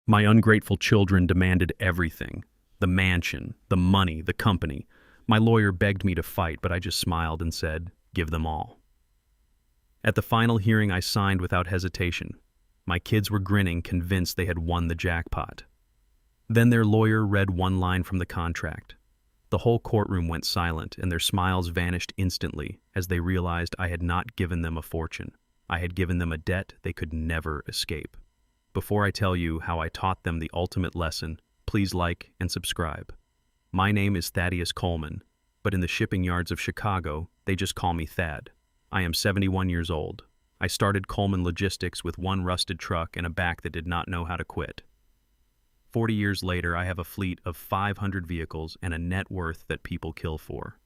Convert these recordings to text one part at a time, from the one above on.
My ungrateful children demanded everything. The mansion, the money, the company. My lawyer begged me to fight, but I just smiled and said, "Give them all." At the final hearing, I signed without hesitation. My kids were grinning, convinced they had won the jackpot. Then their lawyer read one line from the contract. The whole courtroom went silent, and their smiles vanished instantly as they realized I had not given them a fortune. I had given them a debt they could never escape. Before I tell you how I taught them the ultimate lesson, please like and subscribe. My name is Thaddeus Coleman, but in the shipping yards of Chicago, they just call me Thad. I am 71 years old. I started Coleman Logistics with one rusted truck and a back that did not know how to quit. 40 years later, I have a fleet of 500 vehicles and a net worth that people kill for.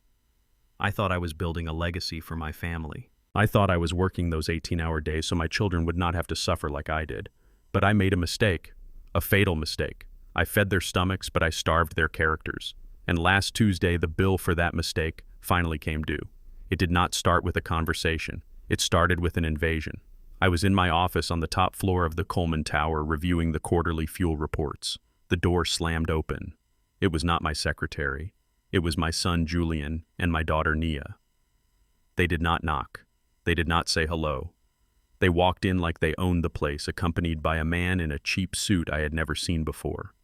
I thought I was building a legacy for my family. I thought I was working those 18-hour days so my children would not have to suffer like I did. But I made a mistake, a fatal mistake. I fed their stomachs, but I starved their characters. And last Tuesday, the bill for that mistake finally came due. It did not start with a conversation. It started with an invasion. I was in my office on the top floor of the Coleman Tower reviewing the quarterly fuel reports. The door slammed open. It was not my secretary. It was my son Julian and my daughter Nia. They did not knock. They did not say hello. They walked in like they owned the place, accompanied by a man in a cheap suit I had never seen before.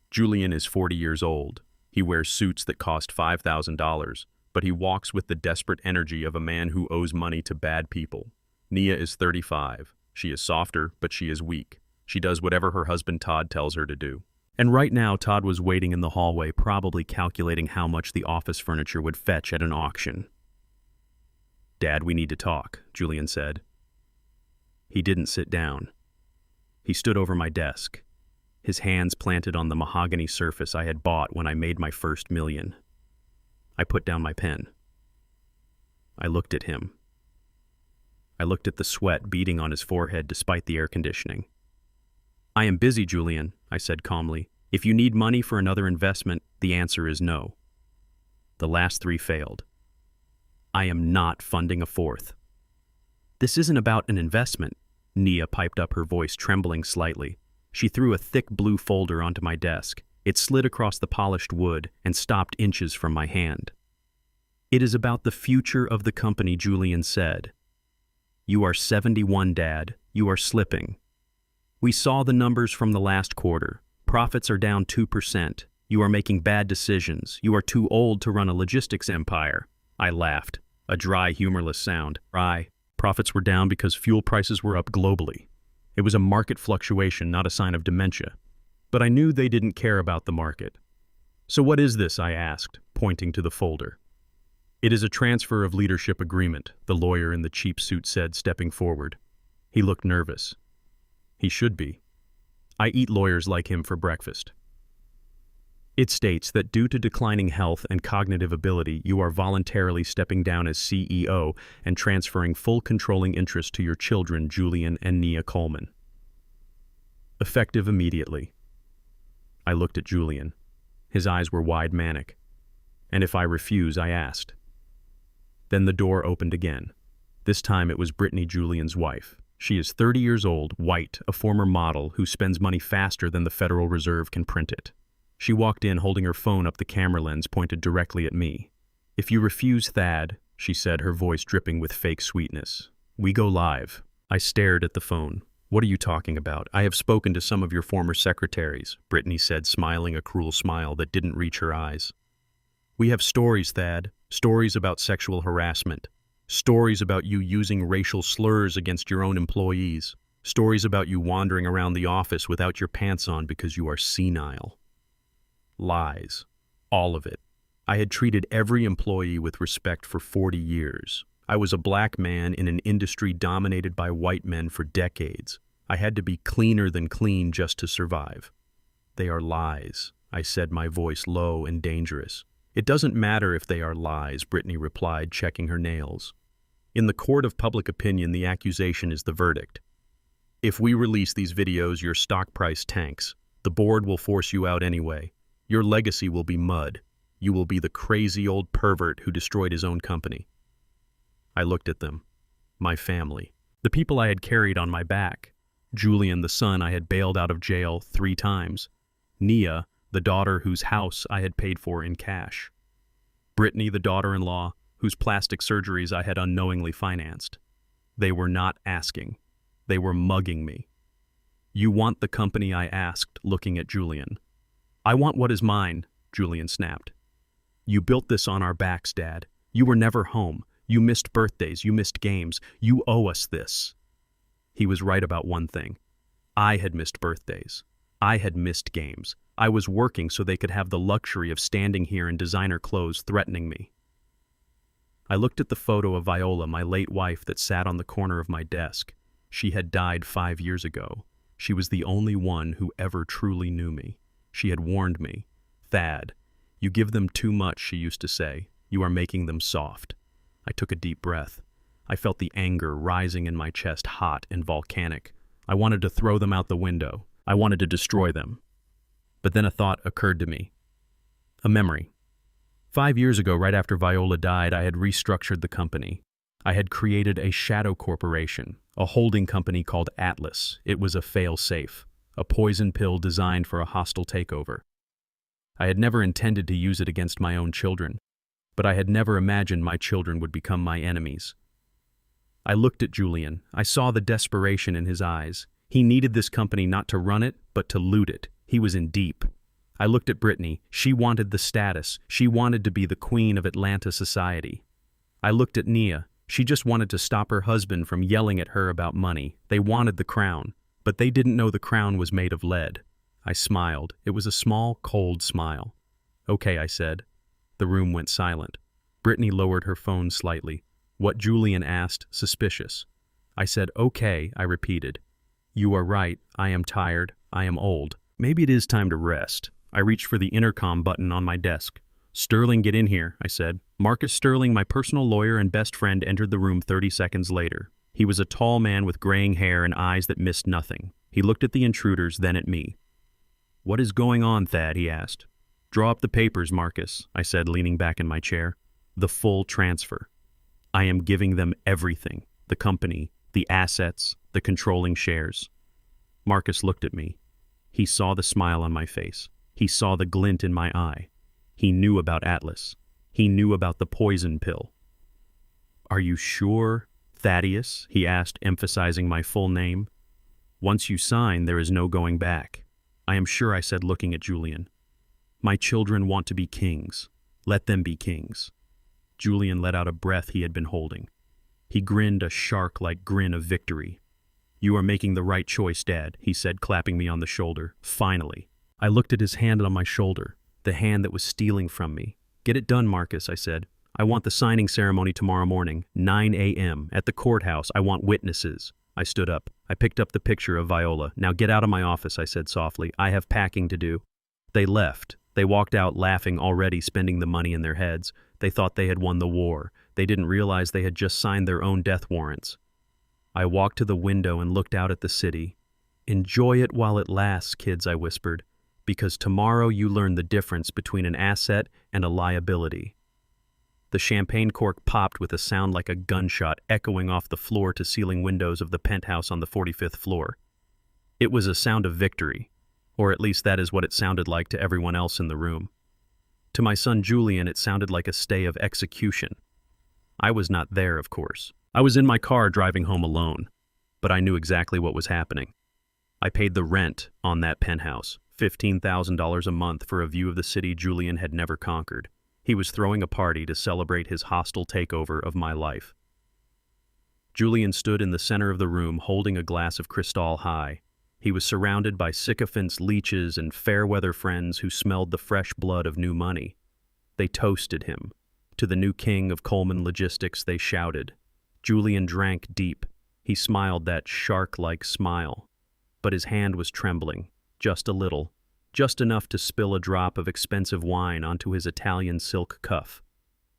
Julian is 40 years old. He wears suits that cost $5,000, but he walks with the desperate energy of a man who owes money to bad people. Nia is 35. She is softer, but she is weak. She does whatever her husband Todd tells her to do. And right now, Todd was waiting in the hallway, probably calculating how much the office furniture would fetch at an auction. "Dad, we need to talk," Julian said. He didn't sit down. He stood over my desk, his hands planted on the mahogany surface I had bought when I made my first million. I put down my pen. I looked at him. I looked at the sweat beading on his forehead despite the air conditioning. "I am busy, Julian," I said calmly. "If you need money for another investment, the answer is no." The last three failed. "I am not funding a fourth." "This isn't about an investment," Nia piped up, her voice trembling slightly. She threw a thick blue folder onto my desk. It slid across the polished wood and stopped inches from my hand. "It is about the future of the company," Julian said. "You are 71, Dad. You are slipping. We saw the numbers from the last quarter. Profits are down 2%. You are making bad decisions. You are too old to run a logistics empire." I laughed, a dry, humorless sound. Profits were down because fuel prices were up globally. It was a market fluctuation, not a sign of dementia. But I knew they didn't care about the market. "So what is this?" I asked, pointing to the folder. "It is a transfer of leadership agreement," the lawyer in the cheap suit said, stepping forward. He looked nervous. He should be. I eat lawyers like him for breakfast. "It states that due to declining health and cognitive ability, you are voluntarily stepping down as CEO and transferring full controlling interest to your children, Julian and Nia Coleman. Effective immediately." I looked at Julian. His eyes were wide manic. "And if I refuse?" I asked. Then the door opened again. This time it was Brittany, Julian's wife. She is 30 years old, white, a former model who spends money faster than the Federal Reserve can print it. She walked in holding her phone up, the camera lens pointed directly at me. "If you refuse, Thad," she said, her voice dripping with fake sweetness, "we go live." I stared at the phone. "What are you talking about? I have spoken to some of your former secretaries," Brittany said, smiling a cruel smile that didn't reach her eyes. "We have stories, Thad, stories about sexual harassment, stories about you using racial slurs against your own employees, stories about you wandering around the office without your pants on because you are senile." Lies. All of it. I had treated every employee with respect for 40 years. I was a black man in an industry dominated by white men for decades. I had to be cleaner than clean just to survive. "They are lies," I said, my voice low and dangerous. "It doesn't matter if they are lies," Brittany replied, checking her nails. "In the court of public opinion, the accusation is the verdict. If we release these videos, your stock price tanks. The board will force you out anyway. Your legacy will be mud. You will be the crazy old pervert who destroyed his own company." I looked at them. My family. The people I had carried on my back. Julian, the son I had bailed out of jail 3 times. Nia, the daughter whose house I had paid for in cash. Brittany, the daughter-in-law, whose plastic surgeries I had unknowingly financed. They were not asking. They were mugging me. "You want the company?" I asked, looking at Julian. "I want what is mine," Julian snapped. "You built this on our backs, Dad. You were never home. You missed birthdays. You missed games. You owe us this." He was right about one thing. I had missed birthdays. I had missed games. I was working so they could have the luxury of standing here in designer clothes threatening me. I looked at the photo of Viola, my late wife, that sat on the corner of my desk. She had died 5 years ago. She was the only one who ever truly knew me. She had warned me. "Thad, you give them too much," she used to say. "You are making them soft." I took a deep breath. I felt the anger rising in my chest, hot and volcanic. I wanted to throw them out the window. I wanted to destroy them. But then a thought occurred to me. A memory. 5 years ago, right after Viola died, I had restructured the company. I had created a shadow corporation, a holding company called Atlas. It was a fail-safe, a poison pill designed for a hostile takeover. I had never intended to use it against my own children, but I had never imagined my children would become my enemies. I looked at Julian. I saw the desperation in his eyes. He needed this company not to run it, but to loot it. He was in deep. I looked at Brittany. She wanted the status. She wanted to be the queen of Atlanta society. I looked at Nia. She just wanted to stop her husband from yelling at her about money. They wanted the crown, but they didn't know the crown was made of lead. I smiled. It was a small, cold smile. "Okay," I said. The room went silent. Brittany lowered her phone slightly. What Julian asked, suspicious. I said, "Okay," I repeated. "You are right. I am tired. I am old. Maybe it is time to rest." I reached for the intercom button on my desk. "Sterling, get in here," I said. Marcus Sterling, my personal lawyer and best friend, entered the room 30 seconds later. He was a tall man with graying hair and eyes that missed nothing. He looked at the intruders, then at me. "What is going on, Thad?" he asked. "Draw up the papers, Marcus," I said, leaning back in my chair. "The full transfer. I am giving them everything. The company, the assets, the controlling shares." Marcus looked at me. He saw the smile on my face. He saw the glint in my eye. He knew about Atlas. He knew about the poison pill. "Are you sure, Thaddeus?" he asked, emphasizing my full name. "Once you sign, there is no going back." "I am sure," I said, looking at Julian. "My children want to be kings. Let them be kings." Julian let out a breath he had been holding. He grinned a shark-like grin of victory. "You are making the right choice, Dad," he said, clapping me on the shoulder. "Finally." I looked at his hand on my shoulder, the hand that was stealing from me. "Get it done, Marcus," I said. "I want the signing ceremony tomorrow morning, 9 a.m., at the courthouse. I want witnesses." I stood up. I picked up the picture of Viola. "Now get out of my office," I said softly. "I have packing to do." They left. They walked out laughing, already spending the money in their heads. They thought they had won the war. They didn't realize they had just signed their own death warrants. I walked to the window and looked out at the city. "Enjoy it while it lasts, kids," I whispered, "because tomorrow you learn the difference between an asset and a liability." The champagne cork popped with a sound like a gunshot echoing off the floor-to-ceiling windows of the penthouse on the 45th floor. It was a sound of victory, or at least that is what it sounded like to everyone else in the room. To my son Julian, it sounded like a stay of execution. I was not there, of course. I was in my car driving home alone, but I knew exactly what was happening. I paid the rent on that penthouse, $15,000 a month for a view of the city Julian had never conquered. He was throwing a party to celebrate his hostile takeover of my life. Julian stood in the center of the room holding a glass of Cristal High. He was surrounded by sycophants, leeches, and fair-weather friends who smelled the fresh blood of new money. They toasted him. To the new king of Coleman Logistics, they shouted. Julian drank deep. He smiled that shark-like smile. But his hand was trembling, just a little, just enough to spill a drop of expensive wine onto his Italian silk cuff.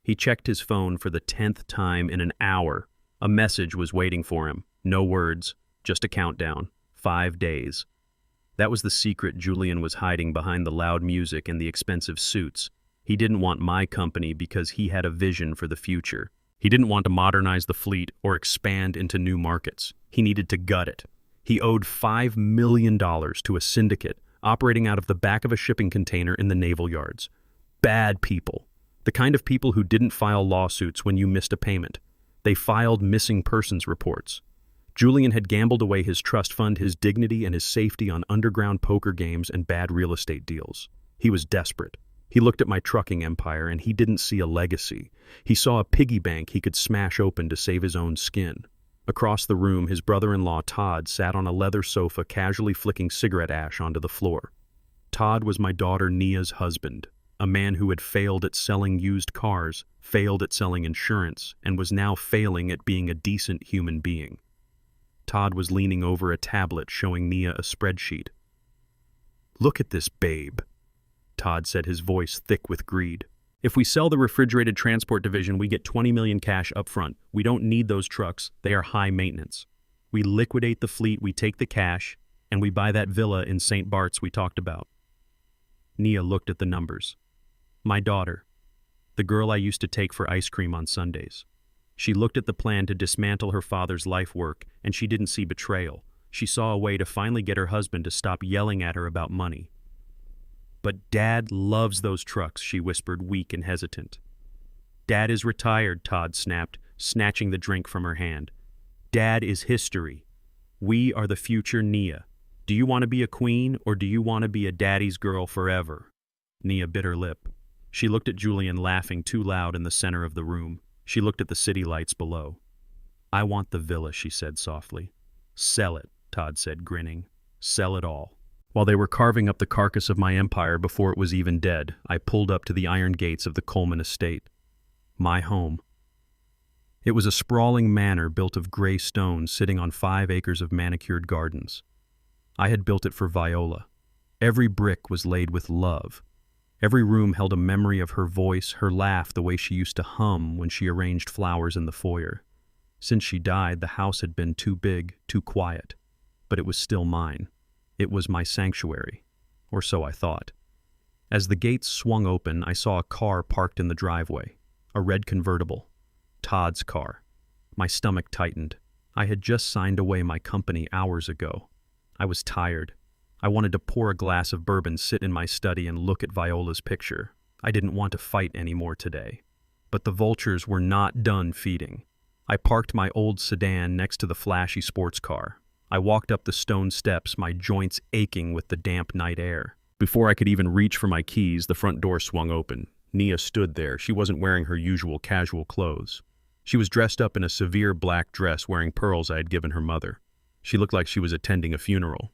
He checked his phone for the 10th time in an hour. A message was waiting for him. No words, just a countdown. 5 days. That was the secret Julian was hiding behind the loud music and the expensive suits. He didn't want my company because he had a vision for the future. He didn't want to modernize the fleet or expand into new markets. He needed to gut it. He owed $5 million to a syndicate operating out of the back of a shipping container in the naval yards. Bad people. The kind of people who didn't file lawsuits when you missed a payment. They filed missing persons reports. Julian had gambled away his trust fund, his dignity, and his safety on underground poker games and bad real estate deals. He was desperate. He looked at my trucking empire, and he didn't see a legacy. He saw a piggy bank he could smash open to save his own skin. Across the room, his brother-in-law Todd sat on a leather sofa casually flicking cigarette ash onto the floor. Todd was my daughter Nia's husband, a man who had failed at selling used cars, failed at selling insurance, and was now failing at being a decent human being. Todd was leaning over a tablet showing Nia a spreadsheet. "Look at this babe," Todd said, his voice thick with greed. "If we sell the refrigerated transport division, we get $20 million cash up front. We don't need those trucks. They are high maintenance. We liquidate the fleet, we take the cash, and we buy that villa in St. Bart's we talked about." Nia looked at the numbers. My daughter, the girl I used to take for ice cream on Sundays. She looked at the plan to dismantle her father's life work, and she didn't see betrayal. She saw a way to finally get her husband to stop yelling at her about money. "But Dad loves those trucks," she whispered, weak and hesitant. "Dad is retired," Todd snapped, snatching the drink from her hand. "Dad is history. We are the future Nia. Do you want to be a queen, or do you want to be a daddy's girl forever?" Nia bit her lip. She looked at Julian, laughing too loud in the center of the room. She looked at the city lights below. "I want the villa," she said softly. "Sell it," Todd said, grinning. "Sell it all." While they were carving up the carcass of my empire before it was even dead, I pulled up to the iron gates of the Coleman estate. My home. It was a sprawling manor built of gray stone sitting on 5 acres of manicured gardens. I had built it for Viola. Every brick was laid with love. Every room held a memory of her voice, her laugh, the way she used to hum when she arranged flowers in the foyer. Since she died, the house had been too big, too quiet. But it was still mine. It was my sanctuary. Or so I thought. As the gates swung open, I saw a car parked in the driveway. A red convertible. Todd's car. My stomach tightened. I had just signed away my company hours ago. I was tired. I wanted to pour a glass of bourbon, sit in my study, and look at Viola's picture. I didn't want to fight anymore today. But the vultures were not done feeding. I parked my old sedan next to the flashy sports car. I walked up the stone steps, my joints aching with the damp night air. Before I could even reach for my keys, the front door swung open. Nia stood there. She wasn't wearing her usual casual clothes. She was dressed up in a severe black dress, wearing pearls I had given her mother. She looked like she was attending a funeral.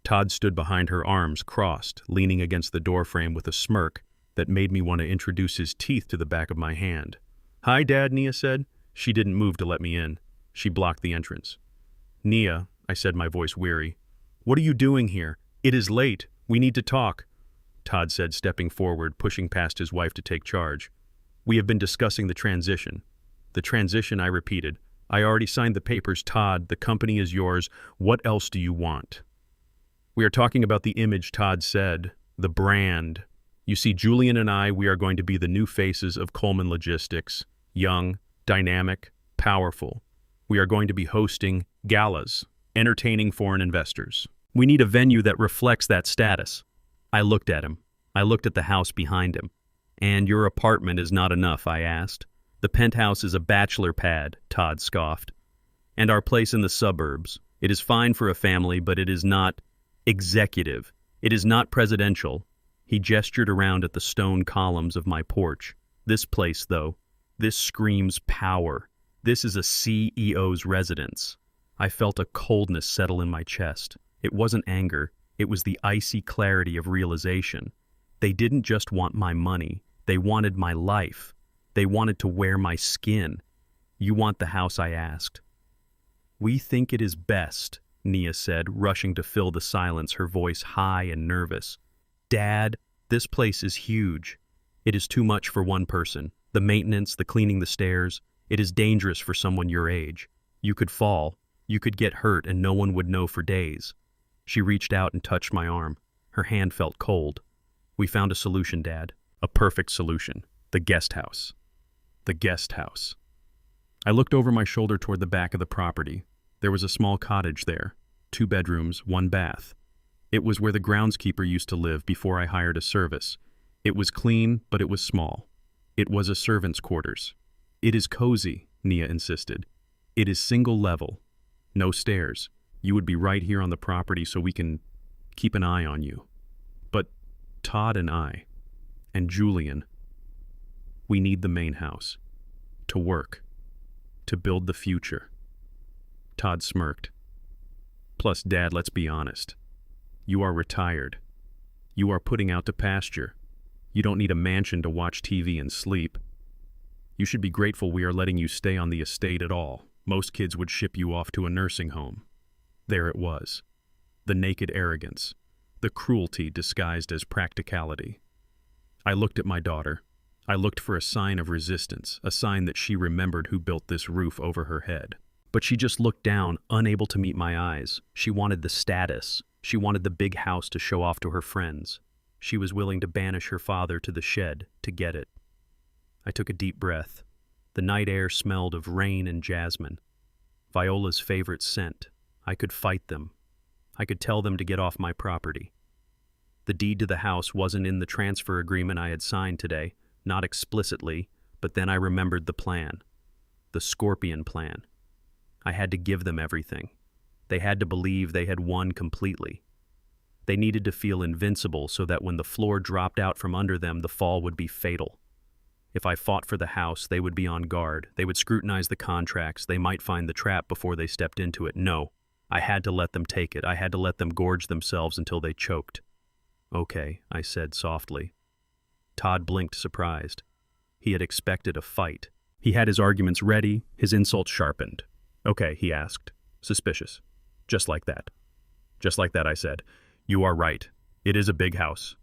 Todd stood behind her, arms crossed, leaning against the doorframe with a smirk that made me want to introduce his teeth to the back of my hand. "Hi, Dad," Nia said. She didn't move to let me in. She blocked the entrance. "Nia," I said, my voice weary. "What are you doing here? It is late. We need to talk," Todd said, stepping forward, pushing past his wife to take charge. "We have been discussing the transition." "The transition," I repeated. "I already signed the papers, Todd. The company is yours. What else do you want?" "We are talking about the image," Todd said. "The brand. You see, Julian and I, we are going to be the new faces of Coleman Logistics. Young, dynamic, powerful. We are going to be hosting galas, entertaining foreign investors. We need a venue that reflects that status." I looked at him. I looked at the house behind him. "And your apartment is not enough?" I asked. "The penthouse is a bachelor pad," Todd scoffed. "And our place in the suburbs. It is fine for a family, but it is not executive. It is not presidential." He gestured around at the stone columns of my porch. "This place, though, this screams power. This is a CEO's residence." I felt a coldness settle in my chest. It wasn't anger. It was the icy clarity of realization. They didn't just want my money. They wanted my life. They wanted to wear my skin. "You want the house?" I asked. "We think it is best," Nia said, rushing to fill the silence, her voice high and nervous. "Dad, this place is huge. It is too much for one person. The maintenance, the cleaning the stairs. It is dangerous for someone your age. You could fall. You could get hurt and no one would know for days." She reached out and touched my arm. Her hand felt cold. "We found a solution, Dad. A perfect solution. The guest house." The guest house. I looked over my shoulder toward the back of the property. There was a small cottage there. 2 bedrooms, 1 bath. It was where the groundskeeper used to live before I hired a service. It was clean, but it was small. It was a servant's quarters. It is cozy, Nia insisted. It is single level. No stairs. You would be right here on the property so we can keep an eye on you. But Todd and I, and Julian, we need the main house. To work. To build the future. Todd smirked. Plus, Dad, let's be honest. You are retired. You are putting out to pasture. You don't need a mansion to watch TV and sleep. You should be grateful we are letting you stay on the estate at all. Most kids would ship you off to a nursing home. There it was. The naked arrogance. The cruelty disguised as practicality. I looked at my daughter. I looked for a sign of resistance, a sign that she remembered who built this roof over her head. But she just looked down, unable to meet my eyes. She wanted the status. She wanted the big house to show off to her friends. She was willing to banish her father to the shed to get it. I took a deep breath. The night air smelled of rain and jasmine. Viola's favorite scent. I could fight them. I could tell them to get off my property. The deed to the house wasn't in the transfer agreement I had signed today, not explicitly, but then I remembered the plan. The Scorpion plan. I had to give them everything. They had to believe they had won completely. They needed to feel invincible so that when the floor dropped out from under them, the fall would be fatal. If I fought for the house, they would be on guard. They would scrutinize the contracts. They might find the trap before they stepped into it. No, I had to let them take it. I had to let them gorge themselves until they choked. Okay, I said softly. Todd blinked, surprised. He had expected a fight. He had his arguments ready, his insults sharpened. Okay, he asked, suspicious. Just like that. Just like that, I said. You are right. It is a big house.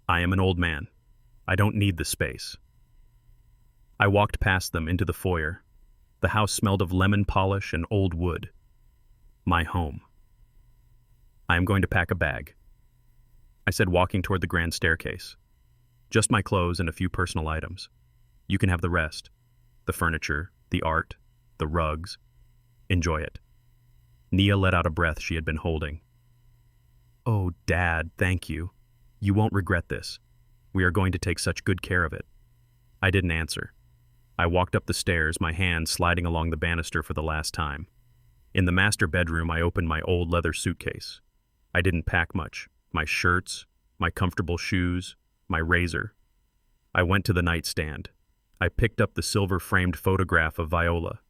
I am an old man. I don't need the space. I walked past them into the foyer. The house smelled of lemon polish and old wood. My home. I am going to pack a bag, I said, walking toward the grand staircase. Just my clothes and a few personal items. You can have the rest. The furniture, the art, the rugs. Enjoy it. Nia let out a breath she had been holding. Oh, Dad, thank you. You won't regret this. We are going to take such good care of it. I didn't answer. I walked up the stairs, my hand sliding along the banister for the last time. In the master bedroom, I opened my old leather suitcase. I didn't pack much. My shirts, my comfortable shoes, my razor. I went to the nightstand. I picked up the silver-framed photograph of Viola.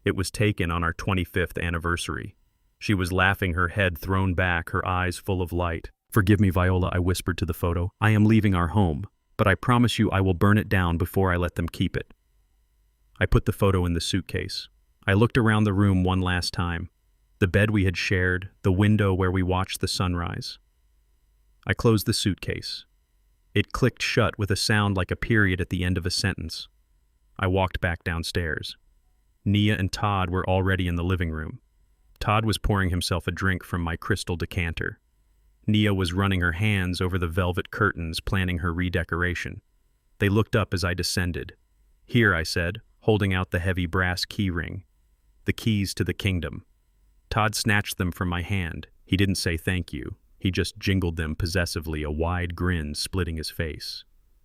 It was taken on our 25th anniversary. She was laughing, her head thrown back, her eyes full of light. Forgive me, Viola, I whispered to the photo. I am leaving our home, but I promise you I will burn it down before I let them keep it. I put the photo in the suitcase. I looked around the room one last time. The bed we had shared, the window where we watched the sunrise. I closed the suitcase. It clicked shut with a sound like a period at the end of a sentence. I walked back downstairs. Nia and Todd were already in the living room. Todd was pouring himself a drink from my crystal decanter. Nia was running her hands over the velvet curtains, planning her redecoration. They looked up as I descended. Here, I said, holding out the heavy brass key ring. The keys to the kingdom. Todd snatched them from my hand. He didn't say thank you. He just jingled them possessively, a wide grin splitting his face.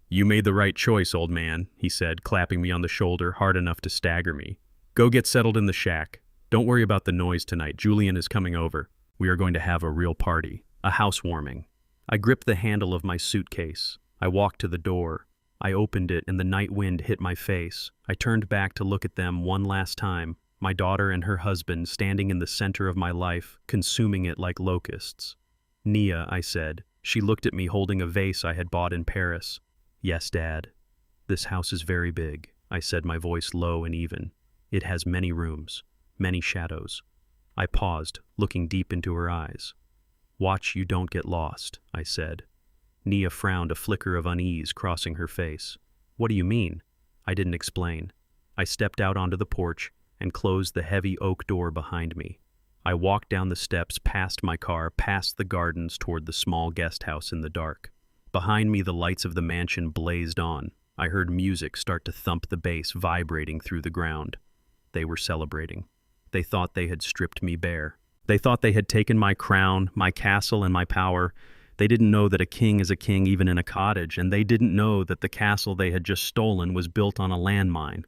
You made the right choice, old man, he said, clapping me on the shoulder hard enough to stagger me. Go get settled in the shack. Don't worry about the noise tonight. Julian is coming over. We are going to have a real party. A housewarming. I gripped the handle of my suitcase. I walked to the door. I opened it and the night wind hit my face. I turned back to look at them one last time. My daughter and her husband standing in the center of my life, consuming it like locusts. Nia, I said. She looked at me holding a vase I had bought in Paris. Yes, Dad. This house is very big, I said, my voice low and even. It has many rooms, many shadows. I paused, looking deep into her eyes. Watch you don't get lost, I said. Nia frowned, a flicker of unease crossing her face. What do you mean? I didn't explain. I stepped out onto the porch and closed the heavy oak door behind me. I walked down the steps, past my car, past the gardens, toward the small guest house in the dark. Behind me, the lights of the mansion blazed on. I heard music start to thump the bass, vibrating through the ground. They were celebrating. They thought they had stripped me bare. They thought they had taken my crown, my castle, and my power. They didn't know that a king is a king even in a cottage, and they didn't know that the castle they had just stolen was built on a landmine.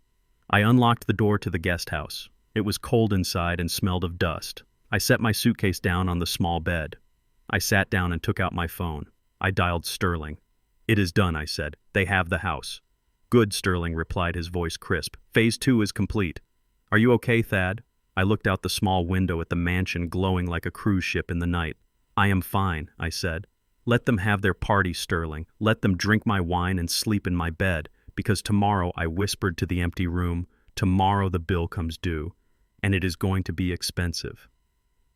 I unlocked the door to the guest house. It was cold inside and smelled of dust. I set my suitcase down on the small bed. I sat down and took out my phone. I dialed Sterling. "It is done," I said. "They have the house." "Good," Sterling replied, his voice crisp. "Phase 2 is complete." "Are you okay, Thad?" I looked out the small window at the mansion glowing like a cruise ship in the night. "I am fine," I said. "Let them have their party, Sterling. Let them drink my wine and sleep in my bed, because tomorrow," I whispered to the empty room, "tomorrow the bill comes due, and it is going to be expensive."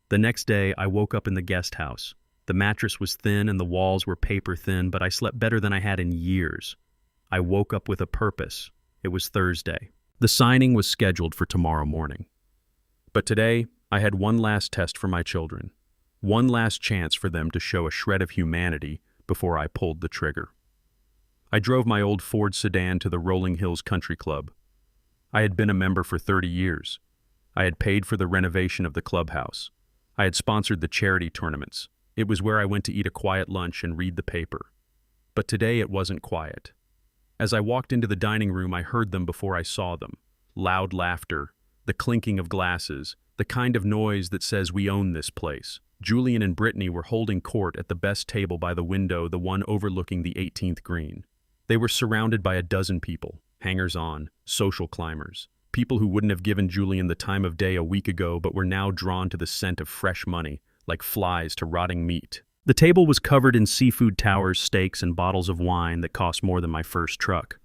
The next day, I woke up in the guest house. The mattress was thin and the walls were paper thin, but I slept better than I had in years. I woke up with a purpose. It was Thursday. The signing was scheduled for tomorrow morning. But today, I had one last test for my children. One last chance for them to show a shred of humanity before I pulled the trigger. I drove my old Ford sedan to the Rolling Hills Country Club. I had been a member for 30 years. I had paid for the renovation of the clubhouse. I had sponsored the charity tournaments. It was where I went to eat a quiet lunch and read the paper. But today it wasn't quiet. As I walked into the dining room, I heard them before I saw them. Loud laughter, the clinking of glasses, the kind of noise that says we own this place. Julian and Brittany were holding court at the best table by the window, the one overlooking the 18th green. They were surrounded by a dozen people, hangers-on, social climbers, people who wouldn't have given Julian the time of day a week ago but were now drawn to the scent of fresh money, like flies to rotting meat. The table was covered in seafood towers, steaks, and bottles of wine that cost more than my first truck.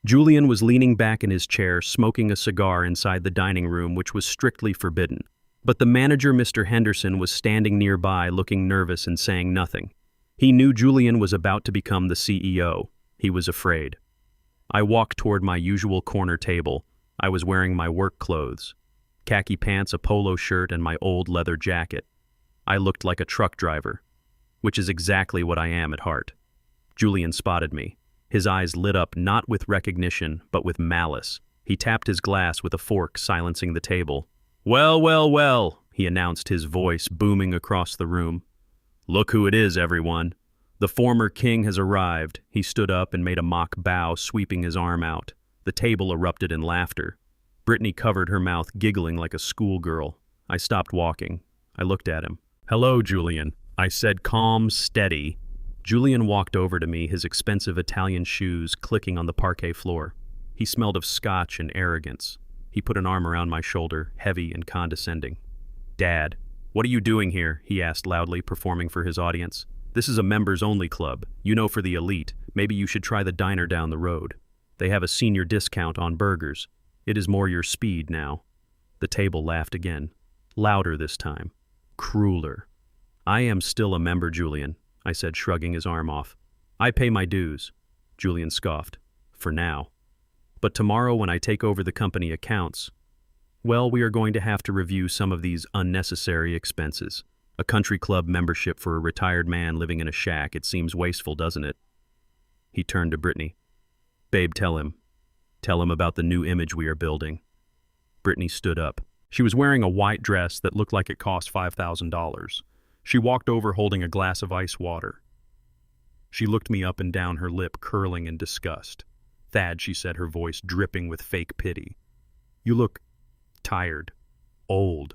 Julian was leaning back in his chair, smoking a cigar inside the dining room, which was strictly forbidden. But the manager, Mr. Henderson, was standing nearby, looking nervous and saying nothing. He knew Julian was about to become the CEO. He was afraid. I walked toward my usual corner table. I was wearing my work clothes, khaki pants, a polo shirt, and my old leather jacket. I looked like a truck driver, which is exactly what I am at heart. Julian spotted me. His eyes lit up not with recognition, but with malice. He tapped his glass with a fork, silencing the table. "Well, well, well," he announced, his voice booming across the room. "Look who it is, everyone. The former king has arrived." He stood up and made a mock bow, sweeping his arm out. The table erupted in laughter. Brittany covered her mouth, giggling like a schoolgirl. I stopped walking. I looked at him. "Hello, Julian," I said, calm, steady. Julian walked over to me, his expensive Italian shoes clicking on the parquet floor. He smelled of scotch and arrogance. He put an arm around my shoulder, heavy and condescending. "Dad, what are you doing here?" he asked loudly, performing for his audience. "This is a members-only club. You know, for the elite. Maybe you should try the diner down the road. They have a senior discount on burgers. It is more your speed now." The table laughed again. Louder this time. Crueler. "I am still a member, Julian," I said, shrugging his arm off. "I pay my dues." Julian scoffed. "For now. But tomorrow when I take over the company accounts, well, we are going to have to review some of these unnecessary expenses. A country club membership for a retired man living in a shack. It seems wasteful, doesn't it?" He turned to Brittany. "Babe, tell him. Tell him about the new image we are building." Brittany stood up. She was wearing a white dress that looked like it cost $5,000. She walked over holding a glass of ice water. She looked me up and down, her lip curling in disgust. "Thad," she said, her voice dripping with fake pity. "You look tired, old.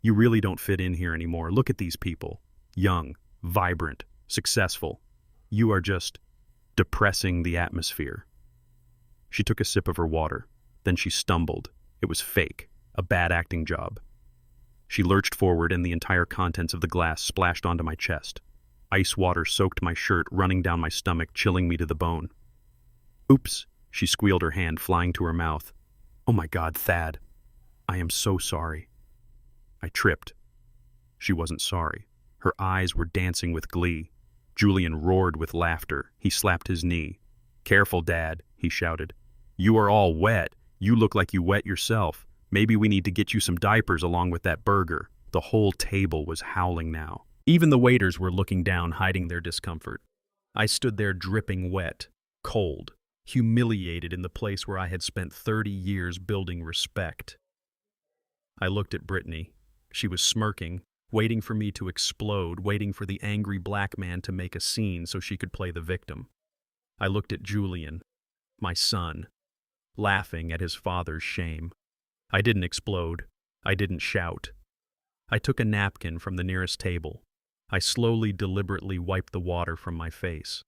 You really don't fit in here anymore. Look at these people. Young, vibrant, successful. You are just depressing the atmosphere." She took a sip of her water. Then she stumbled. It was fake, a bad acting job. She lurched forward and the entire contents of the glass splashed onto my chest. Ice water soaked my shirt, running down my stomach, chilling me to the bone. "Oops," she squealed, her hand flying to her mouth. "Oh my God, Thad. I am so sorry." I tripped. She wasn't sorry. Her eyes were dancing with glee. Julian roared with laughter. He slapped his knee. "Careful, Dad," he shouted. "You are all wet. You look like you wet yourself. Maybe we need to get you some diapers along with that burger." The whole table was howling now. Even the waiters were looking down, hiding their discomfort. I stood there dripping wet, cold, humiliated in the place where I had spent 30 years building respect. I looked at Brittany. She was smirking, waiting for me to explode, waiting for the angry black man to make a scene so she could play the victim. I looked at Julian, my son, laughing at his father's shame. I didn't explode. I didn't shout. I took a napkin from the nearest table. I slowly, deliberately wiped the water from my face.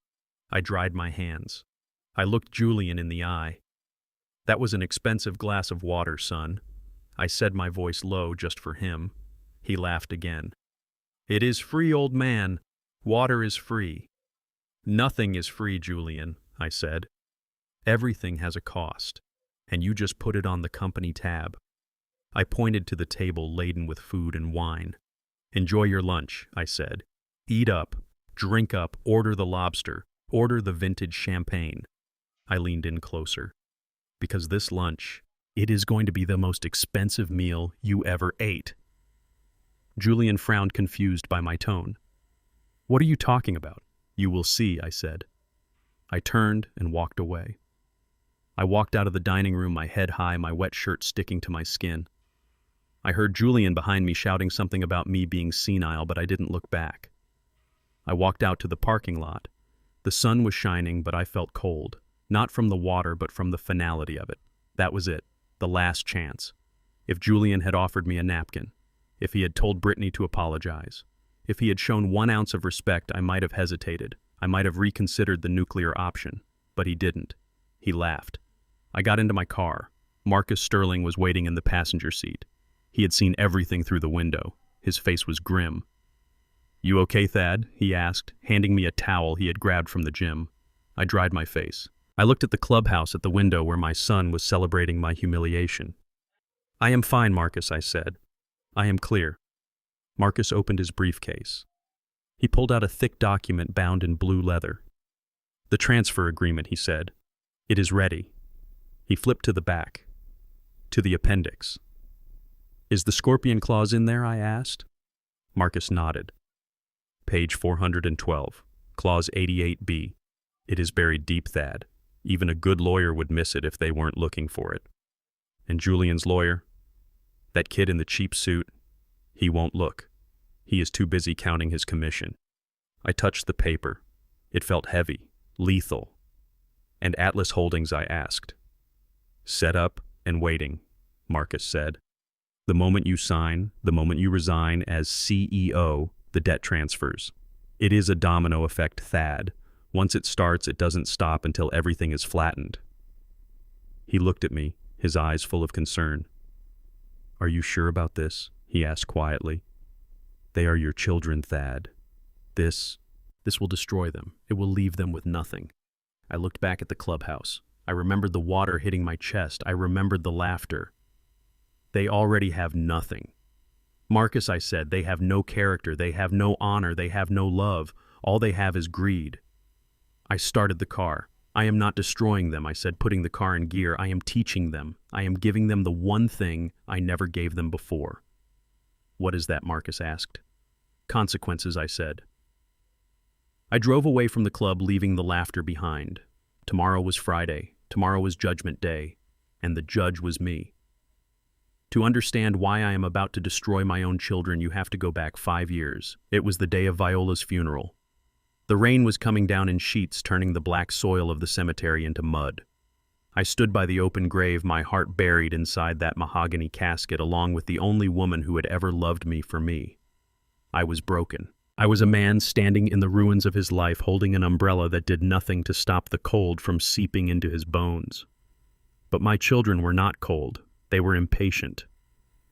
I dried my hands. I looked Julian in the eye. "That was an expensive glass of water, son." I said, my voice low just for him. He laughed again. "It is free, old man. Water is free." "Nothing is free, Julian," I said. "Everything has a cost, and you just put it on the company tab." I pointed to the table laden with food and wine. "Enjoy your lunch," I said. "Eat up, drink up, order the lobster, order the vintage champagne." I leaned in closer. "Because this lunch, it is going to be the most expensive meal you ever ate." Julian frowned, confused by my tone. "What are you talking about?" "You will see," I said. I turned and walked away. I walked out of the dining room, my head high, my wet shirt sticking to my skin. I heard Julian behind me shouting something about me being senile, but I didn't look back. I walked out to the parking lot. The sun was shining, but I felt cold. Not from the water, but from the finality of it. That was it, the last chance. If Julian had offered me a napkin, if he had told Brittany to apologize, if he had shown 1 ounce of respect, I might have hesitated. I might have reconsidered the nuclear option, but he didn't. He laughed. I got into my car. Marcus Sterling was waiting in the passenger seat. He had seen everything through the window. His face was grim. "You okay, Thad?" he asked, handing me a towel he had grabbed from the gym. I dried my face. I looked at the clubhouse at the window where my son was celebrating my humiliation. "I am fine, Marcus," I said. "I am clear." Marcus opened his briefcase. He pulled out a thick document bound in blue leather. "The transfer agreement," he said. "It is ready." He flipped to the back, to the appendix. "Is the scorpion clause in there?" I asked. Marcus nodded. "Page 412, clause 88B. It is buried deep, Thad. Even a good lawyer would miss it if they weren't looking for it. And Julian's lawyer? That kid in the cheap suit? He won't look. He is too busy counting his commission." I touched the paper. It felt heavy, lethal. "And Atlas Holdings?" I asked. "Set up and waiting," Marcus said. "The moment you sign, the moment you resign as CEO, the debt transfers. It is a domino effect, Thad. Once it starts, it doesn't stop until everything is flattened." He looked at me, his eyes full of concern. "Are you sure about this?" he asked quietly. "They are your children, Thad. This will destroy them. It will leave them with nothing." I looked back at the clubhouse. I remembered the water hitting my chest. I remembered the laughter. "They already have nothing." "Marcus," I said, "they have no character. They have no honor. They have no love. All they have is greed." I started the car. "I am not destroying them," I said, putting the car in gear. "I am teaching them. I am giving them the one thing I never gave them before." "What is that?" Marcus asked. "Consequences," I said. I drove away from the club, leaving the laughter behind. Tomorrow was Friday. Tomorrow was Judgment Day. And the judge was me. To understand why I am about to destroy my own children, you have to go back 5 years. It was the day of Viola's funeral. The rain was coming down in sheets, turning the black soil of the cemetery into mud. I stood by the open grave, my heart buried inside that mahogany casket, along with the only woman who had ever loved me for me. I was broken. I was a man standing in the ruins of his life, holding an umbrella that did nothing to stop the cold from seeping into his bones. But my children were not cold. They were impatient.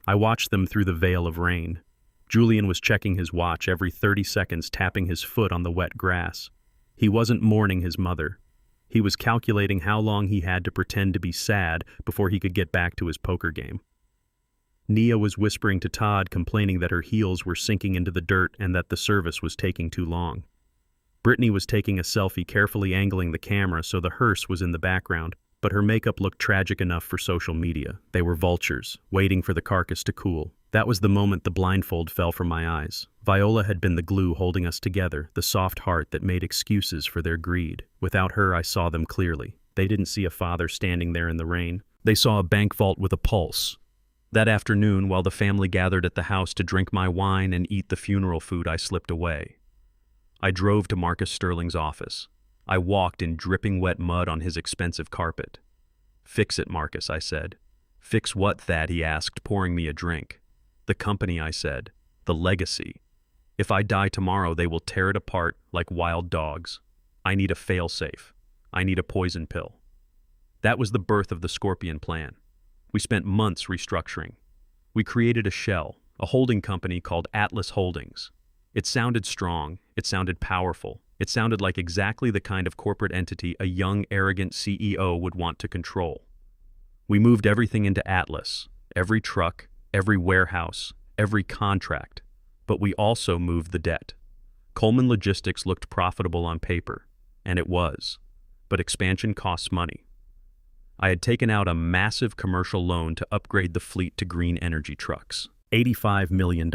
I watched them through the veil of rain. Julian was checking his watch every 30 seconds, tapping his foot on the wet grass. He wasn't mourning his mother. He was calculating how long he had to pretend to be sad before he could get back to his poker game. Nia was whispering to Todd, complaining that her heels were sinking into the dirt and that the service was taking too long. Brittany was taking a selfie, carefully angling the camera so the hearse was in the background, but her makeup looked tragic enough for social media. They were vultures, waiting for the carcass to cool. That was the moment the blindfold fell from my eyes. Viola had been the glue holding us together, the soft heart that made excuses for their greed. Without her, I saw them clearly. They didn't see a father standing there in the rain. They saw a bank vault with a pulse. That afternoon, while the family gathered at the house to drink my wine and eat the funeral food, I slipped away. I drove to Marcus Sterling's office. I walked in dripping wet mud on his expensive carpet. "Fix it, Marcus," I said. "Fix what, Thad?" he asked, pouring me a drink. "The company," I said. "The legacy. If I die tomorrow, they will tear it apart like wild dogs. I need a fail-safe. I need a poison pill." That was the birth of the Scorpion Plan. We spent months restructuring. We created a shell, a holding company called Atlas Holdings. It sounded strong. It sounded powerful. It sounded like exactly the kind of corporate entity a young, arrogant CEO would want to control. We moved everything into Atlas, every truck, every warehouse, every contract. But we also moved the debt. Coleman Logistics looked profitable on paper, and it was. But expansion costs money. I had taken out a massive commercial loan to upgrade the fleet to green energy trucks. $85 million.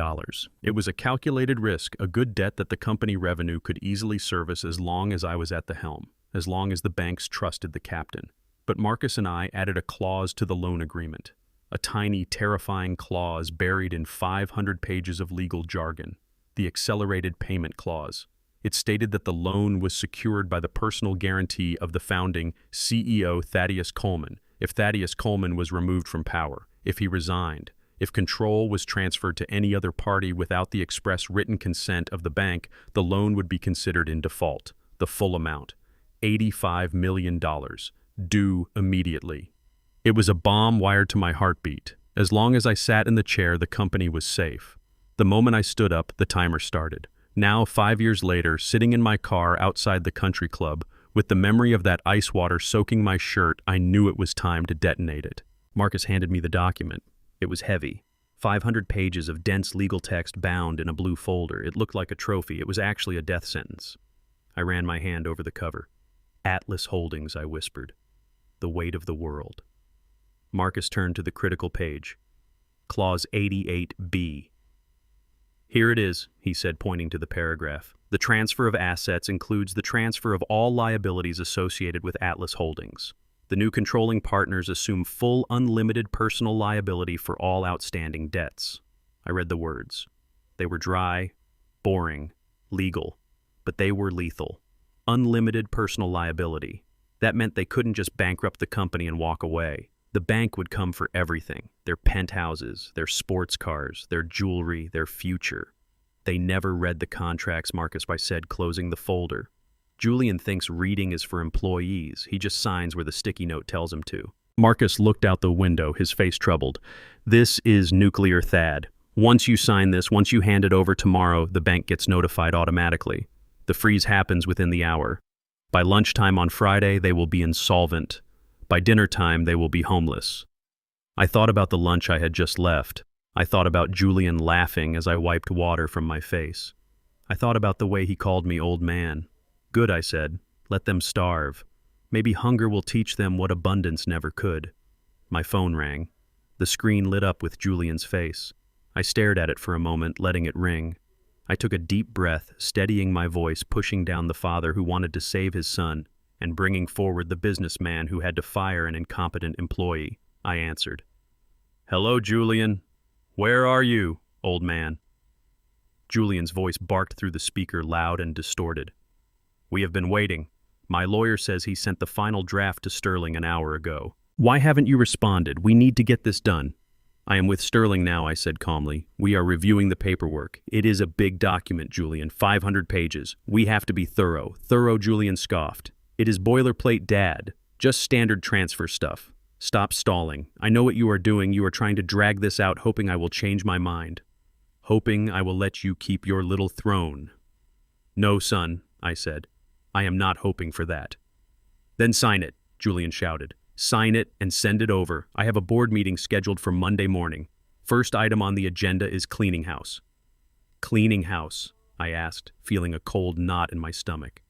It was a calculated risk, a good debt that the company revenue could easily service as long as I was at the helm, as long as the banks trusted the captain. But Marcus and I added a clause to the loan agreement, a tiny, terrifying clause buried in 500 pages of legal jargon, the accelerated payment clause. It stated that the loan was secured by the personal guarantee of the founding CEO Thaddeus Coleman. If Thaddeus Coleman was removed from power, if he resigned, if control was transferred to any other party without the express written consent of the bank, the loan would be considered in default. The full amount, $85 million, due immediately. It was a bomb wired to my heartbeat. As long as I sat in the chair, the company was safe. The moment I stood up, the timer started. Now, 5 years later, sitting in my car outside the country club, with the memory of that ice water soaking my shirt, I knew it was time to detonate it. Marcus handed me the document. It was heavy. 500 pages of dense legal text bound in a blue folder. It looked like a trophy. It was actually a death sentence. I ran my hand over the cover. "Atlas Holdings," I whispered. "The weight of the world." Marcus turned to the critical page. Clause 88B. "Here it is," he said, pointing to the paragraph. "The transfer of assets includes the transfer of all liabilities associated with Atlas Holdings. The new controlling partners assume full, unlimited personal liability for all outstanding debts." I read the words. They were dry, boring, legal, but they were lethal. Unlimited personal liability. That meant they couldn't just bankrupt the company and walk away. The bank would come for everything: their penthouses, their sports cars, their jewelry, their future. "They never read the contracts," Marcus said, closing the folder. "Julian thinks reading is for employees. He just signs where the sticky note tells him to." Marcus looked out the window, his face troubled. "This is nuclear, Thad. Once you sign this, once you hand it over tomorrow, the bank gets notified automatically. The freeze happens within the hour. By lunchtime on Friday, they will be insolvent. By dinner time, they will be homeless." I thought about the lunch I had just left. I thought about Julian laughing as I wiped water from my face. I thought about the way he called me old man. "Good," I said. "Let them starve. Maybe hunger will teach them what abundance never could." My phone rang. The screen lit up with Julian's face. I stared at it for a moment, letting it ring. I took a deep breath, steadying my voice, pushing down the father who wanted to save his son, and bringing forward the businessman who had to fire an incompetent employee. I answered. "Hello, Julian. Where are you, old man?" Julian's voice barked through the speaker, loud and distorted. "We have been waiting. My lawyer says he sent the final draft to Sterling an hour ago. Why haven't you responded? We need to get this done." "I am with Sterling now," I said calmly. "We are reviewing the paperwork. It is a big document, Julian, 500 pages. We have to be thorough." "Thorough," Julian scoffed. "It is boilerplate, Dad. Just standard transfer stuff. Stop stalling. I know what you are doing. You are trying to drag this out, hoping I will change my mind. Hoping I will let you keep your little throne." "No, son," I said. "I am not hoping for that." "Then sign it," Julian shouted. "Sign it and send it over. I have a board meeting scheduled for Monday morning. First item on the agenda is cleaning house." "Cleaning house?" I asked, feeling a cold knot in my stomach.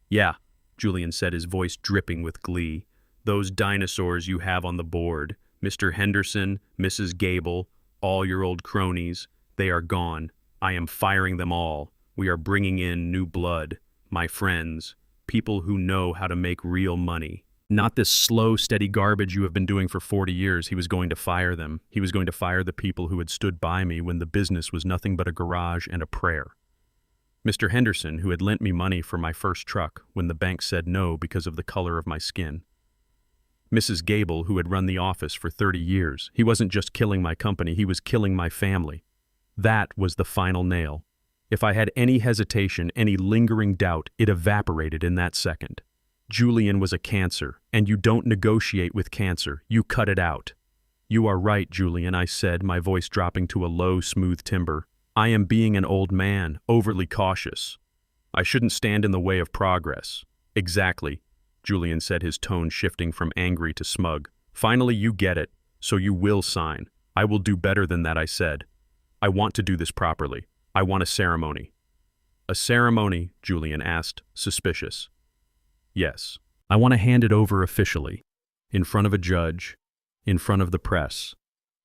"Yeah," Julian said, his voice dripping with glee. "Those dinosaurs you have on the board, Mr. Henderson, Mrs. Gable, all your old cronies, they are gone. I am firing them all. We are bringing in new blood, my friends, people who know how to make real money. Not this slow, steady garbage you have been doing for 40 years. He was going to fire them. He was going to fire the people who had stood by me when the business was nothing but a garage and a prayer. Mr. Henderson, who had lent me money for my first truck when the bank said no because of the color of my skin. Mrs. Gable, who had run the office for 30 years. He wasn't just killing my company, he was killing my family. That was the final nail. If I had any hesitation, any lingering doubt, it evaporated in that second. Julian was a cancer, and you don't negotiate with cancer, you cut it out. You are right, Julian, I said, my voice dropping to a low, smooth timbre. I am being an old man, overly cautious. I shouldn't stand in the way of progress. Exactly, Julian said, his tone shifting from angry to smug. Finally, you get it, so you will sign. I will do better than that, I said. I want to do this properly. I want a ceremony. A ceremony, Julian asked, suspicious. Yes. I want to hand it over officially, in front of a judge, in front of the press.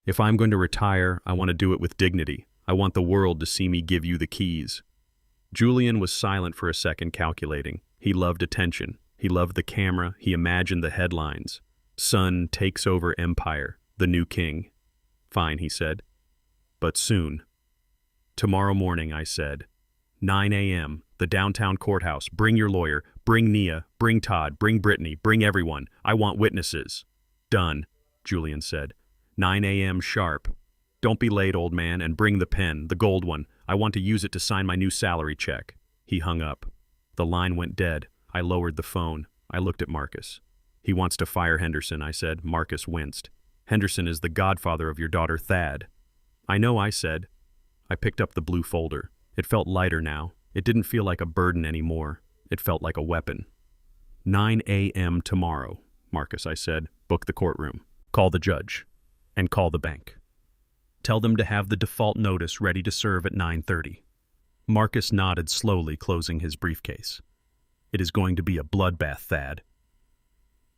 If I'm going to retire, I want to do it with dignity. I want the world to see me give you the keys. Julian was silent for a second, calculating. He loved attention. He loved the camera. He imagined the headlines. Son takes over empire, the new king. Fine, he said. But soon. Tomorrow morning, I said. 9 a.m., the downtown courthouse. Bring your lawyer. Bring Nia. Bring Todd. Bring Brittany. Bring everyone. I want witnesses. Done, Julian said. 9 a.m. sharp. Don't be late, old man, and bring the pen, the gold one. I want to use it to sign my new salary check. He hung up. The line went dead. I lowered the phone. I looked at Marcus. He wants to fire Henderson, I said. Marcus winced. Henderson is the godfather of your daughter, Thad. I know, I said. I picked up the blue folder. It felt lighter now. It didn't feel like a burden anymore. It felt like a weapon. 9 a.m. tomorrow, Marcus, I said. Book the courtroom. Call the judge. And call the bank. Tell them to have the default notice ready to serve at 9:30. Marcus nodded slowly, closing his briefcase. It is going to be a bloodbath, Thad.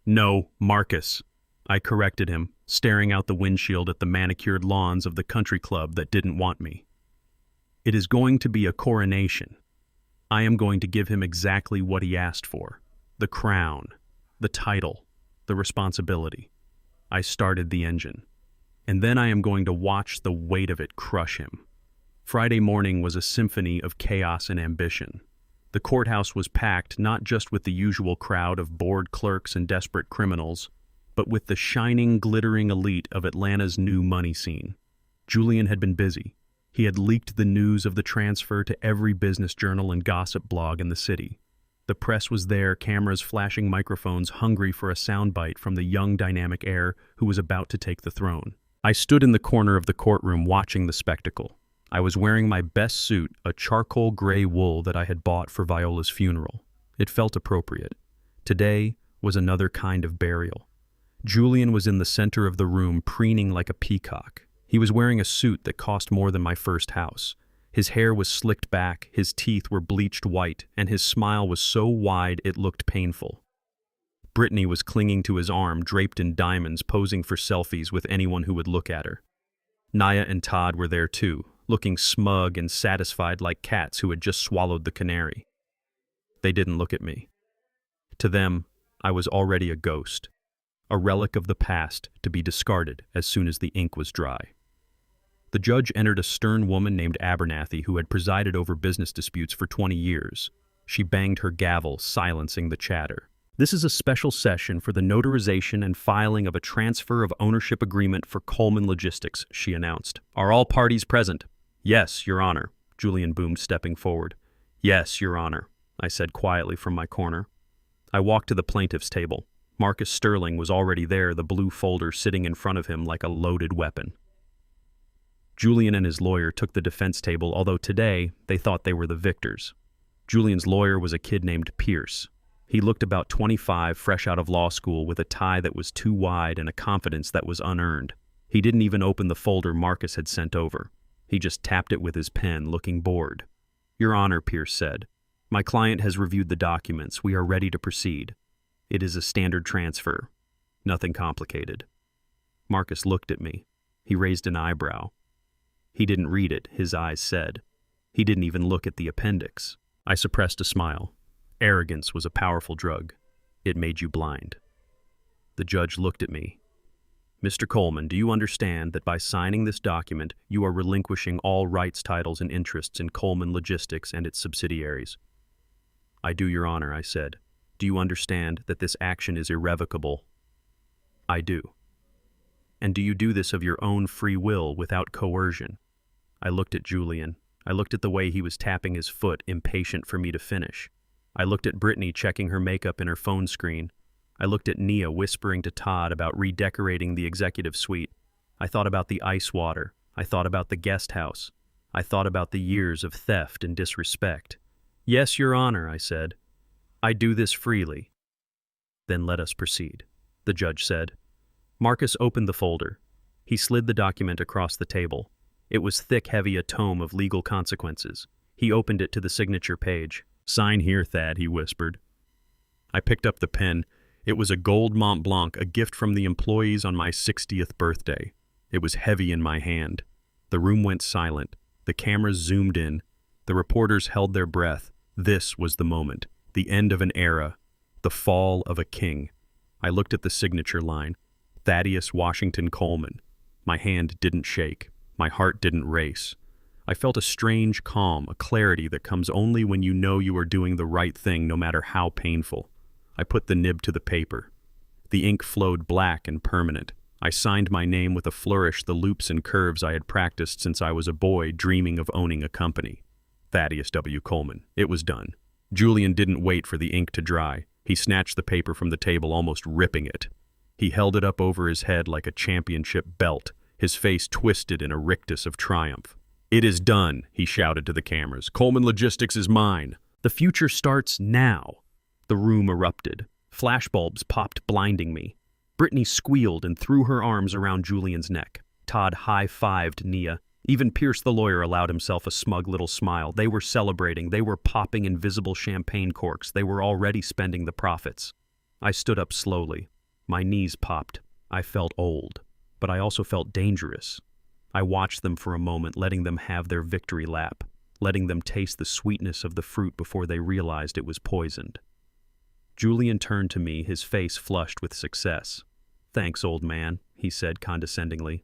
No, Marcus. I corrected him, staring out the windshield at the manicured lawns of the country club that didn't want me. It is going to be a coronation. I am going to give him exactly what he asked for. The crown, the title, the responsibility. I started the engine. And then I am going to watch the weight of it crush him. Friday morning was a symphony of chaos and ambition. The courthouse was packed not just with the usual crowd of bored clerks and desperate criminals, but with the shining, glittering elite of Atlanta's new money scene. Julian had been busy. He had leaked the news of the transfer to every business journal and gossip blog in the city. The press was there, cameras flashing microphones, hungry for a soundbite from the young, dynamic heir who was about to take the throne. I stood in the corner of the courtroom watching the spectacle. I was wearing my best suit, a charcoal gray wool that I had bought for Viola's funeral. It felt appropriate. Today was another kind of burial. Julian was in the center of the room, preening like a peacock. He was wearing a suit that cost more than my first house. His hair was slicked back, his teeth were bleached white, and his smile was so wide it looked painful. Brittany was clinging to his arm, draped in diamonds, posing for selfies with anyone who would look at her. Nia and Todd were there too, looking smug and satisfied like cats who had just swallowed the canary. They didn't look at me. To them, I was already a ghost, a relic of the past to be discarded as soon as the ink was dry. The judge entered a stern woman named Abernathy who had presided over business disputes for 20 years. She banged her gavel, silencing the chatter. This is a special session for the notarization and filing of a transfer of ownership agreement for Coleman Logistics, she announced. Are all parties present? Yes, Your Honor, Julian boomed, stepping forward. Yes, Your Honor, I said quietly from my corner. I walked to the plaintiff's table. Marcus Sterling was already there, the blue folder sitting in front of him like a loaded weapon. Julian and his lawyer took the defense table, although today they thought they were the victors. Julian's lawyer was a kid named Pierce. He looked about 25, fresh out of law school, with a tie that was too wide and a confidence that was unearned. He didn't even open the folder Marcus had sent over. He just tapped it with his pen, looking bored. Your Honor, Pierce said, my client has reviewed the documents. We are ready to proceed. It is a standard transfer. Nothing complicated. Marcus looked at me. He raised an eyebrow. He didn't read it, his eyes said. He didn't even look at the appendix. I suppressed a smile. Arrogance was a powerful drug. It made you blind. The judge looked at me. Mr. Coleman, do you understand that by signing this document, you are relinquishing all rights, titles, and interests in Coleman Logistics and its subsidiaries? I do, Your Honor, I said. Do you understand that this action is irrevocable? I do. And do you do this of your own free will without coercion? I looked at Julian. I looked at the way he was tapping his foot, impatient for me to finish. I looked at Brittany checking her makeup in her phone screen. I looked at Nia whispering to Todd about redecorating the executive suite. I thought about the ice water. I thought about the guest house. I thought about the years of theft and disrespect. Yes, Your Honor, I said. I do this freely. Then let us proceed, the judge said. Marcus opened the folder. He slid the document across the table. It was thick, heavy, a tome of legal consequences. He opened it to the signature page. Sign here, Thad, he whispered. I picked up the pen. It was a gold Mont Blanc, a gift from the employees on my 60th birthday. It was heavy in my hand. The room went silent. The cameras zoomed in. The reporters held their breath. This was the moment, the end of an era, the fall of a king. I looked at the signature line, Thaddeus Washington Coleman. My hand didn't shake. My heart didn't race. I felt a strange calm, a clarity that comes only when you know you are doing the right thing, no matter how painful. I put the nib to the paper. The ink flowed black and permanent. I signed my name with a flourish, the loops and curves I had practiced since I was a boy dreaming of owning a company. Thaddeus W. Coleman. It was done. Julian didn't wait for the ink to dry. He snatched the paper from the table, almost ripping it. He held it up over his head like a championship belt, his face twisted in a rictus of triumph. It is done, he shouted to the cameras. Coleman Logistics is mine. The future starts now. The room erupted. Flashbulbs popped, blinding me. Brittany squealed and threw her arms around Julian's neck. Todd high-fived Nia. Even Pierce the lawyer allowed himself a smug little smile. They were celebrating. They were popping invisible champagne corks. They were already spending the profits. I stood up slowly. My knees popped. I felt old, but I also felt dangerous. I watched them for a moment, letting them have their victory lap, letting them taste the sweetness of the fruit before they realized it was poisoned. Julian turned to me, his face flushed with success. Thanks, old man, he said condescendingly.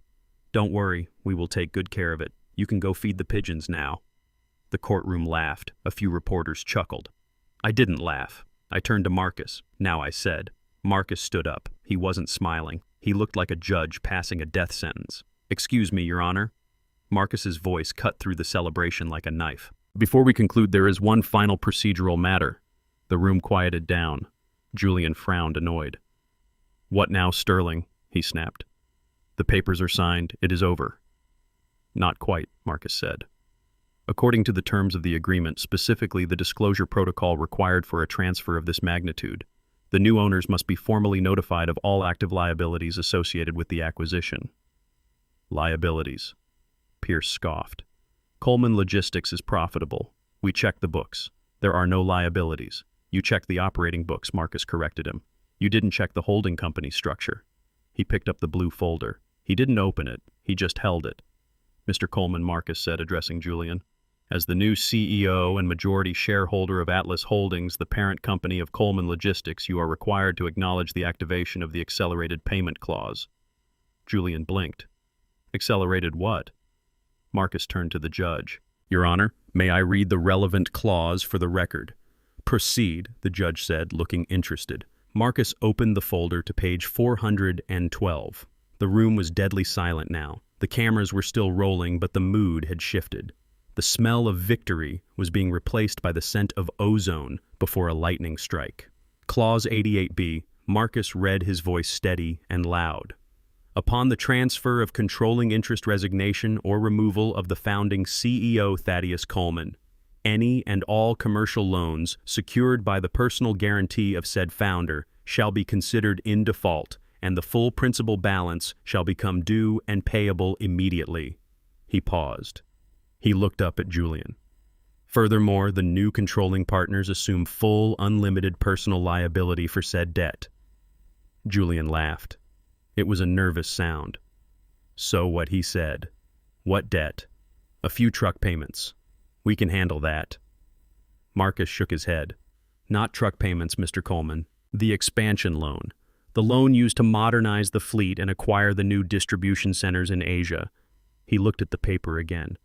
Don't worry, we will take good care of it. You can go feed the pigeons now. The courtroom laughed. A few reporters chuckled. I didn't laugh. I turned to Marcus. Now I said. Marcus stood up. He wasn't smiling. He looked like a judge passing a death sentence. Excuse me, Your Honor. Marcus's voice cut through the celebration like a knife. Before we conclude, there is one final procedural matter. The room quieted down. Julian frowned, annoyed. What now, Sterling? He snapped. The papers are signed. It is over. Not quite, Marcus said. According to the terms of the agreement, specifically the disclosure protocol required for a transfer of this magnitude, the new owners must be formally notified of all active liabilities associated with the acquisition. Liabilities. Pierce scoffed. Coleman Logistics is profitable. We checked the books. There are no liabilities. You checked the operating books, Marcus corrected him. You didn't check the holding company structure. He picked up the blue folder. He didn't open it. He just held it. Mr. Coleman, Marcus said, addressing Julian. As the new CEO and majority shareholder of Atlas Holdings, the parent company of Coleman Logistics, you are required to acknowledge the activation of the accelerated payment clause. Julian blinked. Accelerated what? Marcus turned to the judge. Your Honor, may I read the relevant clause for the record? Proceed, the judge said, looking interested. Marcus opened the folder to page 412. The room was deadly silent now. The cameras were still rolling, but the mood had shifted. The smell of victory was being replaced by the scent of ozone before a lightning strike. Clause 88B, Marcus read, his voice steady and loud. Upon the transfer of controlling interest, resignation, or removal of the founding CEO Thaddeus Coleman, any and all commercial loans secured by the personal guarantee of said founder shall be considered in default, and the full principal balance shall become due and payable immediately. He paused. He looked up at Julian. Furthermore, the new controlling partners assume full, unlimited personal liability for said debt. Julian laughed. It was a nervous sound. So what he said. What debt? A few truck payments. We can handle that. Marcus shook his head. Not truck payments, Mr. Coleman. The expansion loan. The loan used to modernize the fleet and acquire the new distribution centers in Asia. He looked at the paper again.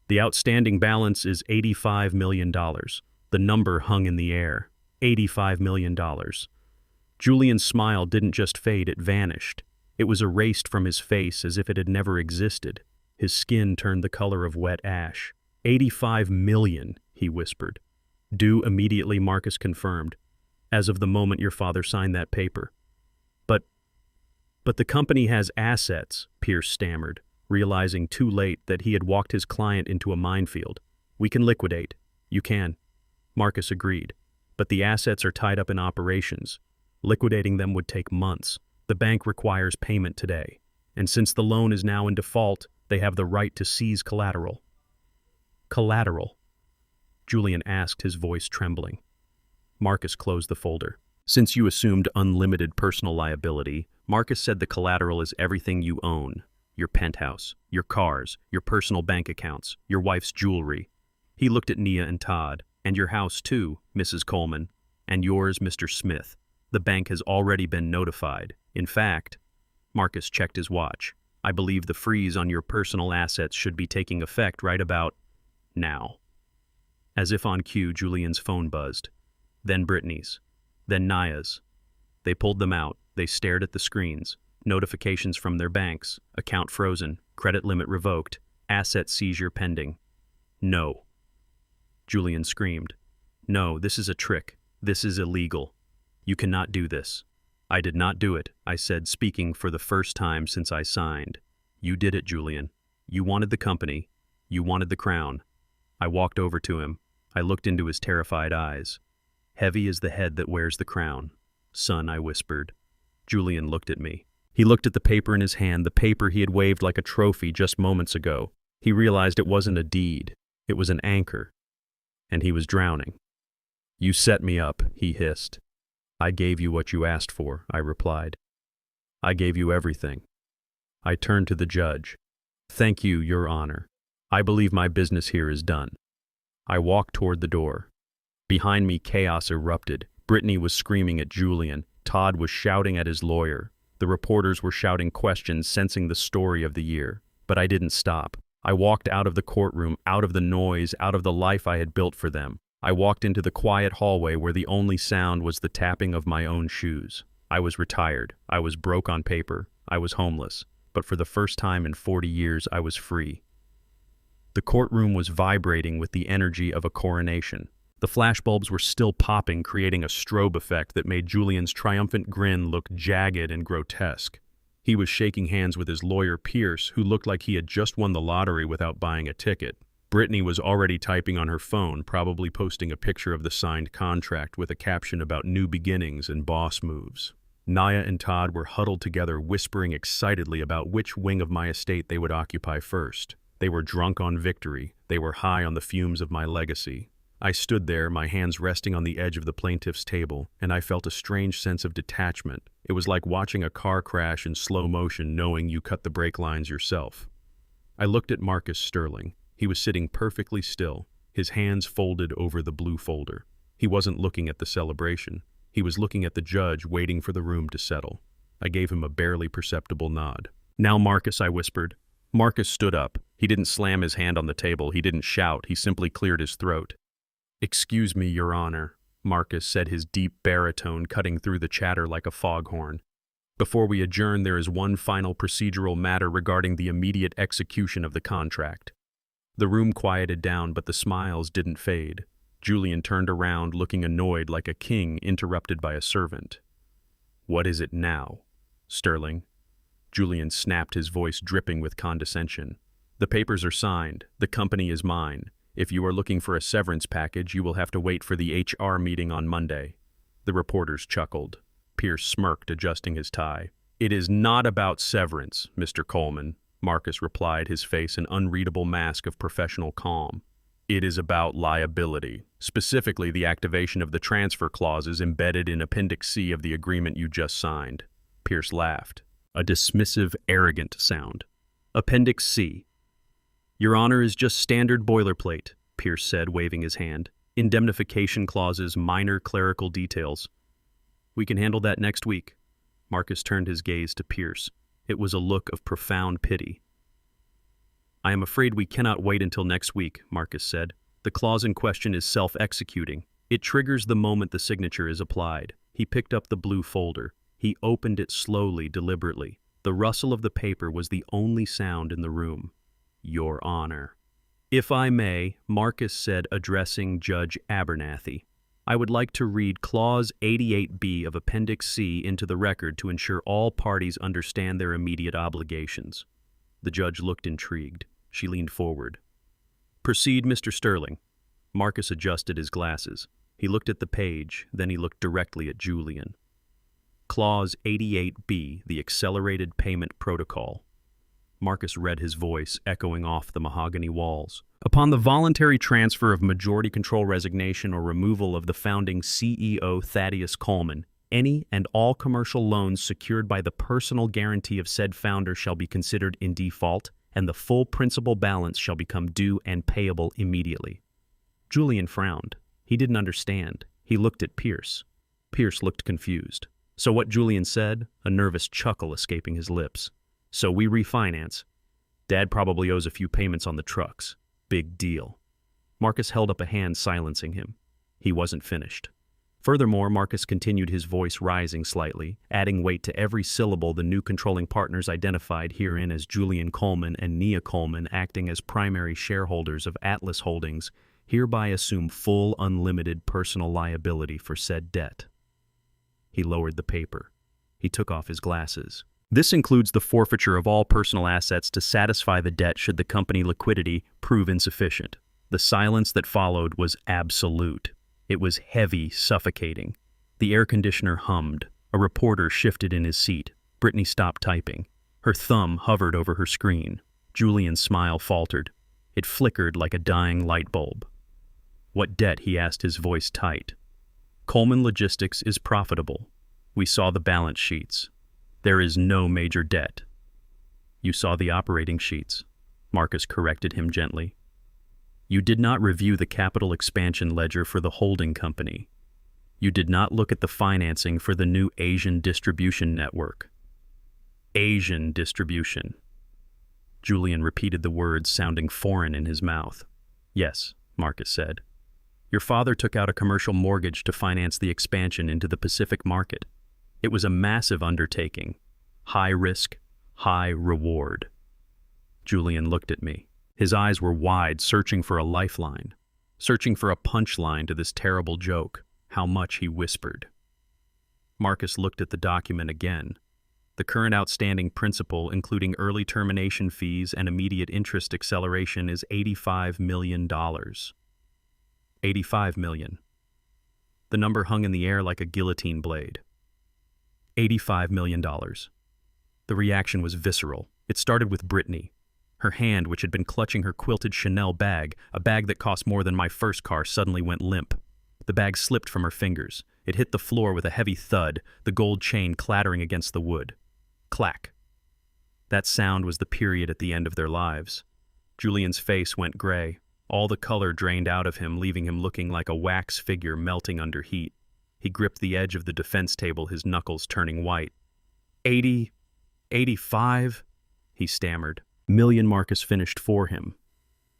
The outstanding balance is $85 million. The number hung in the air. $85 million. Julian's smile didn't just fade, it vanished. It was erased from his face as if it had never existed. His skin turned the color of wet ash. $85 million, he whispered. Due immediately, Marcus confirmed. As of the moment your father signed that paper. But the company has assets, Pierce stammered, realizing too late that he had walked his client into a minefield. We can liquidate. You can. Marcus agreed. But the assets are tied up in operations. Liquidating them would take months. The bank requires payment today. And since the loan is now in default, they have the right to seize collateral. Collateral? Julian asked, his voice trembling. Marcus closed the folder. Since you assumed unlimited personal liability, Marcus said the collateral is everything you own. Your penthouse, your cars, your personal bank accounts, your wife's jewelry. He looked at Nia and Todd. And your house too, Mrs. Coleman. And yours, Mr. Smith. The bank has already been notified. In fact, Marcus checked his watch. I believe the freeze on your personal assets should be taking effect right about now. As if on cue, Julian's phone buzzed. Then Brittany's. Then Nia's. They pulled them out. They stared at the screens. Notifications from their banks. Account frozen. Credit limit revoked. Asset seizure pending. No. Julian screamed. No, this is a trick. This is illegal. You cannot do this. I did not do it, I said, speaking for the first time since I signed. You did it, Julian. You wanted the company. You wanted the crown. I walked over to him. I looked into his terrified eyes. Heavy is the head that wears the crown. Son, I whispered. Julian looked at me. He looked at the paper in his hand, the paper he had waved like a trophy just moments ago. He realized it wasn't a deed. It was an anchor. And he was drowning. You set me up, he hissed. I gave you what you asked for, I replied. I gave you everything. I turned to the judge. Thank you, Your Honor. I believe my business here is done. I walked toward the door. Behind me, chaos erupted. Brittany was screaming at Julian. Todd was shouting at his lawyer. The reporters were shouting questions, sensing the story of the year. But I didn't stop. I walked out of the courtroom, out of the noise, out of the life I had built for them. I walked into the quiet hallway where the only sound was the tapping of my own shoes. I was retired. I was broke on paper. I was homeless. But for the first time in 40 years, I was free. The courtroom was vibrating with the energy of a coronation. The flashbulbs were still popping, creating a strobe effect that made Julian's triumphant grin look jagged and grotesque. He was shaking hands with his lawyer, Pierce, who looked like he had just won the lottery without buying a ticket. Brittany was already typing on her phone, probably posting a picture of the signed contract with a caption about new beginnings and boss moves. Nia and Todd were huddled together, whispering excitedly about which wing of my estate they would occupy first. They were drunk on victory. They were high on the fumes of my legacy. I stood there, my hands resting on the edge of the plaintiff's table, and I felt a strange sense of detachment. It was like watching a car crash in slow motion, knowing you cut the brake lines yourself. I looked at Marcus Sterling. He was sitting perfectly still, his hands folded over the blue folder. He wasn't looking at the celebration. He was looking at the judge, waiting for the room to settle. I gave him a barely perceptible nod. Now, Marcus, I whispered. Marcus stood up. He didn't slam his hand on the table. He didn't shout. He simply cleared his throat. Excuse me, Your Honor, Marcus said, his deep baritone cutting through the chatter like a foghorn. Before we adjourn, there is one final procedural matter regarding the immediate execution of the contract. The room quieted down, but the smiles didn't fade. Julian turned around, looking annoyed like a king interrupted by a servant. What is it now, Sterling? Julian snapped, his voice dripping with condescension. The papers are signed. The company is mine. If you are looking for a severance package, you will have to wait for the HR meeting on Monday. The reporters chuckled. Pierce smirked, adjusting his tie. It is not about severance, Mr. Coleman, Marcus replied, his face an unreadable mask of professional calm. It is about liability, specifically the activation of the transfer clauses embedded in Appendix C of the agreement you just signed. Pierce laughed. A dismissive, arrogant sound. Appendix C. Your Honor is just standard boilerplate, Pierce said, waving his hand. Indemnification clauses, minor clerical details. We can handle that next week. Marcus turned his gaze to Pierce. It was a look of profound pity. "I am afraid we cannot wait until next week," Marcus said. "The clause in question is self-executing. It triggers the moment the signature is applied." He picked up the blue folder. He opened it slowly, deliberately. The rustle of the paper was the only sound in the room. "Your Honor." "If I may," Marcus said, addressing Judge Abernathy, "I would like to read Clause 88B of Appendix C into the record to ensure all parties understand their immediate obligations." The judge looked intrigued. She leaned forward. "Proceed, Mr. Sterling." Marcus adjusted his glasses. He looked at the page, then he looked directly at Julian. Clause 88B, the Accelerated Payment Protocol. Marcus read his voice echoing off the mahogany walls. "Upon the voluntary transfer of majority control resignation or removal of the founding CEO Thaddeus Coleman, any and all commercial loans secured by the personal guarantee of said founder shall be considered in default, and the full principal balance shall become due and payable immediately." Julian frowned. He didn't understand. He looked at Pierce. Pierce looked confused. "So what?" Julian said, a nervous chuckle escaping his lips. "So we refinance. Dad probably owes a few payments on the trucks. Big deal." Marcus held up a hand, silencing him. He wasn't finished. Furthermore, Marcus continued, his voice rising slightly, adding weight to every syllable. "The new controlling partners identified herein as Julian Coleman and Nia Coleman, acting as primary shareholders of Atlas Holdings, hereby assume full unlimited personal liability for said debt." He lowered the paper. He took off his glasses. "This includes the forfeiture of all personal assets to satisfy the debt should the company liquidity prove insufficient." The silence that followed was absolute. It was heavy, suffocating. The air conditioner hummed. A reporter shifted in his seat. Brittany stopped typing. Her thumb hovered over her screen. Julian's smile faltered. It flickered like a dying light bulb. "What debt?" he asked, his voice tight. "Coleman Logistics is profitable. We saw the balance sheets. There is no major debt." "You saw the operating sheets," Marcus corrected him gently. "You did not review the capital expansion ledger for the holding company. You did not look at the financing for the new Asian distribution network." "Asian distribution." Julian repeated the words, sounding foreign in his mouth. "Yes," Marcus said. "Your father took out a commercial mortgage to finance the expansion into the Pacific market. It was a massive undertaking. High risk, high reward." Julian looked at me. His eyes were wide, searching for a lifeline, searching for a punchline to this terrible joke. "How much?" he whispered. Marcus looked at the document again. "The current outstanding principal, including early termination fees and immediate interest acceleration, is $85 million. $85 million. The number hung in the air like a guillotine blade. $85 million. The reaction was visceral. It started with Brittany. Her hand, which had been clutching her quilted Chanel bag, a bag that cost more than my first car, suddenly went limp. The bag slipped from her fingers. It hit the floor with a heavy thud, the gold chain clattering against the wood. Clack. That sound was the period at the end of their lives. Julian's face went gray. All the color drained out of him, leaving him looking like a wax figure melting under heat. He gripped the edge of the defense table, his knuckles turning white. 85, he stammered. Million, Marcus finished for him.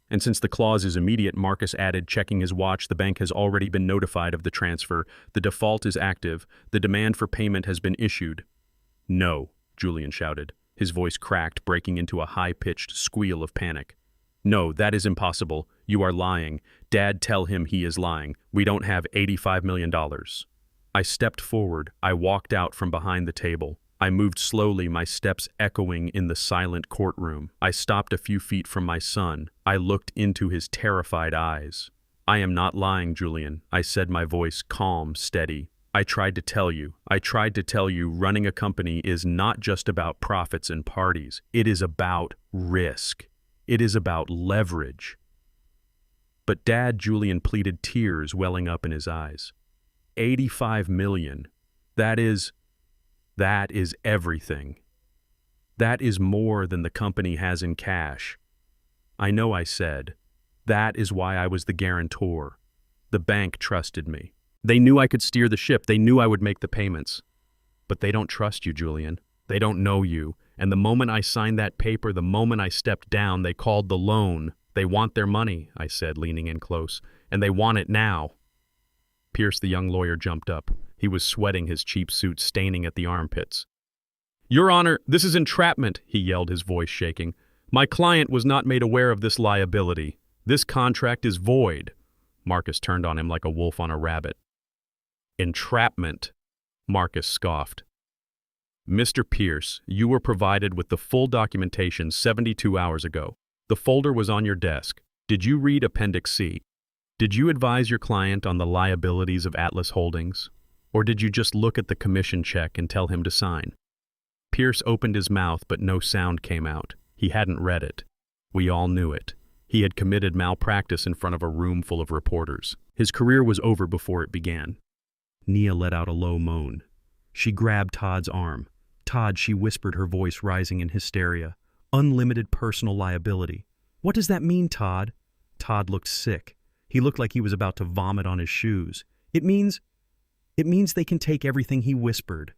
"And since the clause is immediate," Marcus added, checking his watch, "the bank has already been notified of the transfer. The default is active. The demand for payment has been issued." "No," Julian shouted. His voice cracked, breaking into a high-pitched squeal of panic. "No, that is impossible. You are lying. Dad, tell him he is lying. We don't have $85 million. I stepped forward. I walked out from behind the table. I moved slowly, my steps echoing in the silent courtroom. I stopped a few feet from my son. I looked into his terrified eyes. "I am not lying, Julian," I said, my voice calm, steady. I tried to tell you, running a company is not just about profits and parties. It is about risk. It is about leverage." "But Dad," Julian pleaded, tears welling up in his eyes. $85 million. That is everything. That is more than the company has in cash. "I know," I said. "That is why I was the guarantor. The bank trusted me. They knew I could steer the ship. They knew I would make the payments." But they don't trust you, Julian. They don't know you. And the moment I signed that paper, the moment I stepped down, they called the loan. They want their money, I said, leaning in close. And they want it now. Pierce, the young lawyer, jumped up. He was sweating, his cheap suit staining at the armpits. Your Honor, this is entrapment, he yelled, his voice shaking. My client was not made aware of this liability. This contract is void. Marcus turned on him like a wolf on a rabbit. Entrapment, Marcus scoffed. Mr. Pierce, you were provided with the full documentation 72 hours ago. The folder was on your desk. Did you read Appendix C? Did you advise your client on the liabilities of Atlas Holdings? Or did you just look at the commission check and tell him to sign? Pierce opened his mouth, but no sound came out. He hadn't read it. We all knew it. He had committed malpractice in front of a room full of reporters. His career was over before it began. Nia let out a low moan. She grabbed Todd's arm. Todd, she whispered, her voice rising in hysteria. Unlimited personal liability. What does that mean, Todd? Todd looked sick. He looked like he was about to vomit on his shoes. It means they can take everything, he whispered.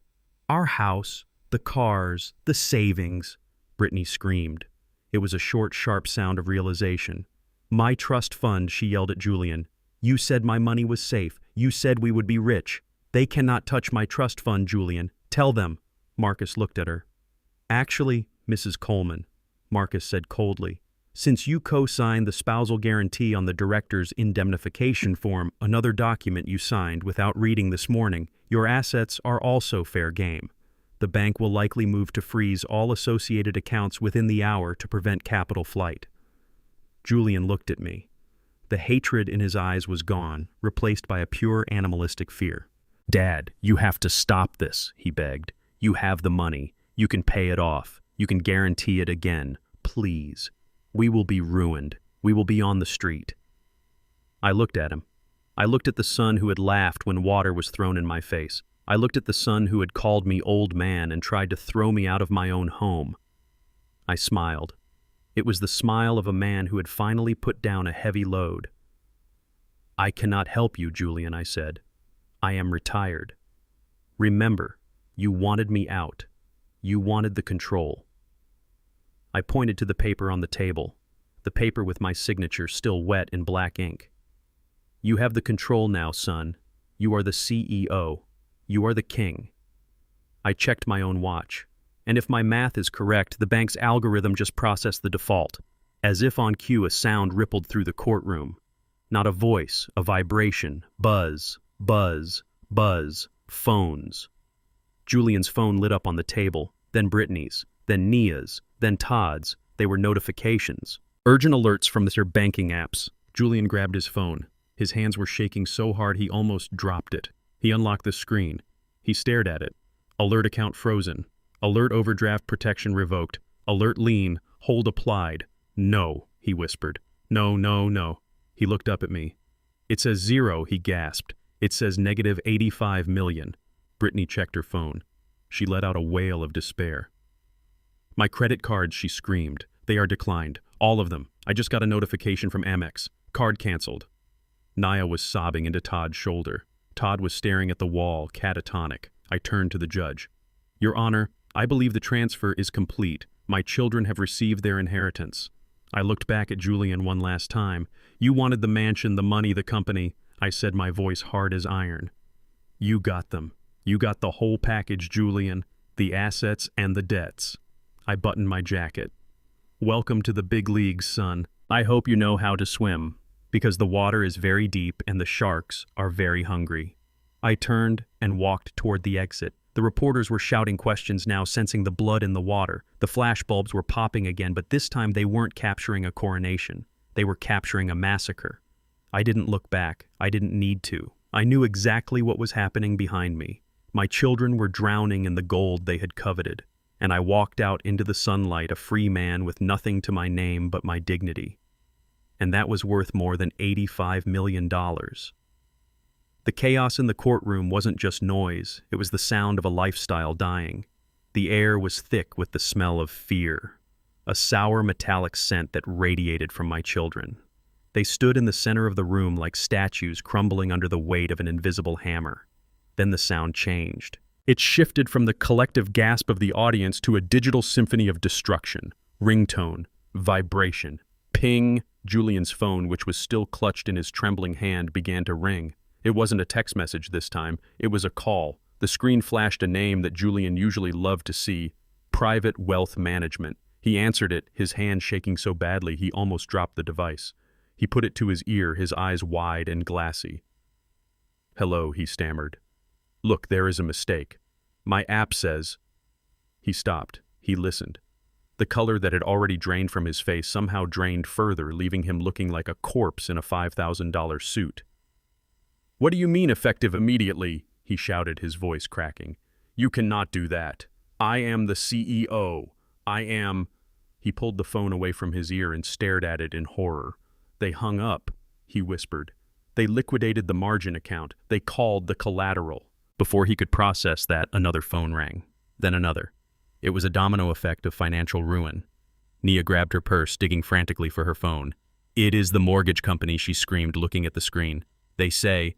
Our house, the cars, the savings. Brittany screamed. It was a short, sharp sound of realization. My trust fund, she yelled at Julian. You said my money was safe. You said we would be rich. They cannot touch my trust fund, Julian. Tell them. Marcus looked at her. Actually, Mrs. Coleman, Marcus said coldly, since you co-signed the spousal guarantee on the director's indemnification form, another document you signed without reading this morning, your assets are also fair game. The bank will likely move to freeze all associated accounts within the hour to prevent capital flight. Julian looked at me. The hatred in his eyes was gone, replaced by a pure animalistic fear. Dad, you have to stop this, he begged. You have the money. You can pay it off. You can guarantee it again. Please. We will be ruined. We will be on the street. I looked at him. I looked at the son who had laughed when water was thrown in my face. I looked at the son who had called me old man and tried to throw me out of my own home. I smiled. It was the smile of a man who had finally put down a heavy load. I cannot help you, Julian, I said. I am retired. Remember, you wanted me out. You wanted the control. I pointed to the paper on the table, the paper with my signature still wet in black ink. You have the control now, son. You are the CEO. You are the king. I checked my own watch, and if my math is correct, the bank's algorithm just processed the default. As if on cue, a sound rippled through the courtroom. Not a voice, a vibration, buzz, buzz, buzz, phones. Julian's phone lit up on the table, then Brittany's, then Nia's, then Todd's. They were notifications. Urgent alerts from their banking apps. Julian grabbed his phone. His hands were shaking so hard he almost dropped it. He unlocked the screen. He stared at it. Alert account frozen. Alert overdraft protection revoked. Alert lien, hold applied. No, he whispered. No, no, no. He looked up at me. It says 0, he gasped. It says negative 85 million. Brittany checked her phone. She let out a wail of despair. My credit cards, she screamed. They are declined. All of them. I just got a notification from Amex. Card canceled. Nia was sobbing into Todd's shoulder. Todd was staring at the wall, catatonic. I turned to the judge. Your Honor, I believe the transfer is complete. My children have received their inheritance. I looked back at Julian one last time. You wanted the mansion, the money, the company. I said, my voice hard as iron. You got them. You got the whole package, Julian. The assets and the debts. I buttoned my jacket. Welcome to the big leagues, son. I hope you know how to swim, because the water is very deep and the sharks are very hungry. I turned and walked toward the exit. The reporters were shouting questions now, sensing the blood in the water. The flashbulbs were popping again, but this time they weren't capturing a coronation. They were capturing a massacre. I didn't look back. I didn't need to. I knew exactly what was happening behind me. My children were drowning in the gold they had coveted, and I walked out into the sunlight a free man with nothing to my name but my dignity. And that was worth more than $85 million. The chaos in the courtroom wasn't just noise, it was the sound of a lifestyle dying. The air was thick with the smell of fear, a sour metallic scent that radiated from my children. They stood in the center of the room like statues crumbling under the weight of an invisible hammer. Then the sound changed. It shifted from the collective gasp of the audience to a digital symphony of destruction. Ringtone, vibration, ping. Julian's phone, which was still clutched in his trembling hand, began to ring. It wasn't a text message this time. It was a call. The screen flashed a name that Julian usually loved to see: Private Wealth Management. He answered it, his hand shaking so badly he almost dropped the device. He put it to his ear, his eyes wide and glassy. "Hello," he stammered. "Look, there is a mistake. My app says—" He stopped. He listened. The color that had already drained from his face somehow drained further, leaving him looking like a corpse in a $5,000 suit. "What do you mean effective immediately?" he shouted, his voice cracking. "You cannot do that. I am the CEO. I am—" He pulled the phone away from his ear and stared at it in horror. "They hung up," he whispered. "They liquidated the margin account. They called the collateral." Before he could process that, another phone rang. Then another. It was a domino effect of financial ruin. Nia grabbed her purse, digging frantically for her phone. "It is the mortgage company," she screamed, looking at the screen. They say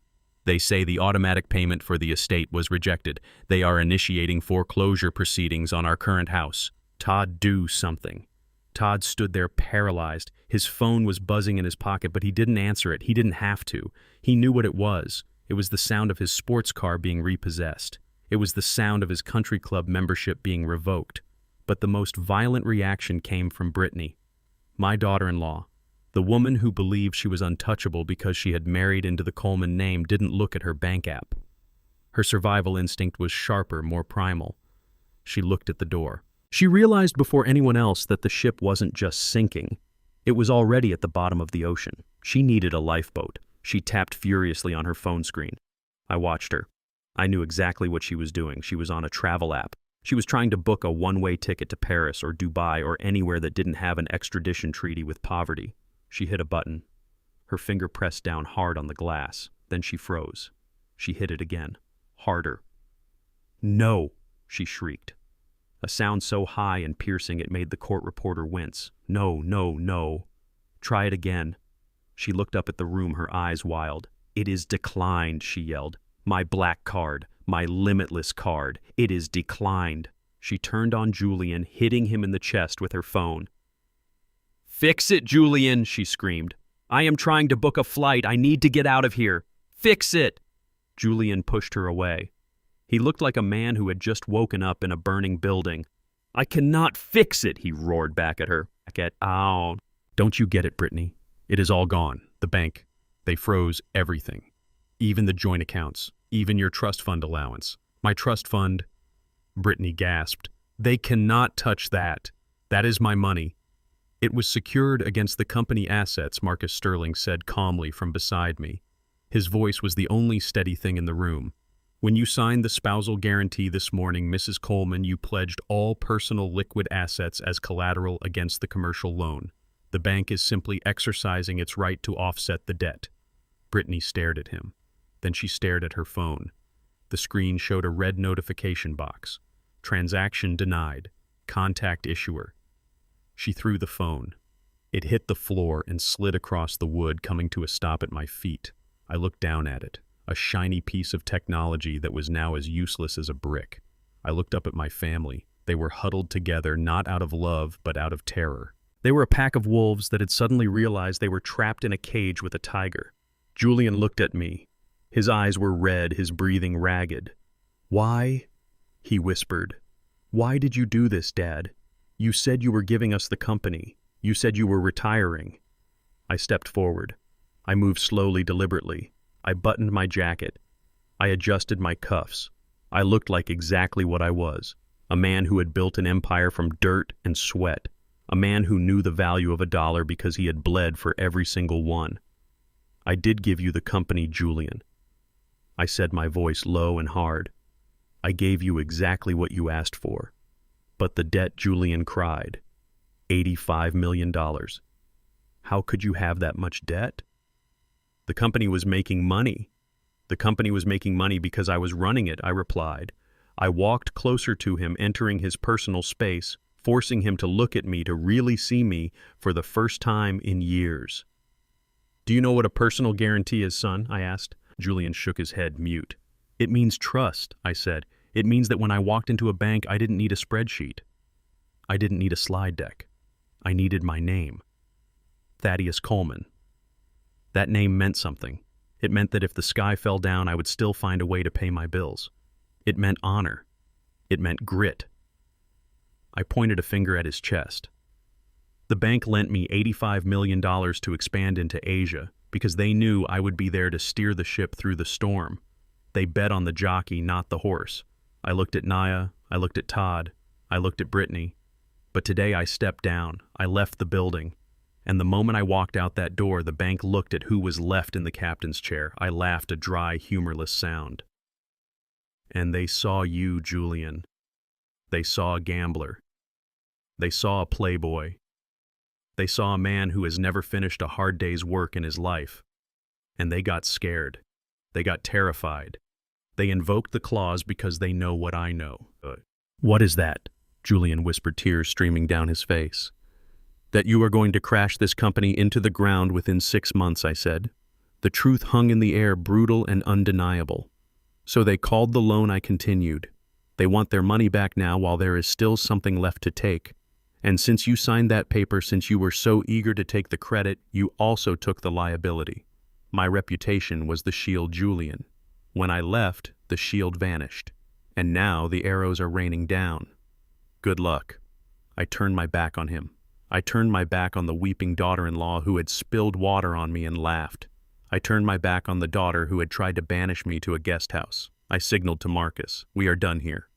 the automatic payment for the estate was rejected. They are initiating foreclosure proceedings on our current house." Todd, do something. Todd stood there paralyzed. His phone was buzzing in his pocket, but he didn't answer it. He didn't have to. He knew what it was. It was the sound of his sports car being repossessed. It was the sound of his country club membership being revoked. But the most violent reaction came from Brittany, my daughter-in-law. The woman who believed she was untouchable because she had married into the Coleman name didn't look at her bank app. Her survival instinct was sharper, more primal. She looked at the door. She realized before anyone else that the ship wasn't just sinking. It was already at the bottom of the ocean. She needed a lifeboat. She tapped furiously on her phone screen. I watched her. I knew exactly what she was doing. She was on a travel app. She was trying to book a one-way ticket to Paris or Dubai or anywhere that didn't have an extradition treaty with poverty. She hit a button. Her finger pressed down hard on the glass. Then she froze. She hit it again. Harder. "No!" she shrieked. A sound so high and piercing it made the court reporter wince. "No, no, no." "Try it again." She looked up at the room, her eyes wild. "It is declined," she yelled. "My black card, my limitless card, it is declined." She turned on Julian, hitting him in the chest with her phone. "Fix it, Julian," she screamed. "I am trying to book a flight. I need to get out of here. Fix it." Julian pushed her away. He looked like a man who had just woken up in a burning building. "I cannot fix it," he roared back at her. "Ow." "Don't you get it, Brittany? It is all gone. The bank. They froze everything. Even the joint accounts. Even your trust fund allowance. My trust fund—" Brittany gasped. "They cannot touch that. That is my money." "It was secured against the company assets," Marcus Sterling said calmly from beside me. His voice was the only steady thing in the room. "When you signed the spousal guarantee this morning, Mrs. Coleman, you pledged all personal liquid assets as collateral against the commercial loan. The bank is simply exercising its right to offset the debt." Brittany stared at him. Then she stared at her phone. The screen showed a red notification box. Transaction denied. Contact issuer. She threw the phone. It hit the floor and slid across the wood, coming to a stop at my feet. I looked down at it, a shiny piece of technology that was now as useless as a brick. I looked up at my family. They were huddled together, not out of love, but out of terror. They were a pack of wolves that had suddenly realized they were trapped in a cage with a tiger. Julian looked at me. His eyes were red, his breathing ragged. "Why?" he whispered. "Why did you do this, Dad? You said you were giving us the company. You said you were retiring." I stepped forward. I moved slowly, deliberately. I buttoned my jacket. I adjusted my cuffs. I looked like exactly what I was, a man who had built an empire from dirt and sweat, a man who knew the value of $1 because he had bled for every single one. "I did give you the company, Julian," I said, my voice low and hard. "I gave you exactly what you asked for. But the debt," Julian cried. $85 million. "How could you have that much debt?" "The company was making money. The company was making money because I was running it," I replied. I walked closer to him, entering his personal space, forcing him to look at me, to really see me for the first time in years. "Do you know what a personal guarantee is, son?" I asked. Julian shook his head, mute. "It means trust," I said. It means that when I walked into a bank, I didn't need a spreadsheet. I didn't need a slide deck. I needed my name. Thaddeus Coleman. That name meant something. It meant that if the sky fell down, I would still find a way to pay my bills. It meant honor. It meant grit. I pointed a finger at his chest. The bank lent me $85 million to expand into Asia because they knew I would be there to steer the ship through the storm. They bet on the jockey, not the horse. I looked at Naya, I looked at Todd, I looked at Brittany. But today I stepped down, I left the building, and the moment I walked out that door, the bank looked at who was left in the captain's chair. I laughed a dry, humorless sound. And they saw you, Julian. They saw a gambler. They saw a playboy. They saw a man who has never finished a hard day's work in his life. And they got scared. They got terrified. They invoked the clause because they know what I know. What is that? Julian whispered, tears streaming down his face. That you are going to crash this company into the ground within 6 months, I said. The truth hung in the air, brutal and undeniable. So they called the loan, I continued. They want their money back now while there is still something left to take. And since you signed that paper, since you were so eager to take the credit, you also took the liability. My reputation was the shield, Julian. When I left, the shield vanished. And now the arrows are raining down. Good luck. I turned my back on him. I turned my back on the weeping daughter-in-law who had spilled water on me and laughed. I turned my back on the daughter who had tried to banish me to a guest house. I signaled to Marcus, "We are done here."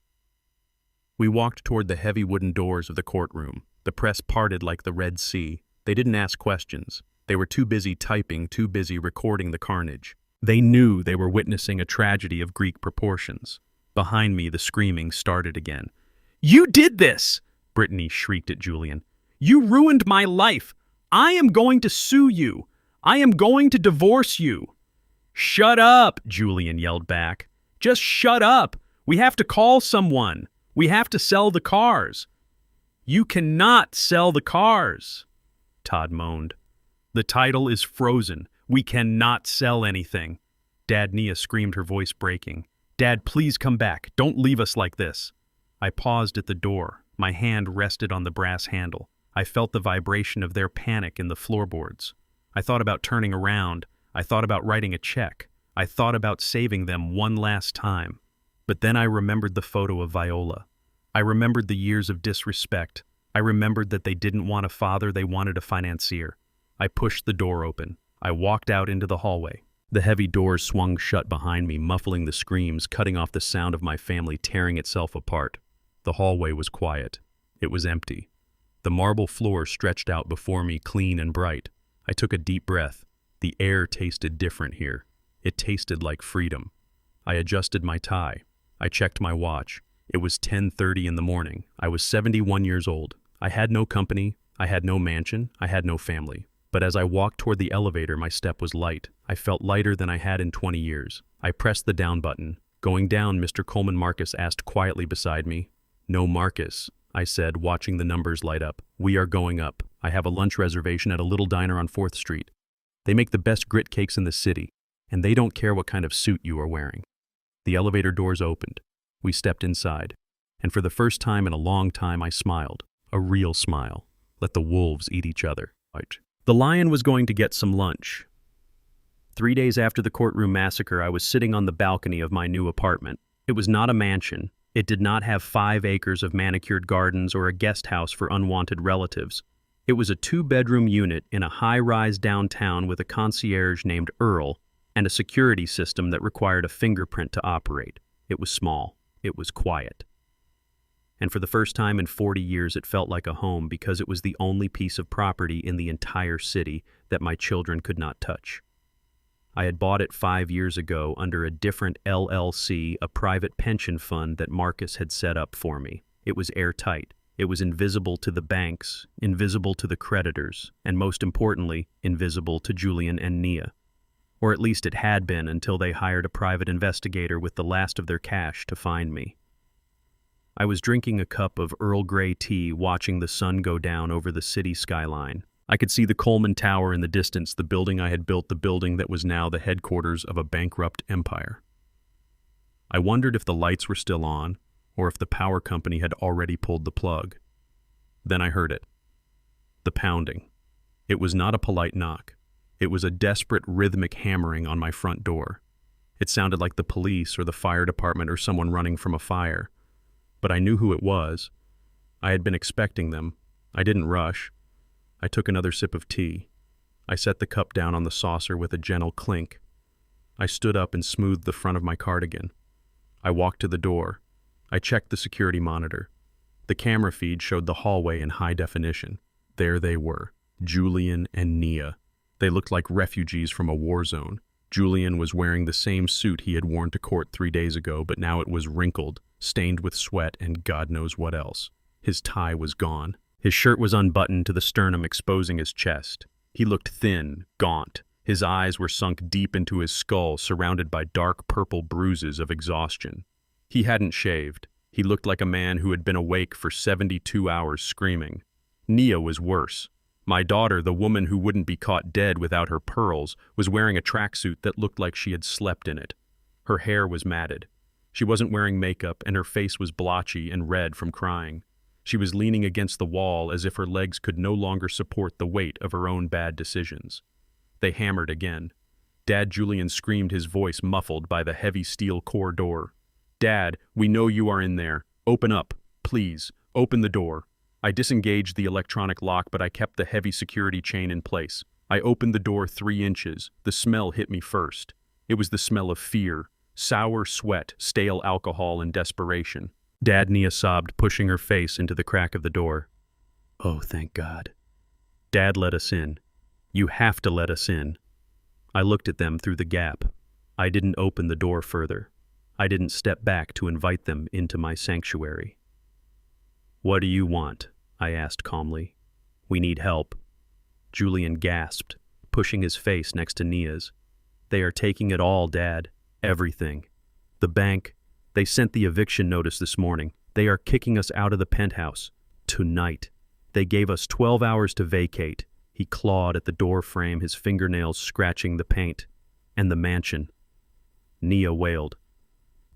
We walked toward the heavy wooden doors of the courtroom. The press parted like the Red Sea. They didn't ask questions. They were too busy typing, too busy recording the carnage. They knew they were witnessing a tragedy of Greek proportions. Behind me, the screaming started again. "You did this!" Brittany shrieked at Julian. "You ruined my life! I am going to sue you! I am going to divorce you!" "Shut up!" Julian yelled back. "Just shut up! We have to call someone! We have to sell the cars!" "You cannot sell the cars!" Todd moaned. "The title is frozen. We cannot sell anything." "Dad," Nia screamed, her voice breaking. "Dad, please come back. Don't leave us like this." I paused at the door. My hand rested on the brass handle. I felt the vibration of their panic in the floorboards. I thought about turning around. I thought about writing a check. I thought about saving them one last time. But then I remembered the photo of Viola. I remembered the years of disrespect. I remembered that they didn't want a father, they wanted a financier. I pushed the door open. I walked out into the hallway. The heavy doors swung shut behind me, muffling the screams, cutting off the sound of my family tearing itself apart. The hallway was quiet. It was empty. The marble floor stretched out before me, clean and bright. I took a deep breath. The air tasted different here. It tasted like freedom. I adjusted my tie. I checked my watch. It was 10:30 in the morning. I was 71 years old. I had no company. I had no mansion. I had no family. But as I walked toward the elevator, my step was light. I felt lighter than I had in 20 years. I pressed the down button. Going down, Mr. Coleman Marcus asked quietly beside me. "No, Marcus," I said, watching the numbers light up. "We are going up. I have a lunch reservation at a little diner on 4th Street. They make the best grit cakes in the city, and they don't care what kind of suit you are wearing." The elevator doors opened. We stepped inside, and for the first time in a long time I smiled. A real smile. Let the wolves eat each other. The lion was going to get some lunch. 3 days after the courtroom massacre, I was sitting on the balcony of my new apartment. It was not a mansion. It did not have 5 acres of manicured gardens or a guest house for unwanted relatives. It was a 2-bedroom unit in a high-rise downtown with a concierge named Earl and a security system that required a fingerprint to operate. It was small. It was quiet. And for the first time in 40 years, it felt like a home because it was the only piece of property in the entire city that my children could not touch. I had bought it 5 years ago under a different LLC, a private pension fund that Marcus had set up for me. It was airtight. It was invisible to the banks, invisible to the creditors, and most importantly, invisible to Julian and Nia. Or at least it had been until they hired a private investigator with the last of their cash to find me. I was drinking a cup of Earl Grey tea, watching the sun go down over the city skyline. I could see the Coleman Tower in the distance, the building I had built, the building that was now the headquarters of a bankrupt empire. I wondered if the lights were still on, or if the power company had already pulled the plug. Then I heard it. The pounding. It was not a polite knock. It was a desperate, rhythmic hammering on my front door. It sounded like the police or the fire department or someone running from a fire. But I knew who it was. I had been expecting them. I didn't rush. I took another sip of tea. I set the cup down on the saucer with a gentle clink. I stood up and smoothed the front of my cardigan. I walked to the door. I checked the security monitor. The camera feed showed the hallway in high definition. There they were, Julian and Nia. They looked like refugees from a war zone. Julian was wearing the same suit he had worn to court 3 days ago, but now it was wrinkled, stained with sweat, and God knows what else. His tie was gone. His shirt was unbuttoned to the sternum, exposing his chest. He looked thin, gaunt. His eyes were sunk deep into his skull, surrounded by dark purple bruises of exhaustion. He hadn't shaved. He looked like a man who had been awake for 72 hours screaming. Nia was worse. My daughter, the woman who wouldn't be caught dead without her pearls, was wearing a tracksuit that looked like she had slept in it. Her hair was matted. She wasn't wearing makeup, and her face was blotchy and red from crying. She was leaning against the wall as if her legs could no longer support the weight of her own bad decisions. They hammered again. Dad Julian screamed, his voice muffled by the heavy steel core door. "Dad, we know you are in there. Open up, please. Open the door." I disengaged the electronic lock, but I kept the heavy security chain in place. I opened the door 3 inches. The smell hit me first. It was the smell of fear, sour sweat, stale alcohol, and desperation. Dad, Nia sobbed, pushing her face into the crack of the door. "Oh, thank God." Dad let us in. "You have to let us in." I looked at them through the gap. I didn't open the door further. I didn't step back to invite them into my sanctuary. "What do you want?" I asked calmly. "We need help." Julian gasped, pushing his face next to Nia's. "They are taking it all, Dad. Everything. The bank. They sent the eviction notice this morning. They are kicking us out of the penthouse. Tonight. They gave us 12 hours to vacate." He clawed at the door frame, his fingernails scratching the paint. "And the mansion." Nia wailed.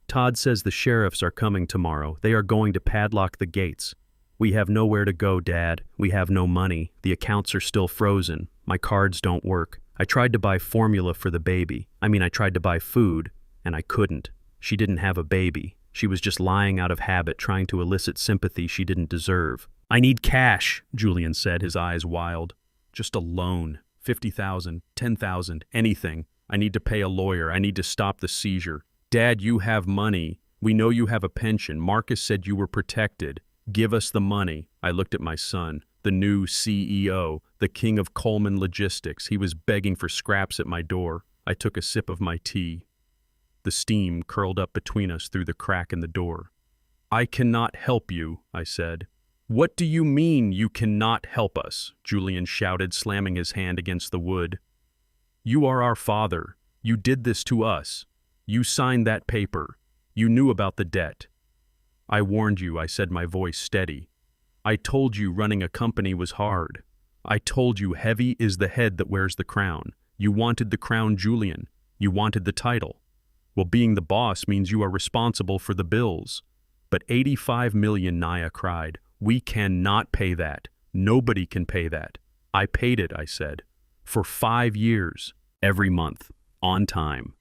"Todd says the sheriffs are coming tomorrow. They are going to padlock the gates. We have nowhere to go, Dad. We have no money. The accounts are still frozen. My cards don't work. I tried to buy formula for the baby. I tried to buy food, and I couldn't. She didn't have a baby. She was just lying out of habit, trying to elicit sympathy she didn't deserve." "I need cash," Julian said, his eyes wild. "Just a loan. 50,000, 10,000, anything. I need to pay a lawyer. I need to stop the seizure. Dad, you have money. We know you have a pension. Marcus said you were protected. Give us the money." I looked at my son, the new CEO, the king of Coleman Logistics. He was begging for scraps at my door. I took a sip of my tea. The steam curled up between us through the crack in the door. "I cannot help you," I said. "What do you mean you cannot help us?" Julian shouted, slamming his hand against the wood. "You are our father. You did this to us. You signed that paper. You knew about the debt." "I warned you," I said, my voice steady. "I told you running a company was hard. I told you heavy is the head that wears the crown. You wanted the crown, Julian. You wanted the title. Well, being the boss means you are responsible for the bills." "But 85 million, Nia cried. "We cannot pay that. Nobody can pay that." "I paid it," I said. "For 5 years. Every month. On time.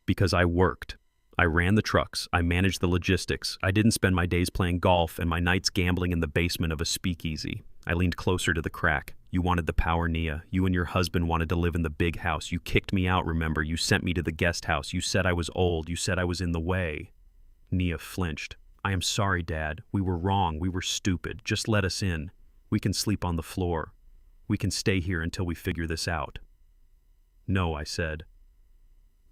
Because I worked. I ran the trucks. I managed the logistics. I didn't spend my days playing golf and my nights gambling in the basement of a speakeasy." I leaned closer to the crack. "You wanted the power, Nia. You and your husband wanted to live in the big house. You kicked me out, remember? You sent me to the guest house. You said I was old. You said I was in the way." Nia flinched. "I am sorry, Dad. We were wrong. We were stupid. Just let us in. We can sleep on the floor. We can stay here until we figure this out." "No," I said.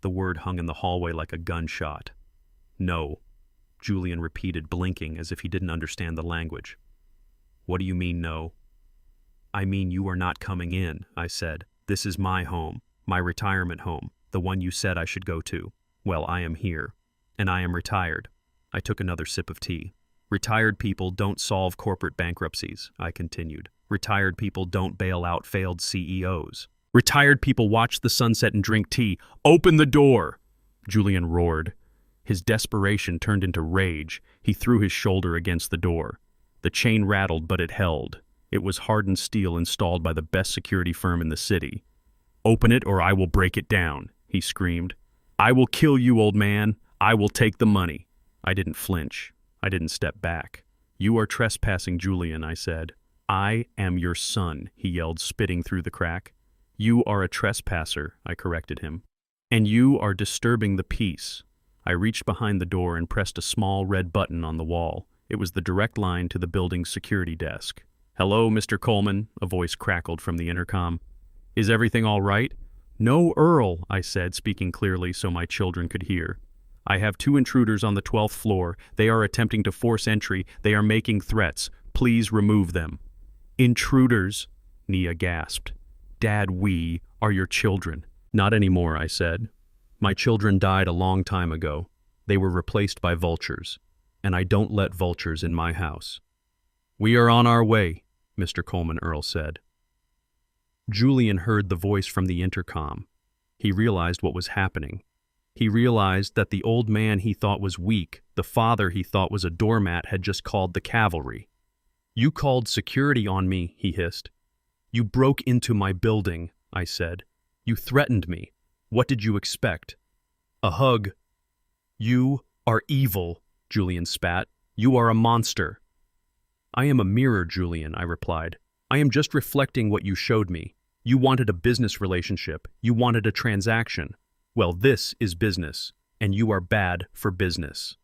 The word hung in the hallway like a gunshot. "No," Julian repeated, blinking as if he didn't understand the language. "What do you mean, no?" "I mean you are not coming in," I said. "This is my home, my retirement home, the one you said I should go to. Well, I am here, and I am retired." I took another sip of tea. "Retired people don't solve corporate bankruptcies," I continued. "Retired people don't bail out failed CEOs. Retired people watch the sunset and drink tea. Open the door!" Julian roared. His desperation turned into rage. He threw his shoulder against the door. The chain rattled, but it held. It was hardened steel installed by the best security firm in the city. "Open it or I will break it down," he screamed. "I will kill you, old man. I will take the money." I didn't flinch. I didn't step back. "You are trespassing, Julian," I said. "I am your son," he yelled, spitting through the crack. "You are a trespasser," I corrected him. "And you are disturbing the peace." I reached behind the door and pressed a small red button on the wall. It was the direct line to the building's security desk. "Hello, Mr. Coleman," a voice crackled from the intercom. "Is everything all right?" "No, Earl," I said, speaking clearly so my children could hear. "I have 2 intruders on the 12th floor. They are attempting to force entry. They are making threats. Please remove them." "Intruders?" Nia gasped. "Dad, we are your children." "Not anymore," I said. "My children died a long time ago. They were replaced by vultures, and I don't let vultures in my house." "We are on our way," Mr. Coleman Earl said. Julian heard the voice from the intercom. He realized what was happening. He realized that the old man he thought was weak, the father he thought was a doormat, had just called the cavalry. "You called security on me," he hissed. "You broke into my building," I said. "You threatened me. What did you expect? A hug?" "You are evil," Julian spat. "You are a monster." "I am a mirror, Julian," I replied. "I am just reflecting what you showed me. You wanted a business relationship. You wanted a transaction. Well, this is business, and you are bad for business."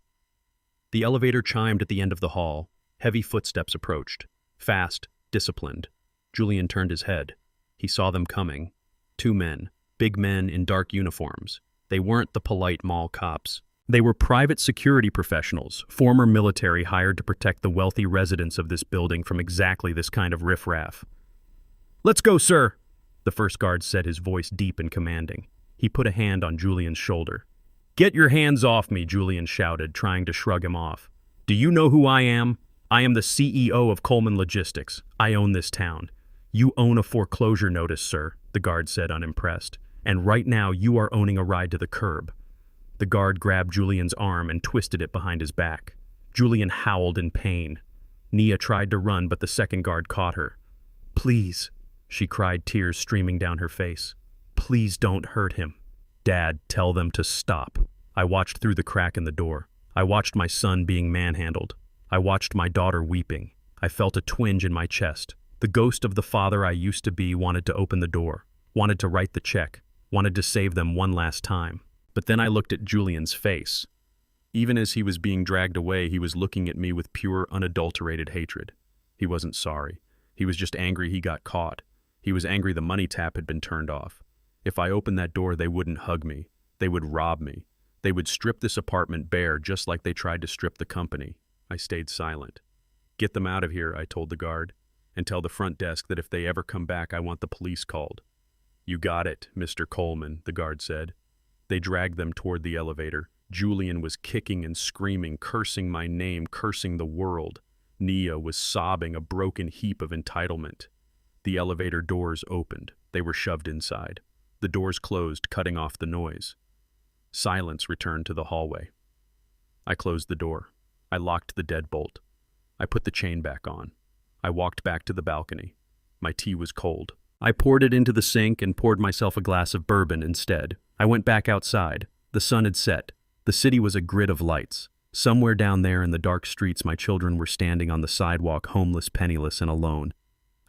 The elevator chimed at the end of the hall. Heavy footsteps approached. Fast, disciplined. Julian turned his head. He saw them coming. 2 men, big men in dark uniforms. They weren't the polite mall cops. They were private security professionals, former military hired to protect the wealthy residents of this building from exactly this kind of riffraff. "Let's go, sir," the first guard said, his voice deep and commanding. He put a hand on Julian's shoulder. "Get your hands off me," Julian shouted, trying to shrug him off. "Do you know who I am? I am the CEO of Coleman Logistics. I own this town." "You own a foreclosure notice, sir," the guard said, unimpressed. "And right now you are owning a ride to the curb." The guard grabbed Julian's arm and twisted it behind his back. Julian howled in pain. Nia tried to run, but the second guard caught her. "Please," she cried, tears streaming down her face. "Please don't hurt him." "Dad, tell them to stop." I watched through the crack in the door. I watched my son being manhandled. I watched my daughter weeping. I felt a twinge in my chest. The ghost of the father I used to be wanted to open the door, wanted to write the check, wanted to save them one last time. But then I looked at Julian's face. Even as he was being dragged away, he was looking at me with pure, unadulterated hatred. He wasn't sorry. He was just angry he got caught. He was angry the money tap had been turned off. If I opened that door, they wouldn't hug me. They would rob me. They would strip this apartment bare just like they tried to strip the company. I stayed silent. "Get them out of here," I told the guard, "and tell the front desk that if they ever come back, I want the police called." "You got it, Mr. Coleman," the guard said. They dragged them toward the elevator. Julian was kicking and screaming, cursing my name, cursing the world. Nia was sobbing, a broken heap of entitlement. The elevator doors opened. They were shoved inside. The doors closed, cutting off the noise. Silence returned to the hallway. I closed the door. I locked the deadbolt. I put the chain back on. I walked back to the balcony. My tea was cold. I poured it into the sink and poured myself a glass of bourbon instead. I went back outside. The sun had set. The city was a grid of lights. Somewhere down there in the dark streets, my children were standing on the sidewalk, homeless, penniless, and alone.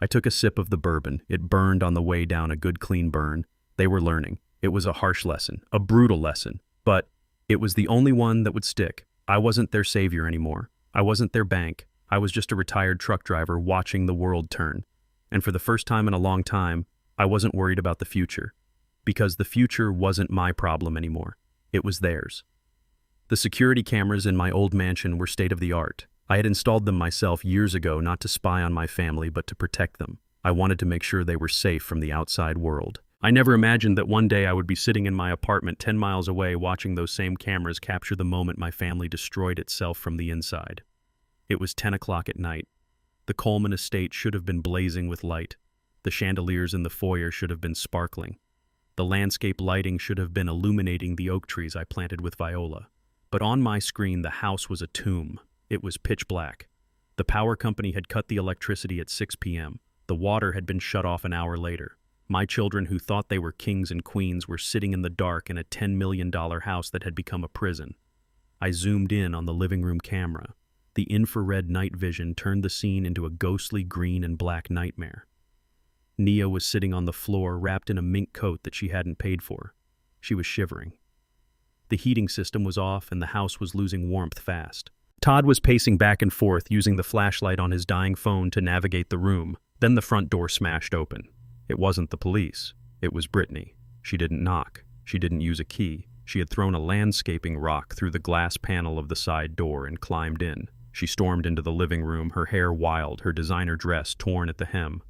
I took a sip of the bourbon. It burned on the way down, a good clean burn. They were learning. It was a harsh lesson, a brutal lesson, but it was the only one that would stick. I wasn't their savior anymore. I wasn't their bank. I was just a retired truck driver watching the world turn. And for the first time in a long time, I wasn't worried about the future. Because the future wasn't my problem anymore. It was theirs. The security cameras in my old mansion were state-of-the-art. I had installed them myself years ago, not to spy on my family, but to protect them. I wanted to make sure they were safe from the outside world. I never imagined that one day I would be sitting in my apartment 10 miles away watching those same cameras capture the moment my family destroyed itself from the inside. It was 10 o'clock at night. The Coleman estate should have been blazing with light. The chandeliers in the foyer should have been sparkling. The landscape lighting should have been illuminating the oak trees I planted with viola. But on my screen, the house was a tomb. It was pitch black. The power company had cut the electricity at 6 p.m. The water had been shut off an hour later. My children, who thought they were kings and queens, were sitting in the dark in a $10 million house that had become a prison. I zoomed in on the living room camera. The infrared night vision turned the scene into a ghostly green and black nightmare. Nia was sitting on the floor, wrapped in a mink coat that she hadn't paid for. She was shivering. The heating system was off and the house was losing warmth fast. Todd was pacing back and forth, using the flashlight on his dying phone to navigate the room. Then the front door smashed open. It wasn't the police. It was Brittany. She didn't knock. She didn't use a key. She had thrown a landscaping rock through the glass panel of the side door and climbed in. She stormed into the living room, her hair wild, her designer dress torn at the hem.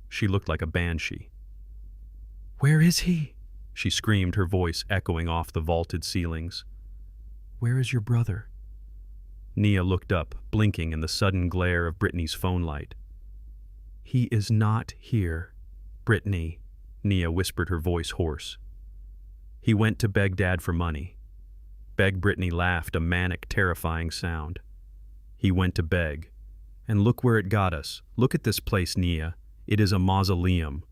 She looked like a banshee. "Where is he?" she screamed, her voice echoing off the vaulted ceilings. "Where is your brother?" Nia looked up, blinking in the sudden glare of Brittany's phone light. "He is not here, Brittany," Nia whispered, her voice hoarse. "He went to beg Dad for money." Beg. Brittany laughed, a manic, terrifying sound. "He went to beg. And look where it got us. Look at this place, Nia. It is a mausoleum."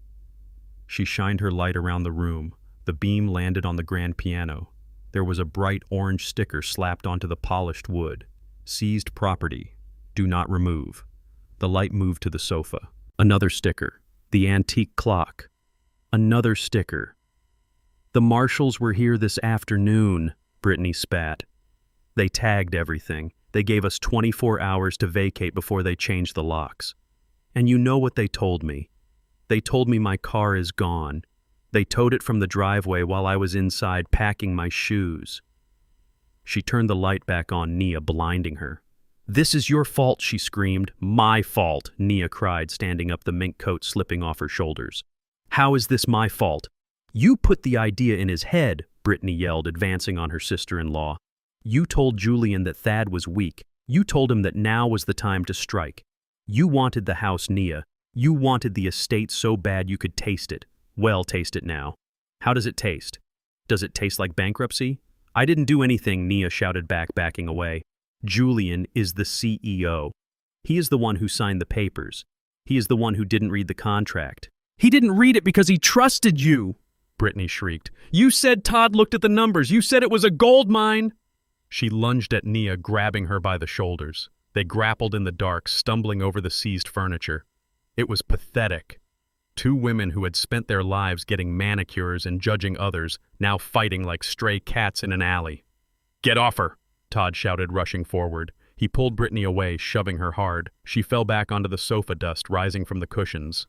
She shined her light around the room. The beam landed on the grand piano. There was a bright orange sticker slapped onto the polished wood. "Seized property. Do not remove." The light moved to the sofa. Another sticker. "The antique clock." Another sticker. "The marshals were here this afternoon," Brittany spat. "They tagged everything. They gave us 24 hours to vacate before they changed the locks. And you know what they told me? They told me my car is gone. They towed it from the driveway while I was inside packing my shoes." She turned the light back on Nia, blinding her. "This is your fault," she screamed. "My fault," Nia cried, standing up, the mink coat slipping off her shoulders. "How is this my fault?" "You put the idea in his head," Brittany yelled, advancing on her sister-in-law. "You told Julian that Thad was weak. You told him that now was the time to strike. You wanted the house, Nia. You wanted the estate so bad you could taste it. Well, taste it now. How does it taste? Does it taste like bankruptcy?" "I didn't do anything," Nia shouted back, backing away. "Julian is the CEO. He is the one who signed the papers. He is the one who didn't read the contract." "He didn't read it because he trusted you," Brittany shrieked. "You said Todd looked at the numbers. You said it was a gold mine." She lunged at Nia, grabbing her by the shoulders. They grappled in the dark, stumbling over the seized furniture. It was pathetic. Two women who had spent their lives getting manicures and judging others, now fighting like stray cats in an alley. "Get off her!" Todd shouted, rushing forward. He pulled Brittany away, shoving her hard. She fell back onto the sofa dust, rising from the cushions.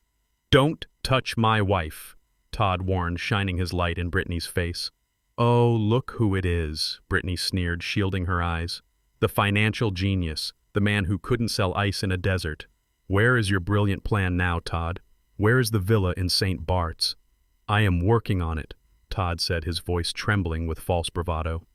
"Don't touch my wife," Todd warned, shining his light in Brittany's face. "Oh, look who it is," Brittany sneered, shielding her eyes. "The financial genius, the man who couldn't sell ice in a desert. Where is your brilliant plan now, Todd? Where is the villa in St. Bart's?" "I am working on it," Todd said, his voice trembling with false bravado.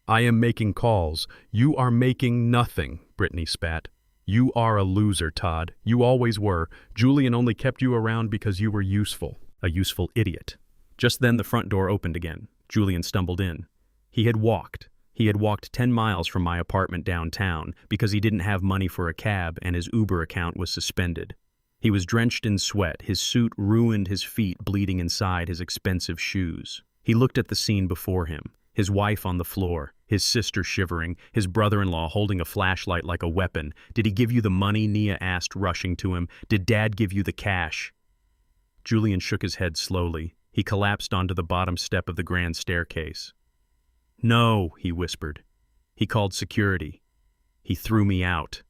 "I am making calls. You are making nothing," Brittany spat. "You are a loser, Todd. You always were. Julian only kept you around because you were useful." A useful idiot. Just then the front door opened again. Julian stumbled in. He had walked 10 miles from my apartment downtown because he didn't have money for a cab and his Uber account was suspended. He was drenched in sweat, his suit ruined, his feet bleeding inside his expensive shoes. He looked at the scene before him, his wife on the floor, his sister shivering, his brother-in-law holding a flashlight like a weapon. "Did he give you the money?" Nia asked, rushing to him. "Did Dad give you the cash?" Julian shook his head slowly. He collapsed onto the bottom step of the grand staircase. "No," he whispered. "He called security. He threw me out."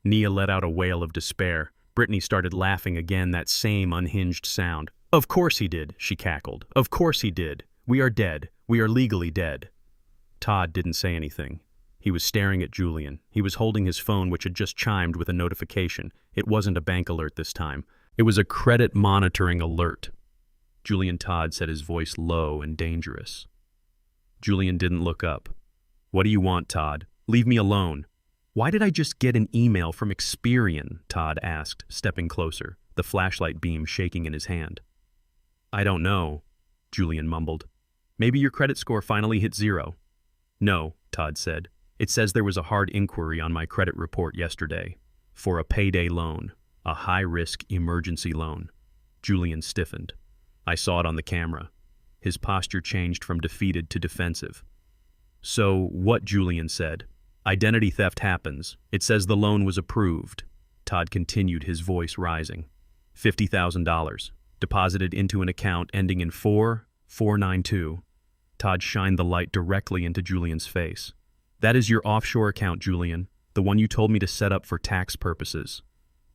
Nia let out a wail of despair. Brittany started laughing again, that same unhinged sound. "Of course he did," she cackled. "Of course he did. We are dead. We are legally dead." Todd didn't say anything. He was staring at Julian. He was holding his phone, which had just chimed with a notification. It wasn't a bank alert this time. It was a credit monitoring alert. Julian Todd said, his voice low and dangerous. Julian didn't look up. "What do you want, Todd? Leave me alone." "Why did I just get an email from Experian?" Todd asked, stepping closer, the flashlight beam shaking in his hand. "I don't know," Julian mumbled. "Maybe your credit score finally hit 0. No, Todd said. It says there was a hard inquiry on my credit report yesterday for a payday loan, a high-risk emergency loan. Julian stiffened. I saw it on the camera. His posture changed from defeated to defensive. So what? Julian said. Identity theft happens. It says the loan was approved. Todd continued, his voice rising. $50,000. Deposited into an account ending in 4492. Todd shined the light directly into Julian's face. That is your offshore account, Julian. The one you told me to set up for tax purposes.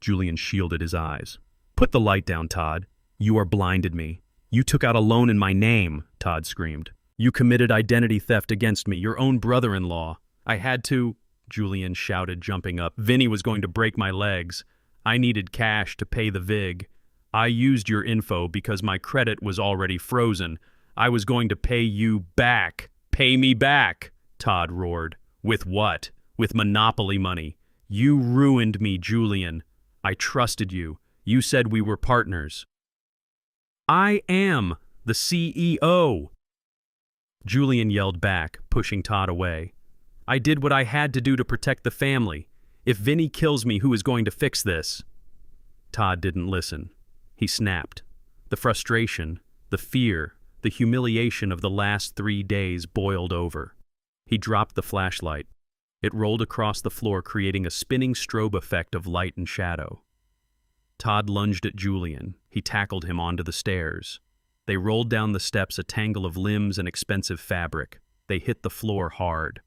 Julian shielded his eyes. Put the light down, Todd. You are blinded me. You took out a loan in my name, Todd screamed. You committed identity theft against me, your own brother-in-law. I had to, Julian shouted, jumping up. Vinny was going to break my legs. I needed cash to pay the VIG. I used your info because my credit was already frozen. I was going to pay you back. Pay me back, Todd roared. With what? With monopoly money. You ruined me, Julian. I trusted you. You said we were partners. I am the CEO. Julian yelled back, pushing Todd away. I did what I had to do to protect the family. If Vinny kills me, who is going to fix this? Todd didn't listen. He snapped. The frustration, the fear, the humiliation of the last 3 days boiled over. He dropped the flashlight. It rolled across the floor, creating a spinning strobe effect of light and shadow. Todd lunged at Julian. He tackled him onto the stairs. They rolled down the steps, a tangle of limbs and expensive fabric. They hit the floor hard.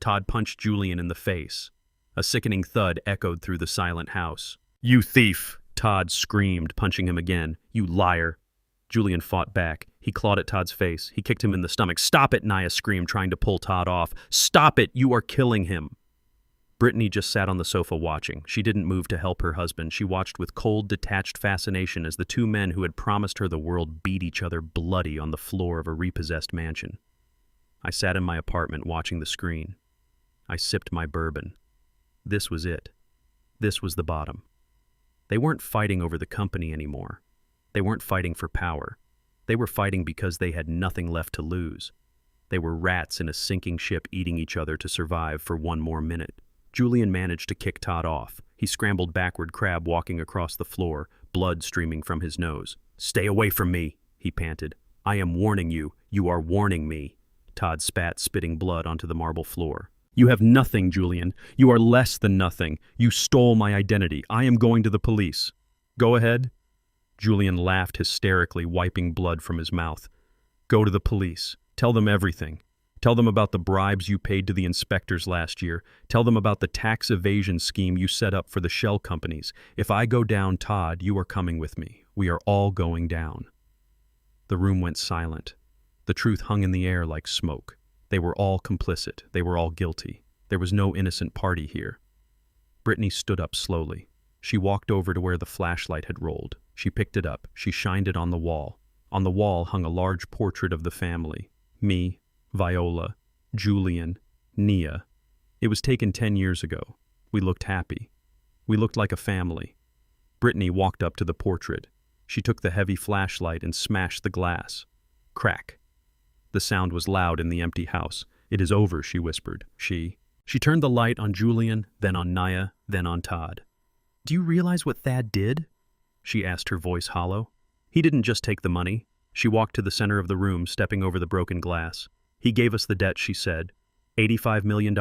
Todd punched Julian in the face. A sickening thud echoed through the silent house. You thief! Todd screamed, punching him again. You liar! Julian fought back. He clawed at Todd's face. He kicked him in the stomach. Stop it, Nia screamed, trying to pull Todd off. Stop it! You are killing him! Brittany just sat on the sofa watching. She didn't move to help her husband. She watched with cold, detached fascination as the two men who had promised her the world beat each other bloody on the floor of a repossessed mansion. I sat in my apartment watching the screen. I sipped my bourbon. This was it. This was the bottom. They weren't fighting over the company anymore. They weren't fighting for power. They were fighting because they had nothing left to lose. They were rats in a sinking ship eating each other to survive for one more minute. Julian managed to kick Todd off. He scrambled backward, crab walking across the floor, blood streaming from his nose. Stay away from me, he panted. I am warning you. You are warning me. Todd spat, spitting blood onto the marble floor. You have nothing, Julian. You are less than nothing. You stole my identity. I am going to the police. Go ahead. Julian laughed hysterically, wiping blood from his mouth. Go to the police. Tell them everything. Tell them about the bribes you paid to the inspectors last year. Tell them about the tax evasion scheme you set up for the shell companies. If I go down, Todd, you are coming with me. We are all going down. The room went silent. The truth hung in the air like smoke. They were all complicit. They were all guilty. There was no innocent party here. Brittany stood up slowly. She walked over to where the flashlight had rolled. She picked it up. She shined it on the wall. On the wall hung a large portrait of the family. Me, Viola, Julian, Nia. It was taken 10 years ago. We looked happy. We looked like a family. Brittany walked up to the portrait. She took the heavy flashlight and smashed the glass. Crack. The sound was loud in the empty house. It is over, she whispered. She turned the light on Julian, then on Nia, then on Todd. Do you realize what Thad did? She asked, her voice hollow. He didn't just take the money. She walked to the center of the room, stepping over the broken glass. He gave us the debt, she said. $85 million,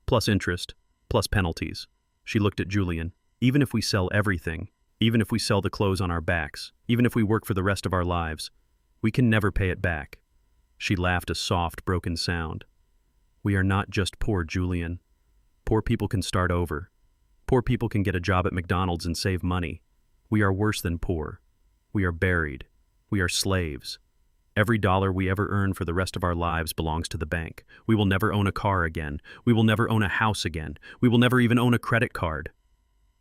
plus interest, plus penalties. She looked at Julian. Even if we sell everything, even if we sell the clothes on our backs, even if we work for the rest of our lives, we can never pay it back. She laughed, a soft, broken sound. We are not just poor, Julian. Poor people can start over. Poor people can get a job at McDonald's and save money. We are worse than poor. We are buried. We are slaves. Every dollar we ever earn for the rest of our lives belongs to the bank. We will never own a car again. We will never own a house again. We will never even own a credit card.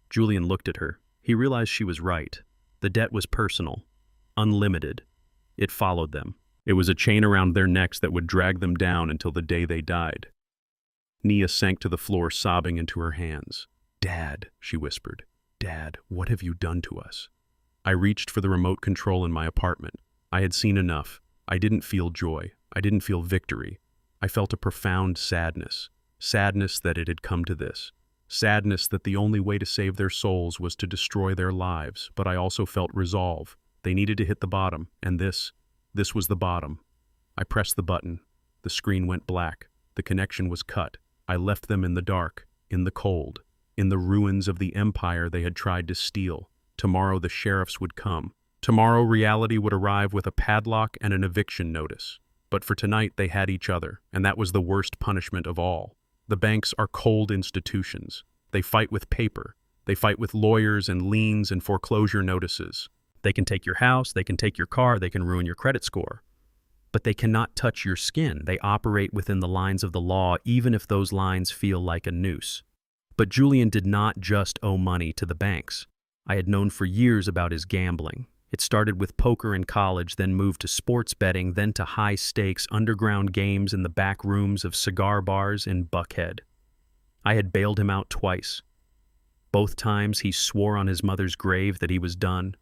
Julian looked at her. He realized she was right. The debt was personal, unlimited. It followed them. It was a chain around their necks that would drag them down until the day they died. Nia sank to the floor, sobbing into her hands. Dad, she whispered. Dad, what have you done to us? I reached for the remote control in my apartment. I had seen enough. I didn't feel joy. I didn't feel victory. I felt a profound sadness. Sadness that it had come to this. Sadness that the only way to save their souls was to destroy their lives, but I also felt resolve. They needed to hit the bottom, and this was the bottom. I pressed the button. The screen went black. The connection was cut. I left them in the dark, in the cold, in the ruins of the empire they had tried to steal. Tomorrow the sheriffs would come. Tomorrow reality would arrive with a padlock and an eviction notice. But for tonight they had each other, and that was the worst punishment of all. The banks are cold institutions. They fight with paper. They fight with lawyers and liens and foreclosure notices. They can take your house, they can take your car, they can ruin your credit score. But they cannot touch your skin. They operate within the lines of the law, even if those lines feel like a noose. But Julian did not just owe money to the banks. I had known for years about his gambling. It started with poker in college, then moved to sports betting, then to high-stakes underground games in the back rooms of cigar bars in Buckhead. I had bailed him out twice. Both times he swore on his mother's grave that he was done.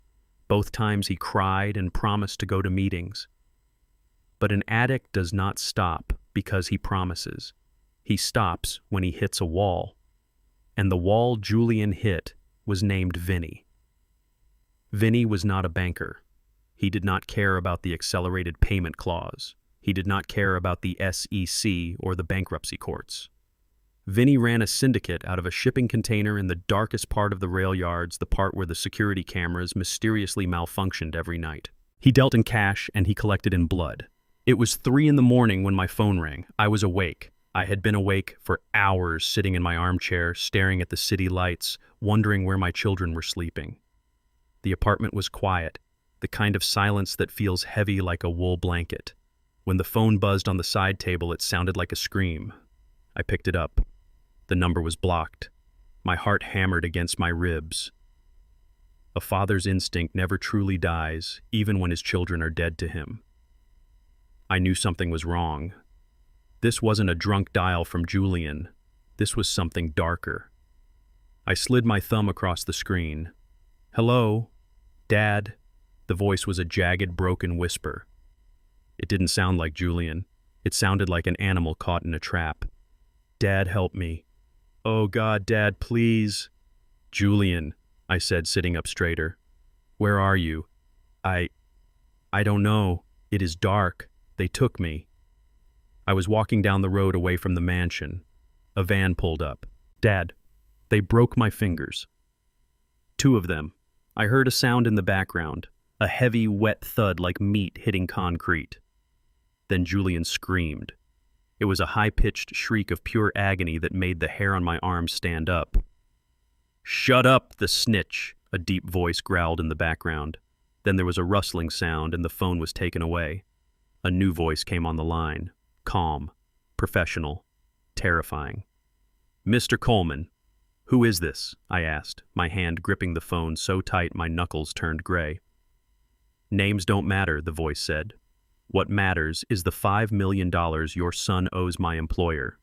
Both times he cried and promised to go to meetings. But an addict does not stop because he promises. He stops when he hits a wall. And the wall Julian hit was named Vinny. Vinny was not a banker. He did not care about the accelerated payment clause. He did not care about the SEC or the bankruptcy courts. Vinny ran a syndicate out of a shipping container in the darkest part of the rail yards, the part where the security cameras mysteriously malfunctioned every night. He dealt in cash and he collected in blood. It was 3 a.m. when my phone rang. I was awake. I had been awake for hours, sitting in my armchair, staring at the city lights, wondering where my children were sleeping. The apartment was quiet, the kind of silence that feels heavy like a wool blanket. When the phone buzzed on the side table, it sounded like a scream. I picked it up. The number was blocked. My heart hammered against my ribs. A father's instinct never truly dies, even when his children are dead to him. I knew something was wrong. This wasn't a drunk dial from Julian. This was something darker. I slid my thumb across the screen. "Hello? Dad?" The voice was a jagged, broken whisper. It didn't sound like Julian. It sounded like an animal caught in a trap. "Dad, help me." "Oh God, Dad, please." "Julian," I said, sitting up straighter. "Where are you?" I don't know. It is dark. They took me." I was walking down the road away from the mansion. A van pulled up. "Dad, they broke my fingers." 2 of them. I heard a sound in the background, a heavy, wet thud like meat hitting concrete. Then Julian screamed. It was a high-pitched shriek of pure agony that made the hair on my arms stand up. "Shut up, the snitch," a deep voice growled in the background. Then there was a rustling sound and the phone was taken away. A new voice came on the line, calm, professional, terrifying. "Mr. Coleman, who is this?" I asked, my hand gripping the phone so tight my knuckles turned gray. "Names don't matter," the voice said. "What matters is the $5 million your son owes my employer."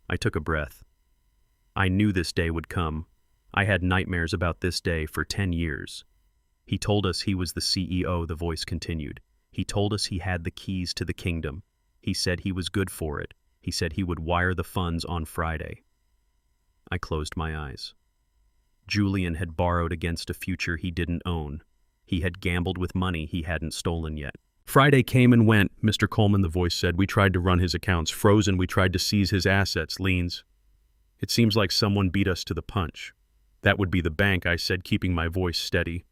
I took a breath. I knew this day would come. I had nightmares about this day for 10 years. "He told us he was the CEO," the voice continued. "He told us he had the keys to the kingdom. He said he was good for it. He said he would wire the funds on Friday." I closed my eyes. Julian had borrowed against a future he didn't own. He had gambled with money he hadn't stolen yet. "Friday came and went," Mr. Coleman, the voice said. "We tried to run his accounts frozen. We tried to seize his assets, liens. It seems like someone beat us to the punch." "That would be the bank," I said, keeping my voice steady.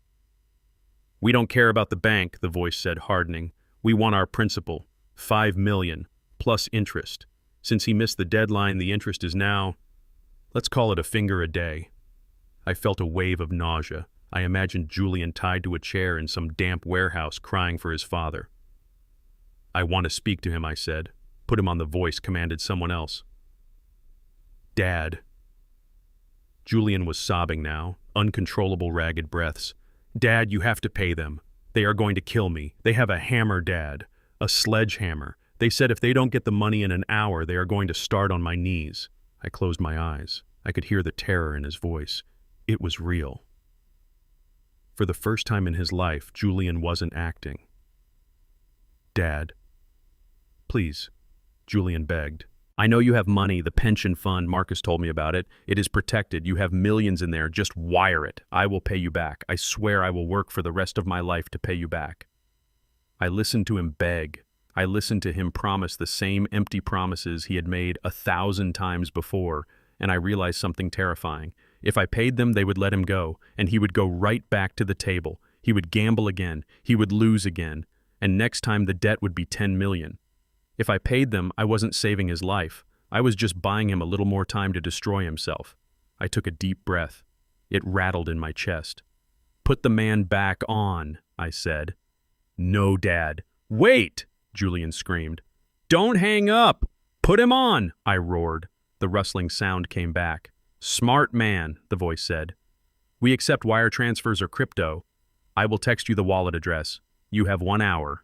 "We don't care about the bank," the voice said, hardening. "We want our principal, $5 million, plus interest. Since he missed the deadline, the interest is now, let's call it a finger a day." I felt a wave of nausea. I imagined Julian tied to a chair in some damp warehouse crying for his father. "I want to speak to him," I said. "Put him on the voice," commanded someone else. "Dad." Julian was sobbing now, uncontrollable ragged breaths. "Dad, you have to pay them. They are going to kill me. They have a hammer, Dad. A sledgehammer. They said if they don't get the money in an hour, they are going to start on my knees." I closed my eyes. I could hear the terror in his voice. It was real. For the first time in his life, Julian wasn't acting. "Dad, please, Julian begged. I know you have money, the pension fund, Marcus told me about it. It is protected. You have millions in there. Just wire it. I will pay you back. I swear I will work for the rest of my life to pay you back. I listened to him beg. I listened to him promise the same empty promises he had made 1,000 times before, and I realized something terrifying. If I paid them, they would let him go, and he would go right back to the table. He would gamble again. He would lose again. And next time the debt would be 10 million. If I paid them, I wasn't saving his life. I was just buying him a little more time to destroy himself. I took a deep breath. It rattled in my chest. Put the man back on, I said. No, Dad. Wait, Julian screamed. Don't hang up. Put him on, I roared. The rustling sound came back. Smart man, the voice said. We accept wire transfers or crypto. I will text you the wallet address. You have 1 hour.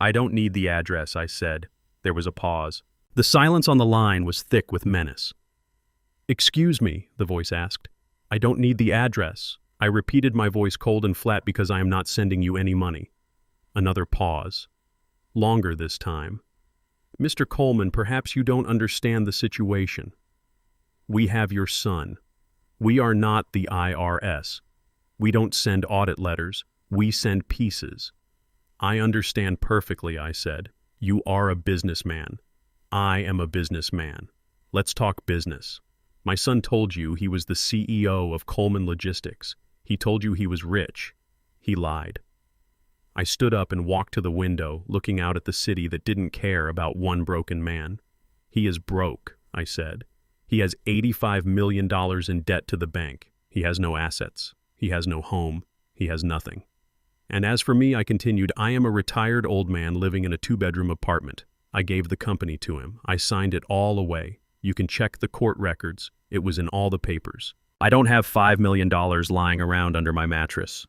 I don't need the address, I said. There was a pause. The silence on the line was thick with menace. Excuse me, the voice asked. I don't need the address. I repeated, my voice cold and flat, because I am not sending you any money. Another pause. Longer this time. Mr. Coleman, perhaps you don't understand the situation. We have your son. We are not the IRS. We don't send audit letters. We send pieces. I understand perfectly, I said. You are a businessman. I am a businessman. Let's talk business. My son told you he was the CEO of Coleman Logistics. He told you he was rich. He lied. I stood up and walked to the window, looking out at the city that didn't care about one broken man. He is broke, I said. He has $85 million in debt to the bank. He has no assets. He has no home. He has nothing. And as for me, I continued, I am a retired old man living in a 2-bedroom apartment. I gave the company to him. I signed it all away. You can check the court records. It was in all the papers. I don't have $5 million lying around under my mattress.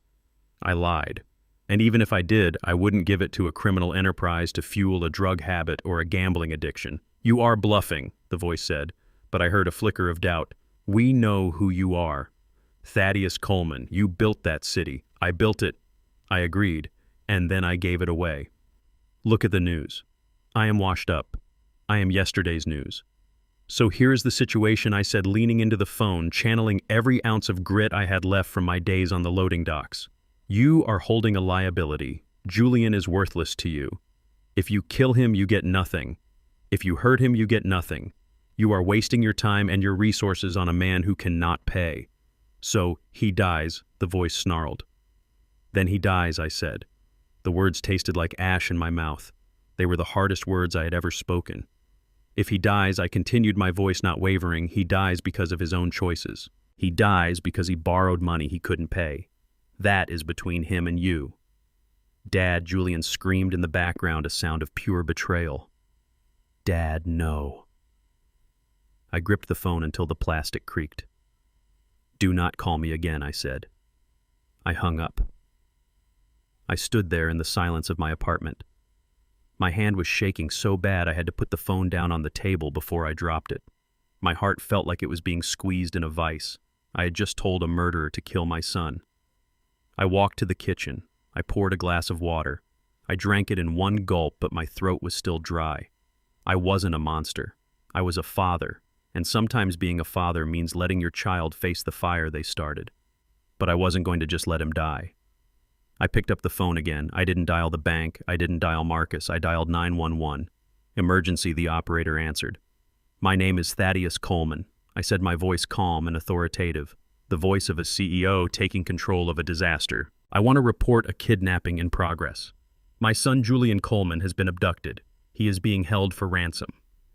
I lied. And even if I did, I wouldn't give it to a criminal enterprise to fuel a drug habit or a gambling addiction. You are bluffing, the voice said, but I heard a flicker of doubt. We know who you are. Thaddeus Coleman, you built that city. I built it. I agreed, and then I gave it away. Look at the news. I am washed up. I am yesterday's news. So here's the situation, I said, leaning into the phone, channeling every ounce of grit I had left from my days on the loading docks. You are holding a liability. Julian is worthless to you. If you kill him, you get nothing. If you hurt him, you get nothing. You are wasting your time and your resources on a man who cannot pay. So he dies, the voice snarled. Then he dies, I said. The words tasted like ash in my mouth. They were the hardest words I had ever spoken. If he dies, I continued, my voice not wavering, he dies because of his own choices. He dies because he borrowed money he couldn't pay. That is between him and you. Dad, Julian screamed in the background, a sound of pure betrayal. Dad, no. I gripped the phone until the plastic creaked. Do not call me again, I said. I hung up. I stood there in the silence of my apartment. My hand was shaking so bad I had to put the phone down on the table before I dropped it. My heart felt like it was being squeezed in a vice. I had just told a murderer to kill my son. I walked to the kitchen. I poured a glass of water. I drank it in one gulp, but my throat was still dry. I wasn't a monster. I was a father, and sometimes being a father means letting your child face the fire they started. But I wasn't going to just let him die. I picked up the phone again. I didn't dial the bank. I didn't dial Marcus. I dialed 911. Emergency, the operator answered. My name is Thaddeus Coleman. I said, my voice calm and authoritative, the voice of a CEO taking control of a disaster. I want to report a kidnapping in progress. My son Julian Coleman has been abducted. He is being held for ransom.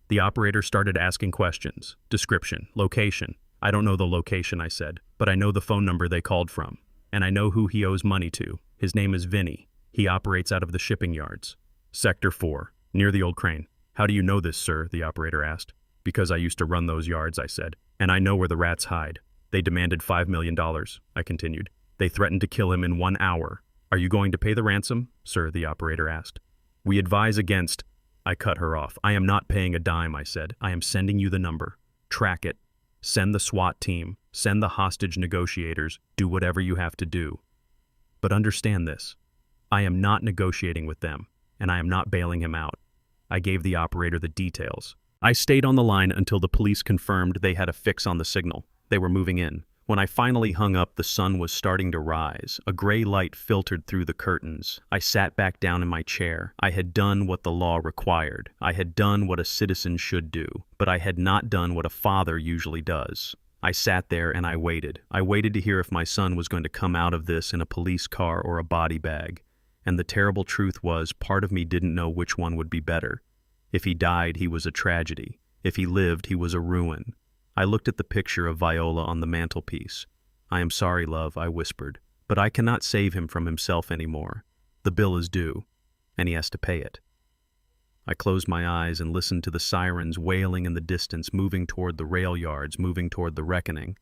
The operator started asking questions. Description, location. I don't know the location, I said, but I know the phone number they called from. And I know who he owes money to. His name is Vinny. He operates out of the shipping yards. Sector 4, near the old crane. How do you know this, sir? The operator asked. Because I used to run those yards, I said. And I know where the rats hide. They demanded $5 million, I continued. They threatened to kill him in 1 hour. Are you going to pay the ransom, sir? The operator asked. We advise against... I cut her off. I am not paying a dime, I said. I am sending you the number. Track it. Send the SWAT team. Send the hostage negotiators. Do whatever you have to do. But understand this. I am not negotiating with them, and I am not bailing him out. I gave the operator the details. I stayed on the line until the police confirmed they had a fix on the signal. They were moving in. When I finally hung up, the sun was starting to rise. A gray light filtered through the curtains. I sat back down in my chair. I had done what the law required. I had done what a citizen should do. But I had not done what a father usually does. I sat there and I waited. I waited to hear if my son was going to come out of this in a police car or a body bag. And the terrible truth was, part of me didn't know which one would be better. If he died, he was a tragedy. If he lived, he was a ruin. I looked at the picture of Viola on the mantelpiece. "I am sorry, love," I whispered, "but I cannot save him from himself anymore. The bill is due, and he has to pay it." I closed my eyes and listened to the sirens wailing in the distance, moving toward the rail yards, moving toward the reckoning.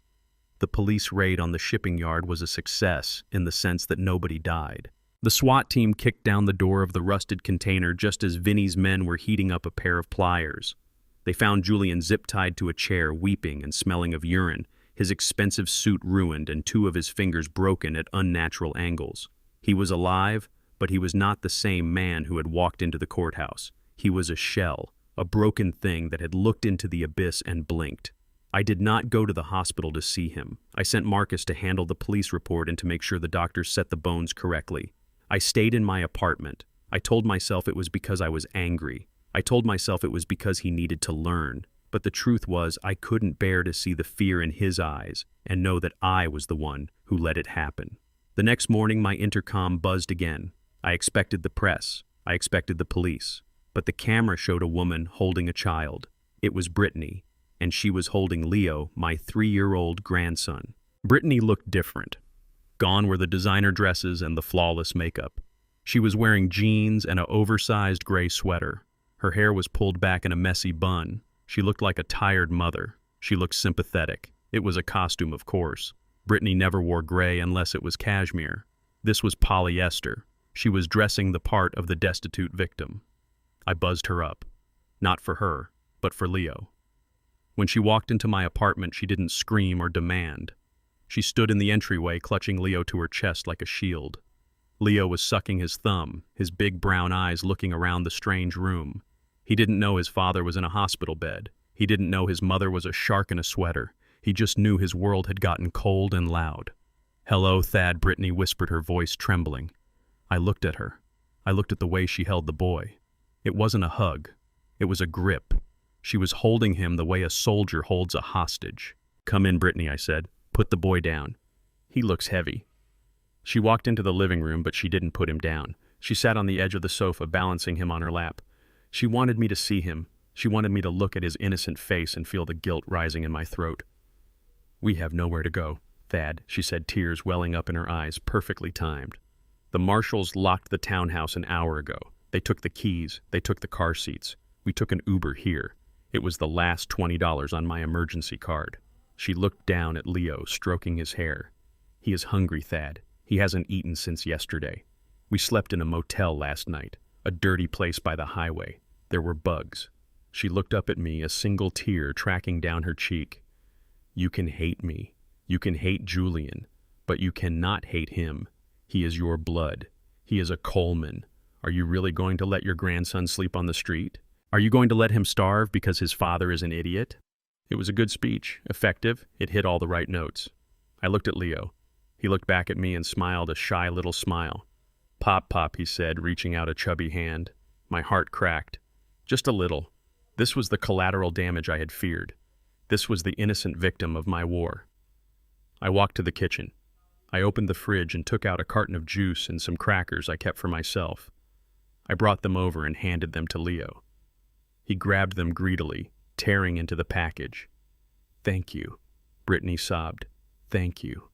The police raid on the shipping yard was a success in the sense that nobody died. The SWAT team kicked down the door of the rusted container just as Vinny's men were heating up a pair of pliers. They found Julian zip-tied to a chair, weeping and smelling of urine, his expensive suit ruined and 2 of his fingers broken at unnatural angles. He was alive, but he was not the same man who had walked into the courthouse. He was a shell, a broken thing that had looked into the abyss and blinked. I did not go to the hospital to see him. I sent Marcus to handle the police report and to make sure the doctors set the bones correctly. I stayed in my apartment. I told myself it was because I was angry. I told myself it was because he needed to learn. But the truth was, I couldn't bear to see the fear in his eyes and know that I was the one who let it happen. The next morning, my intercom buzzed again. I expected the press. I expected the police. But the camera showed a woman holding a child. It was Brittany, and she was holding Leo, my 3-year-old grandson. Brittany looked different. Gone were the designer dresses and the flawless makeup. She was wearing jeans and an oversized gray sweater. Her hair was pulled back in a messy bun. She looked like a tired mother. She looked sympathetic. It was a costume, of course. Brittany never wore gray unless it was cashmere. This was polyester. She was dressing the part of the destitute victim. I buzzed her up. Not for her, but for Leo. When she walked into my apartment, she didn't scream or demand. She stood in the entryway, clutching Leo to her chest like a shield. Leo was sucking his thumb, his big brown eyes looking around the strange room. He didn't know his father was in a hospital bed. He didn't know his mother was a shark in a sweater. He just knew his world had gotten cold and loud. "Hello, Thad," Brittany whispered, her voice trembling. I looked at her. I looked at the way she held the boy. It wasn't a hug. It was a grip. She was holding him the way a soldier holds a hostage. "Come in, Brittany," I said. "Put the boy down. He looks heavy." She walked into the living room, but she didn't put him down. She sat on the edge of the sofa, balancing him on her lap. She wanted me to see him. She wanted me to look at his innocent face and feel the guilt rising in my throat. "We have nowhere to go, Thad," she said, tears welling up in her eyes, perfectly timed. "The marshals locked the townhouse an hour ago. They took the keys. They took the car seats. We took an Uber here. It was the last $20 on my emergency card." She looked down at Leo, stroking his hair. "He is hungry, Thad. He hasn't eaten since yesterday. We slept in a motel last night, a dirty place by the highway. There were bugs." She looked up at me, a single tear tracking down her cheek. "You can hate me. You can hate Julian, but you cannot hate him. He is your blood. He is a Coleman. Are you really going to let your grandson sleep on the street? Are you going to let him starve because his father is an idiot?" It was a good speech, effective. It hit all the right notes. I looked at Leo. He looked back at me and smiled a shy little smile. "Pop, Pop," he said, reaching out a chubby hand. My heart cracked. Just a little. This was the collateral damage I had feared. This was the innocent victim of my war. I walked to the kitchen. I opened the fridge and took out a carton of juice and some crackers I kept for myself. I brought them over and handed them to Leo. He grabbed them greedily, tearing into the package. "Thank you," Brittany sobbed. "Thank you.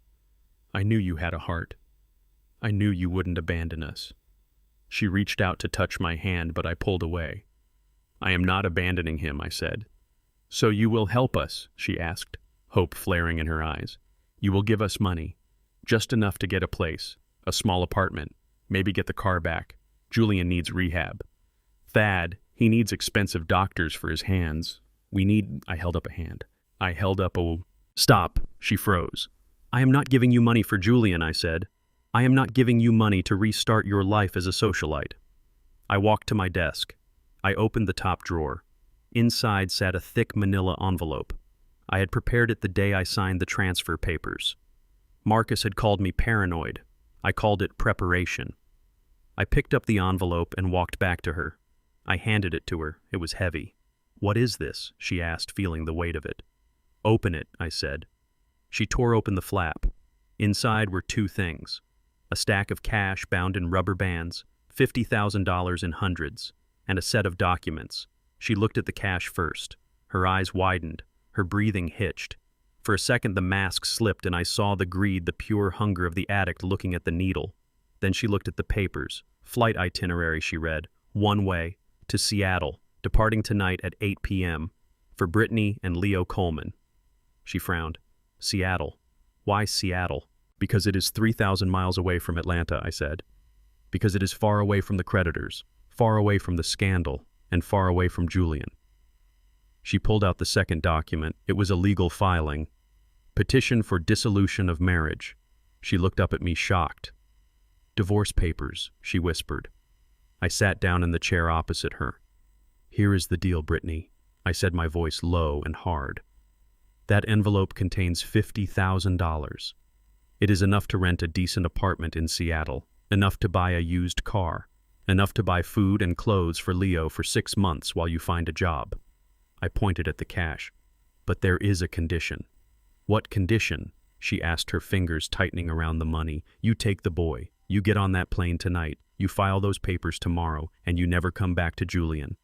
I knew you had a heart. I knew you wouldn't abandon us." She reached out to touch my hand, but I pulled away. "I am not abandoning him," I said. "So you will help us?" she asked, hope flaring in her eyes. "You will give us money, just enough to get a place, a small apartment, maybe get the car back. Julian needs rehab. Thad, he needs expensive doctors for his hands. We need—" I held up a hand. I held up a— "Stop," she froze. "I am not giving you money for Julian," I said. "I am not giving you money to restart your life as a socialite." I walked to my desk. I opened the top drawer. Inside sat a thick manila envelope. I had prepared it the day I signed the transfer papers. Marcus had called me paranoid. I called it preparation. I picked up the envelope and walked back to her. I handed it to her. It was heavy. "What is this?" she asked, feeling the weight of it. "Open it," I said. She tore open the flap. Inside were two things: a stack of cash bound in rubber bands, $50,000 in hundreds, and a set of documents. She looked at the cash first. Her eyes widened. Her breathing hitched. For a second the mask slipped and I saw the greed, the pure hunger of the addict looking at the needle. Then she looked at the papers. "Flight itinerary," she read. "One way, to Seattle, departing tonight at 8 p.m. for Brittany and Leo Coleman." She frowned. "Seattle. Why Seattle?" "Because it is 3,000 miles away from Atlanta," I said. "Because it is far away from the creditors, far away from the scandal, and far away from Julian." She pulled out the second document. It was a legal filing. "Petition for dissolution of marriage." She looked up at me, shocked. "Divorce papers," she whispered. I sat down in the chair opposite her. "Here is the deal, Brittany," I said, my voice low and hard. "That envelope contains $50,000. It is enough to rent a decent apartment in Seattle, enough to buy a used car, enough to buy food and clothes for Leo for 6 months while you find a job." I pointed at the cash. "But there is a condition." "What condition?" she asked, her fingers tightening around the money. "You take the boy. You get on that plane tonight. You file those papers tomorrow, and you never come back to Julian."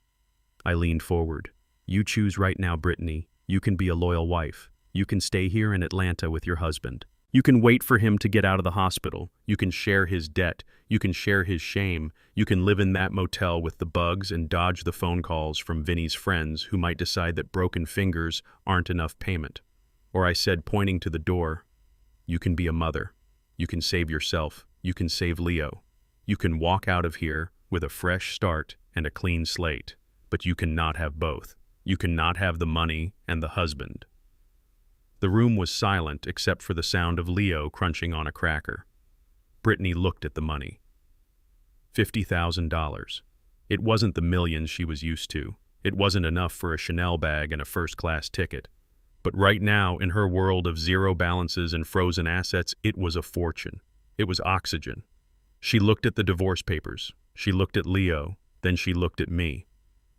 I leaned forward. "You choose right now, Brittany. You can be a loyal wife. You can stay here in Atlanta with your husband. You can wait for him to get out of the hospital. You can share his debt. You can share his shame. You can live in that motel with the bugs and dodge the phone calls from Vinny's friends who might decide that broken fingers aren't enough payment." Or I said, pointing to the door, "You can be a mother. You can save yourself. You can save Leo. You can walk out of here with a fresh start and a clean slate. But you cannot have both. You cannot have the money and the husband." The room was silent except for the sound of Leo crunching on a cracker. Brittany looked at the money. $50,000. It wasn't the millions she was used to. It wasn't enough for a Chanel bag and a first-class ticket. But right now, in her world of zero balances and frozen assets, it was a fortune. It was oxygen. She looked at the divorce papers. She looked at Leo. Then she looked at me.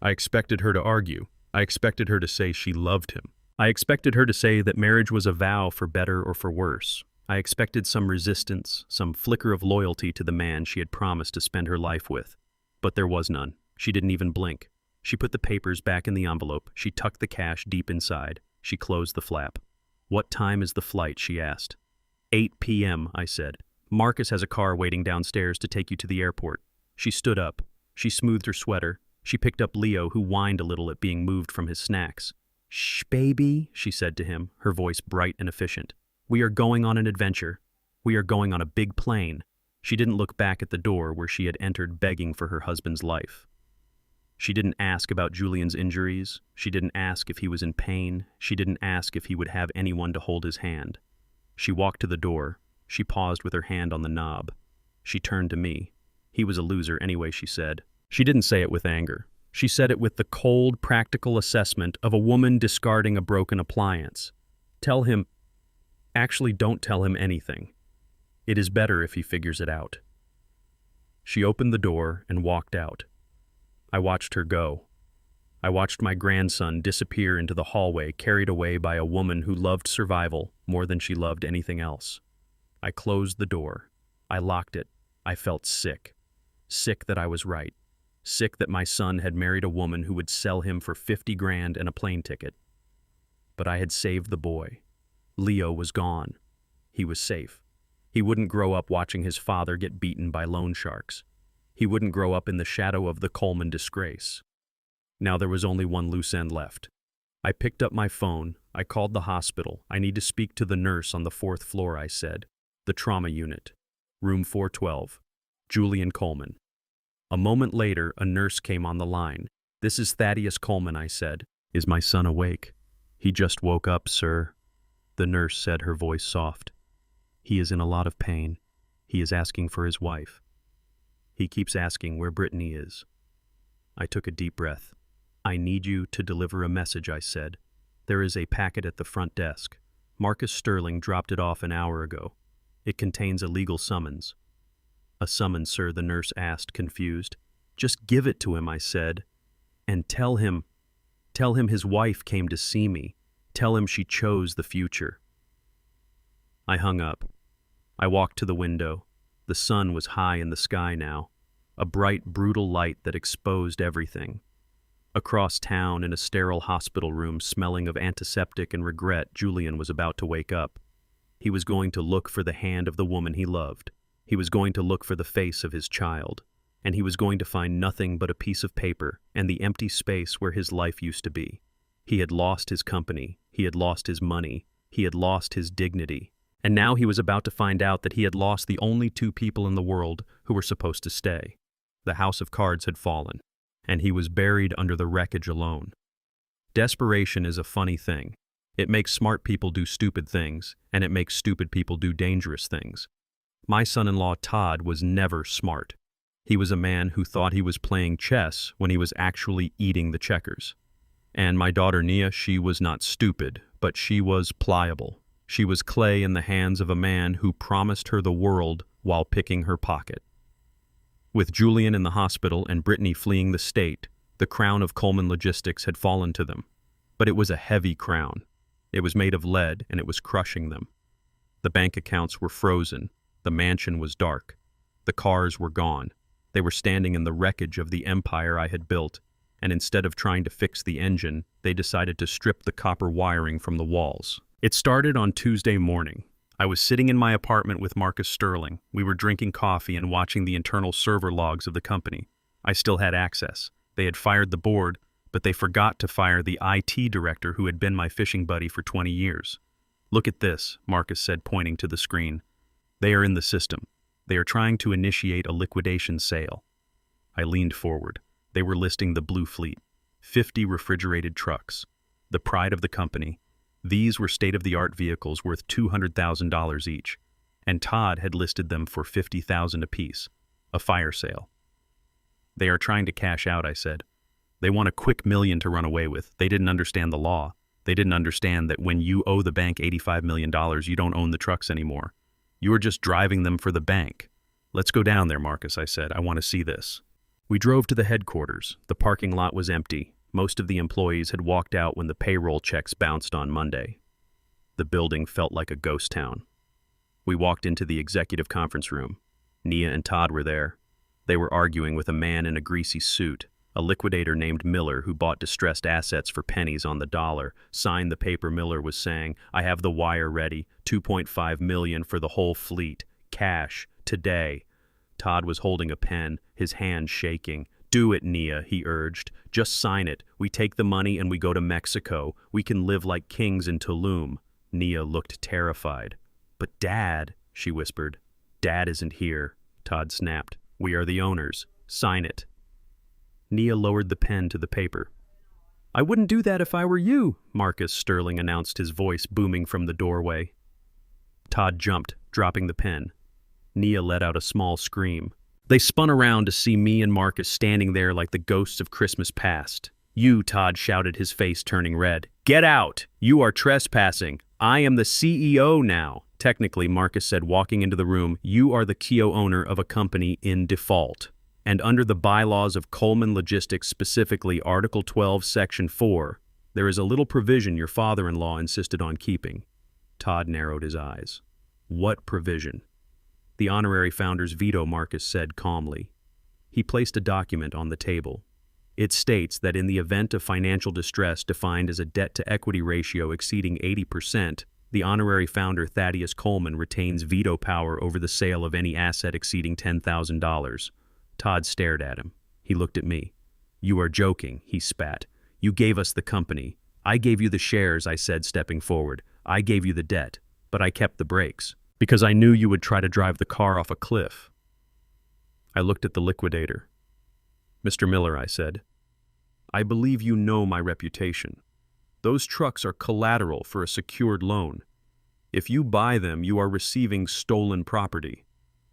I expected her to argue. I expected her to say she loved him. I expected her to say that marriage was a vow for better or for worse. I expected some resistance, some flicker of loyalty to the man she had promised to spend her life with. But there was none. She didn't even blink. She put the papers back in the envelope. She tucked the cash deep inside. She closed the flap. "What time is the flight?" she asked. 8 p.m., I said. "Marcus has a car waiting downstairs to take you to the airport." She stood up. She smoothed her sweater. She picked up Leo, who whined a little at being moved from his snacks. "Shh, baby," she said to him, her voice bright and efficient. "We are going on an adventure. We are going on a big plane." She didn't look back at the door where she had entered begging for her husband's life. She didn't ask about Julian's injuries. She didn't ask if he was in pain. She didn't ask if he would have anyone to hold his hand. She walked to the door. She paused with her hand on the knob. She turned to me. He was a loser anyway, she said. She didn't say it with anger. She said it with the cold, practical assessment of a woman discarding a broken appliance. Tell him. Actually, don't tell him anything. It is better if he figures it out. She opened the door and walked out. I watched her go. I watched my grandson disappear into the hallway, carried away by a woman who loved survival more than she loved anything else. I closed the door. I locked it. I felt sick. Sick that I was right. Sick that my son had married a woman who would sell him for 50 grand and a plane ticket. But I had saved the boy. Leo was gone. He was safe. He wouldn't grow up watching his father get beaten by loan sharks. He wouldn't grow up in the shadow of the Coleman disgrace. Now there was only one loose end left. I picked up my phone. I called the hospital. "I need to speak to the nurse on the 4th floor," I said. "The trauma unit. Room 412. Julian Coleman." A moment later, a nurse came on the line. "This is Thaddeus Coleman," I said. "Is my son awake?" "He just woke up, sir," the nurse said, her voice soft. "He is in a lot of pain. He is asking for his wife. He keeps asking where Brittany is." I took a deep breath. I need you to deliver a message, I said. There is a packet at the front desk. Marcus Sterling dropped it off an hour ago. It contains a legal summons. A summons, sir, the nurse asked, confused. Just give it to him, I said. And tell him his wife came to see me. Tell him she chose the future. I hung up. I walked to the window. The sun was high in the sky now, a bright, brutal light that exposed everything. Across town, in a sterile hospital room smelling of antiseptic and regret, Julian was about to wake up. He was going to look for the hand of the woman he loved. He was going to look for the face of his child. And he was going to find nothing but a piece of paper and the empty space where his life used to be. He had lost his company. He had lost his money. He had lost his dignity. And now he was about to find out that he had lost the only two people in the world who were supposed to stay. The house of cards had fallen, and he was buried under the wreckage alone. Desperation is a funny thing. It makes smart people do stupid things, and it makes stupid people do dangerous things. My son-in-law Todd was never smart. He was a man who thought he was playing chess when he was actually eating the checkers. And my daughter Nia, she was not stupid, but she was pliable. She was clay in the hands of a man who promised her the world while picking her pocket. With Julian in the hospital and Brittany fleeing the state, the crown of Coleman Logistics had fallen to them. But it was a heavy crown. It was made of lead, and it was crushing them. The bank accounts were frozen. The mansion was dark. The cars were gone. They were standing in the wreckage of the empire I had built, and instead of trying to fix the engine, they decided to strip the copper wiring from the walls. It started on Tuesday morning. I was sitting in my apartment with Marcus Sterling. We were drinking coffee and watching the internal server logs of the company. I still had access. They had fired the board, but they forgot to fire the IT director who had been my fishing buddy for 20 years. Look at this, Marcus said, pointing to the screen. They are in the system. They are trying to initiate a liquidation sale. I leaned forward. They were listing the Blue Fleet, 50 refrigerated trucks, the pride of the company. These were state-of-the-art vehicles worth $200,000 each, and Todd had listed them for $50,000 apiece, a fire sale. They are trying to cash out, I said. They want a quick million to run away with. They didn't understand the law. They didn't understand that when you owe the bank $85 million, you don't own the trucks anymore. You are just driving them for the bank. Let's go down there, Marcus, I said. I want to see this. We drove to the headquarters. The parking lot was empty. Most of the employees had walked out when the payroll checks bounced on Monday. The building felt like a ghost town. We walked into the executive conference room. Nia and Todd were there. They were arguing with a man in a greasy suit. A liquidator named Miller, who bought distressed assets for pennies on the dollar, signed the paper. Miller was saying, "I have the wire ready, $2.5 million for the whole fleet, cash, today." Todd was holding a pen, his hand shaking. "Do it, Nia," he urged. "Just sign it. We take the money and we go to Mexico. We can live like kings in Tulum." Nia looked terrified. "But Dad," she whispered. "Dad isn't here," Todd snapped. "We are the owners. Sign it." Nia lowered the pen to the paper. "I wouldn't do that if I were you," Marcus Sterling announced, his voice booming from the doorway. Todd jumped, dropping the pen. Nia let out a small scream. They spun around to see me and Marcus standing there like the ghosts of Christmas past. "You," Todd shouted, his face turning red. "Get out! You are trespassing. I am the CEO now." "Technically," Marcus said, walking into the room, "you are the co-owner of a company in default. And under the bylaws of Coleman Logistics, specifically Article 12, Section 4, there is a little provision your father-in-law insisted on keeping." Todd narrowed his eyes. "What provision?" "The honorary founder's veto," Marcus said calmly. He placed a document on the table. "It states that in the event of financial distress defined as a debt-to-equity ratio exceeding 80%, the honorary founder Thaddeus Coleman retains veto power over the sale of any asset exceeding $10,000. Todd stared at him. He looked at me. "You are joking," he spat. "You gave us the company. I gave you the shares," I said, stepping forward. "I gave you the debt, but I kept the brakes, because I knew you would try to drive the car off a cliff." I looked at the liquidator. "Mr. Miller," I said, "I believe you know my reputation. Those trucks are collateral for a secured loan. If you buy them, you are receiving stolen property,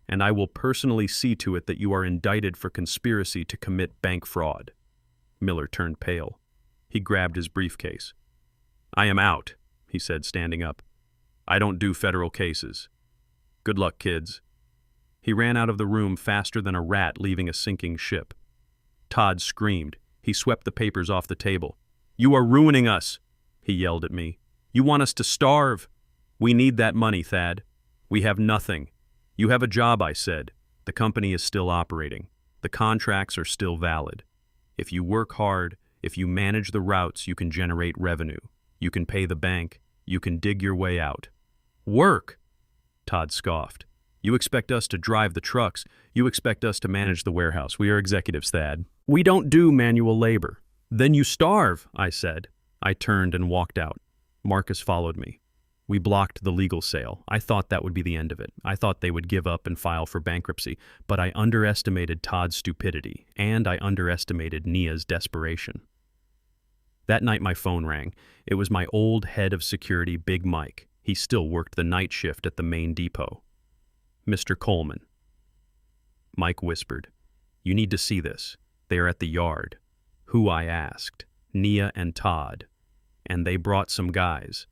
and I will personally see to it that you are indicted for conspiracy to commit bank fraud." Miller turned pale. He grabbed his briefcase. "I am out," he said, standing up. "I don't do federal cases. Good luck, kids." He ran out of the room faster than a rat leaving a sinking ship. Todd screamed. He swept the papers off the table. "You are ruining us," he yelled at me. "You want us to starve." "We need that money, Thad. We have nothing." "You have a job," I said. "The company is still operating. The contracts are still valid. If you work hard, if you manage the routes, you can generate revenue. You can pay the bank. You can dig your way out." "Work?" Todd scoffed. "You expect us to drive the trucks. You expect us to manage the warehouse. We are executives, Thad. We don't do manual labor." "Then you starve," I said. I turned and walked out. Marcus followed me. We blocked the legal sale. I thought that would be the end of it. I thought they would give up and file for bankruptcy, but I underestimated Todd's stupidity, and I underestimated Nia's desperation. That night my phone rang. It was my old head of security, Big Mike. He still worked the night shift at the main depot. "Mr. Coleman." Mike whispered, "You need to see this. They are at the yard." Who, I asked. Nia and Todd. And they brought some guys.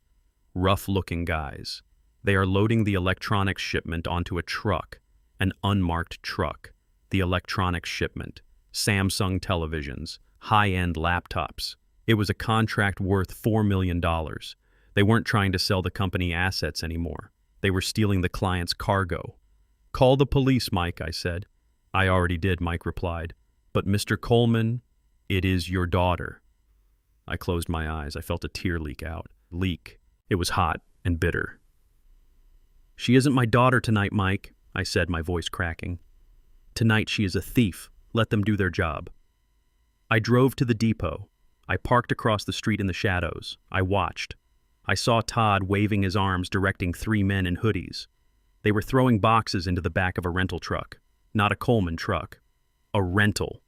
Rough-looking guys. They are loading the electronics shipment onto a truck, an unmarked truck. The electronics shipment. Samsung televisions, high-end laptops. It was a contract worth $4 million. They weren't trying to sell the company assets anymore. They were stealing the client's cargo. "Call the police, Mike," I said. "I already did," Mike replied. "But Mr. Coleman, it is your daughter." I closed my eyes. I felt a tear leak out. It was hot and bitter. "She isn't my daughter tonight, Mike," I said, my voice cracking. "Tonight she is a thief. Let them do their job." I drove to the depot. I parked across the street in the shadows. I watched. I saw Todd waving his arms directing 3 men in hoodies. They were throwing boxes into the back of a rental truck. Not a Coleman truck. A rental.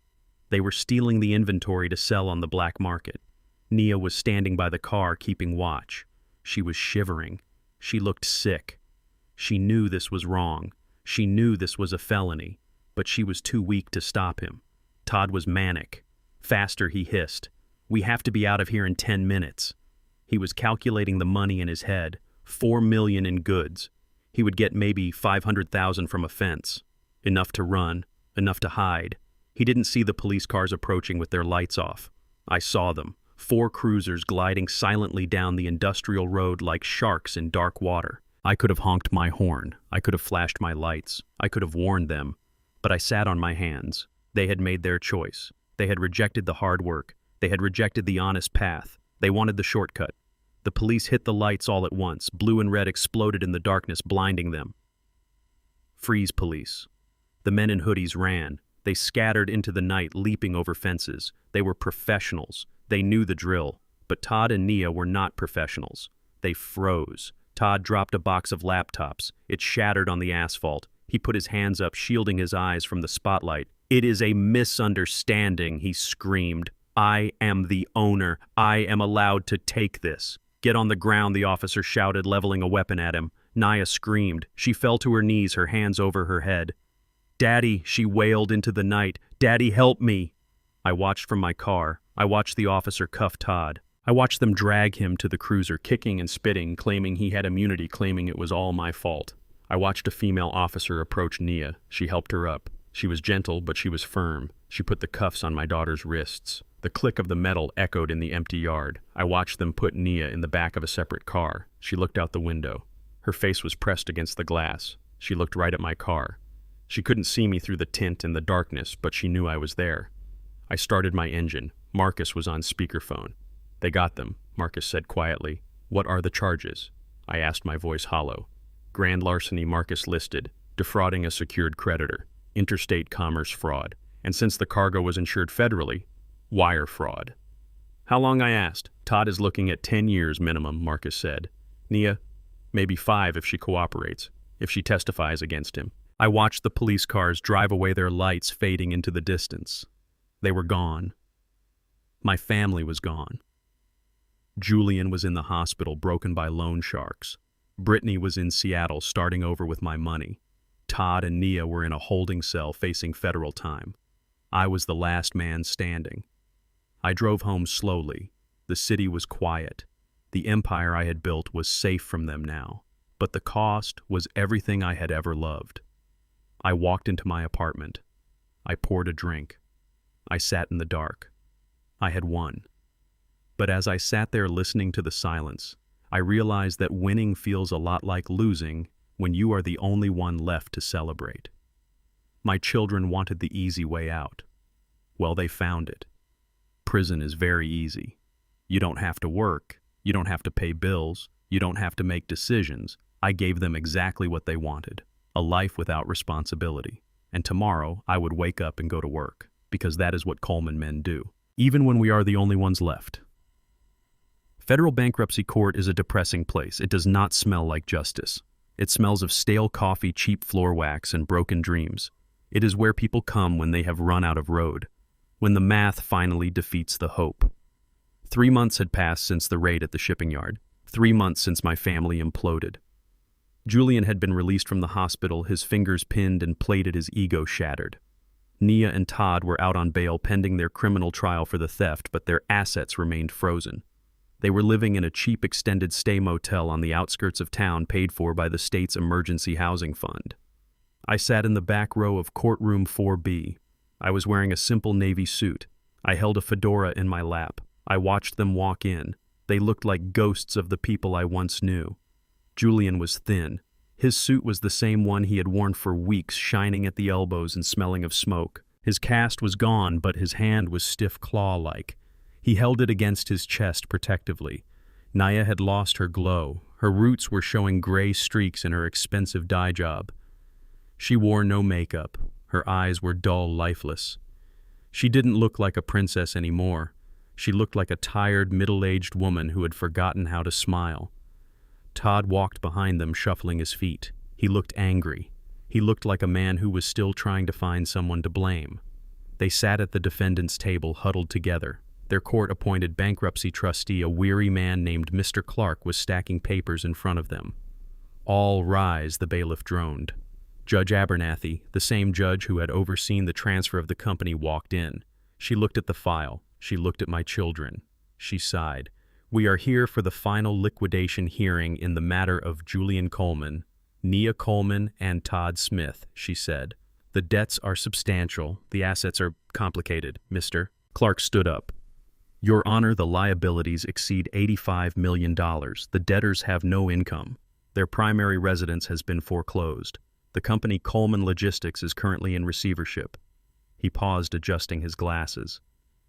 They were stealing the inventory to sell on the black market. Nia was standing by the car keeping watch. She was shivering. She looked sick. She knew this was wrong. She knew this was a felony, but she was too weak to stop him. Todd was manic. Faster, he hissed. "We have to be out of here in 10 minutes. He was calculating the money in his head. $4 million in goods. He would get maybe $500,000 from a fence. Enough to run, enough to hide. He didn't see the police cars approaching with their lights off. I saw them. 4 cruisers gliding silently down the industrial road like sharks in dark water. I could have honked my horn. I could have flashed my lights. I could have warned them. But I sat on my hands. They had made their choice. They had rejected the hard work. They had rejected the honest path. They wanted the shortcut. The police hit the lights all at once. Blue and red exploded in the darkness, blinding them. "Freeze, police." The men in hoodies ran. They scattered into the night, leaping over fences. They were professionals. They knew the drill, but Todd and Nia were not professionals. They froze. Todd dropped a box of laptops. It shattered on the asphalt. He put his hands up, shielding his eyes from the spotlight. "It is a misunderstanding," he screamed. "I am the owner. I am allowed to take this." "Get on the ground," the officer shouted, leveling a weapon at him. Nia screamed. She fell to her knees, her hands over her head. "Daddy," she wailed into the night. "Daddy, help me." I watched from my car. I watched the officer cuff Todd. I watched them drag him to the cruiser, kicking and spitting, claiming he had immunity, claiming it was all my fault. I watched a female officer approach Nia. She helped her up. She was gentle, but she was firm. She put the cuffs on my daughter's wrists. The click of the metal echoed in the empty yard. I watched them put Nia in the back of a separate car. She looked out the window. Her face was pressed against the glass. She looked right at my car. She couldn't see me through the tint and the darkness, but she knew I was there. I started my engine. Marcus was on speakerphone. "They got them," Marcus said quietly. "What are the charges?" I asked, my voice hollow. "Grand larceny," Marcus listed. "Defrauding a secured creditor. Interstate commerce fraud. And since the cargo was insured federally, wire fraud." "How long?" I asked. "Todd is looking at 10 years minimum," Marcus said. "Nia, maybe 5 if she cooperates, if she testifies against him." I watched the police cars drive away, their lights fading into the distance. They were gone. My family was gone. Julian was in the hospital, broken by loan sharks. Brittany was in Seattle, starting over with my money. Todd and Nia were in a holding cell facing federal time. I was the last man standing. I drove home slowly. The city was quiet. The empire I had built was safe from them now. But the cost was everything I had ever loved. I walked into my apartment. I poured a drink. I sat in the dark. I had won. But as I sat there listening to the silence, I realized that winning feels a lot like losing when you are the only one left to celebrate. My children wanted the easy way out. Well, they found it. Prison is very easy. You don't have to work. You don't have to pay bills. You don't have to make decisions. I gave them exactly what they wanted, a life without responsibility. And tomorrow I would wake up and go to work, because that is what Coleman men do, even when we are the only ones left. Federal bankruptcy court is a depressing place. It does not smell like justice. It smells of stale coffee, cheap floor wax, and broken dreams. It is where people come when they have run out of road, when the math finally defeats the hope. 3 months had passed since the raid at the shipping yard. 3 months since my family imploded. Julian had been released from the hospital, his fingers pinned and plated, his ego shattered. Nia and Todd were out on bail pending their criminal trial for the theft, but their assets remained frozen. They were living in a cheap extended stay motel on the outskirts of town, paid for by the state's emergency housing fund. I sat in the back row of courtroom 4B. I was wearing a simple navy suit. I held a fedora in my lap. I watched them walk in. They looked like ghosts of the people I once knew. Julian was thin. His suit was the same one he had worn for weeks, shining at the elbows and smelling of smoke. His cast was gone, but his hand was stiff claw-like. He held it against his chest protectively. Nia had lost her glow. Her roots were showing gray streaks in her expensive dye job. She wore no makeup. Her eyes were dull, lifeless. She didn't look like a princess anymore. She looked like a tired, middle-aged woman who had forgotten how to smile. Todd walked behind them, shuffling his feet. He looked angry. He looked like a man who was still trying to find someone to blame. They sat at the defendant's table, huddled together. Their court-appointed bankruptcy trustee, a weary man named Mr. Clark, was stacking papers in front of them. "All rise," the bailiff droned. Judge Abernathy, the same judge who had overseen the transfer of the company, walked in. She looked at the file. She looked at my children. She sighed. "We are here for the final liquidation hearing in the matter of Julian Coleman, Nia Coleman, and Todd Smith," she said. "The debts are substantial. The assets are complicated, Mr." Clark stood up. "Your Honor, the liabilities exceed $85 million. The debtors have no income. Their primary residence has been foreclosed. The company Coleman Logistics is currently in receivership." He paused, adjusting his glasses.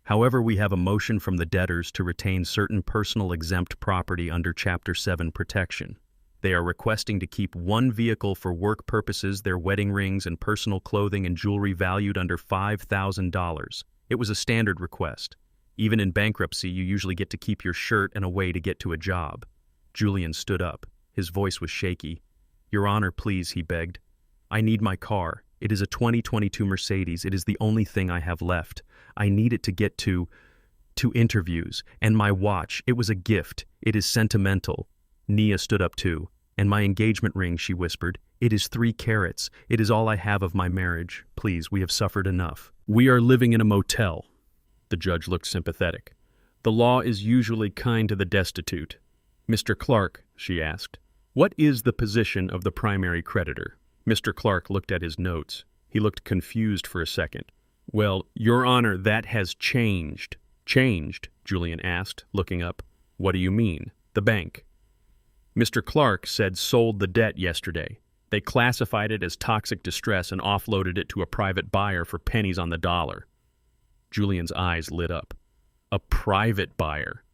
"However, we have a motion from the debtors to retain certain personal exempt property under Chapter 7 protection. They are requesting to keep one vehicle for work purposes, their wedding rings and personal clothing and jewelry valued under $5,000. It was a standard request. Even in bankruptcy, you usually get to keep your shirt and a way to get to a job." Julian stood up. His voice was shaky. "Your Honor, please," he begged. "I need my car. It is a 2022 Mercedes. It is the only thing I have left. I need it to get to interviews. And my watch. It was a gift. It is sentimental." Nia stood up too. "And my engagement ring," she whispered. "It is 3 carats. It is all I have of my marriage. Please, we have suffered enough. We are living in a motel." The judge looked sympathetic. "The law is usually kind to the destitute." "Mr. Clark," she asked, "what is the position of the primary creditor?" Mr. Clark looked at his notes. He looked confused for a second. "Well, Your Honor, that has changed." "Changed?" Julian asked, looking up. "What do you mean?" "The bank. Mr. Clark said sold the debt yesterday. They classified it as toxic distress and offloaded it to a private buyer for pennies on the dollar." Julian's eyes lit up. A private buyer.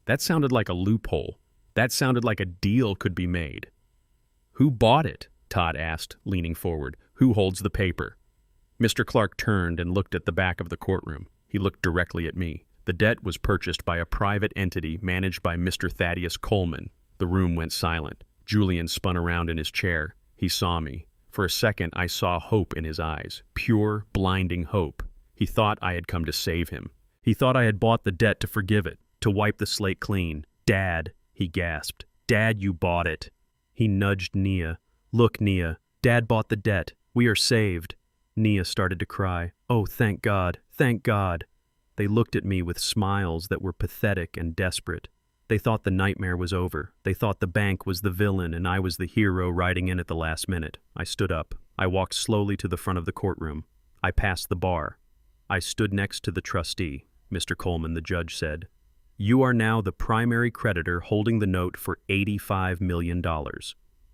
That sounded like a loophole. That sounded like a deal could be made. "Who bought it?" Todd asked, leaning forward. "Who holds the paper?" Mr. Clark turned and looked at the back of the courtroom. He looked directly at me. "The debt was purchased by a private entity managed by Mr. Thaddeus Coleman." The room went silent. Julian spun around in his chair. He saw me. For a second, I saw hope in his eyes. Pure, blinding hope. He thought I had come to save him. He thought I had bought the debt to forgive it, to wipe the slate clean. "Dad," he gasped. "Dad, you bought it." He nudged Nia. "Look, Nia, Dad bought the debt. We are saved." Nia started to cry. "Oh, thank God, thank God." They looked at me with smiles that were pathetic and desperate. They thought the nightmare was over. They thought the bank was the villain and I was the hero riding in at the last minute. I stood up. I walked slowly to the front of the courtroom. I passed the bar. I stood next to the trustee. Mr. Coleman, the judge said, "You are now the primary creditor holding the note for $85 million.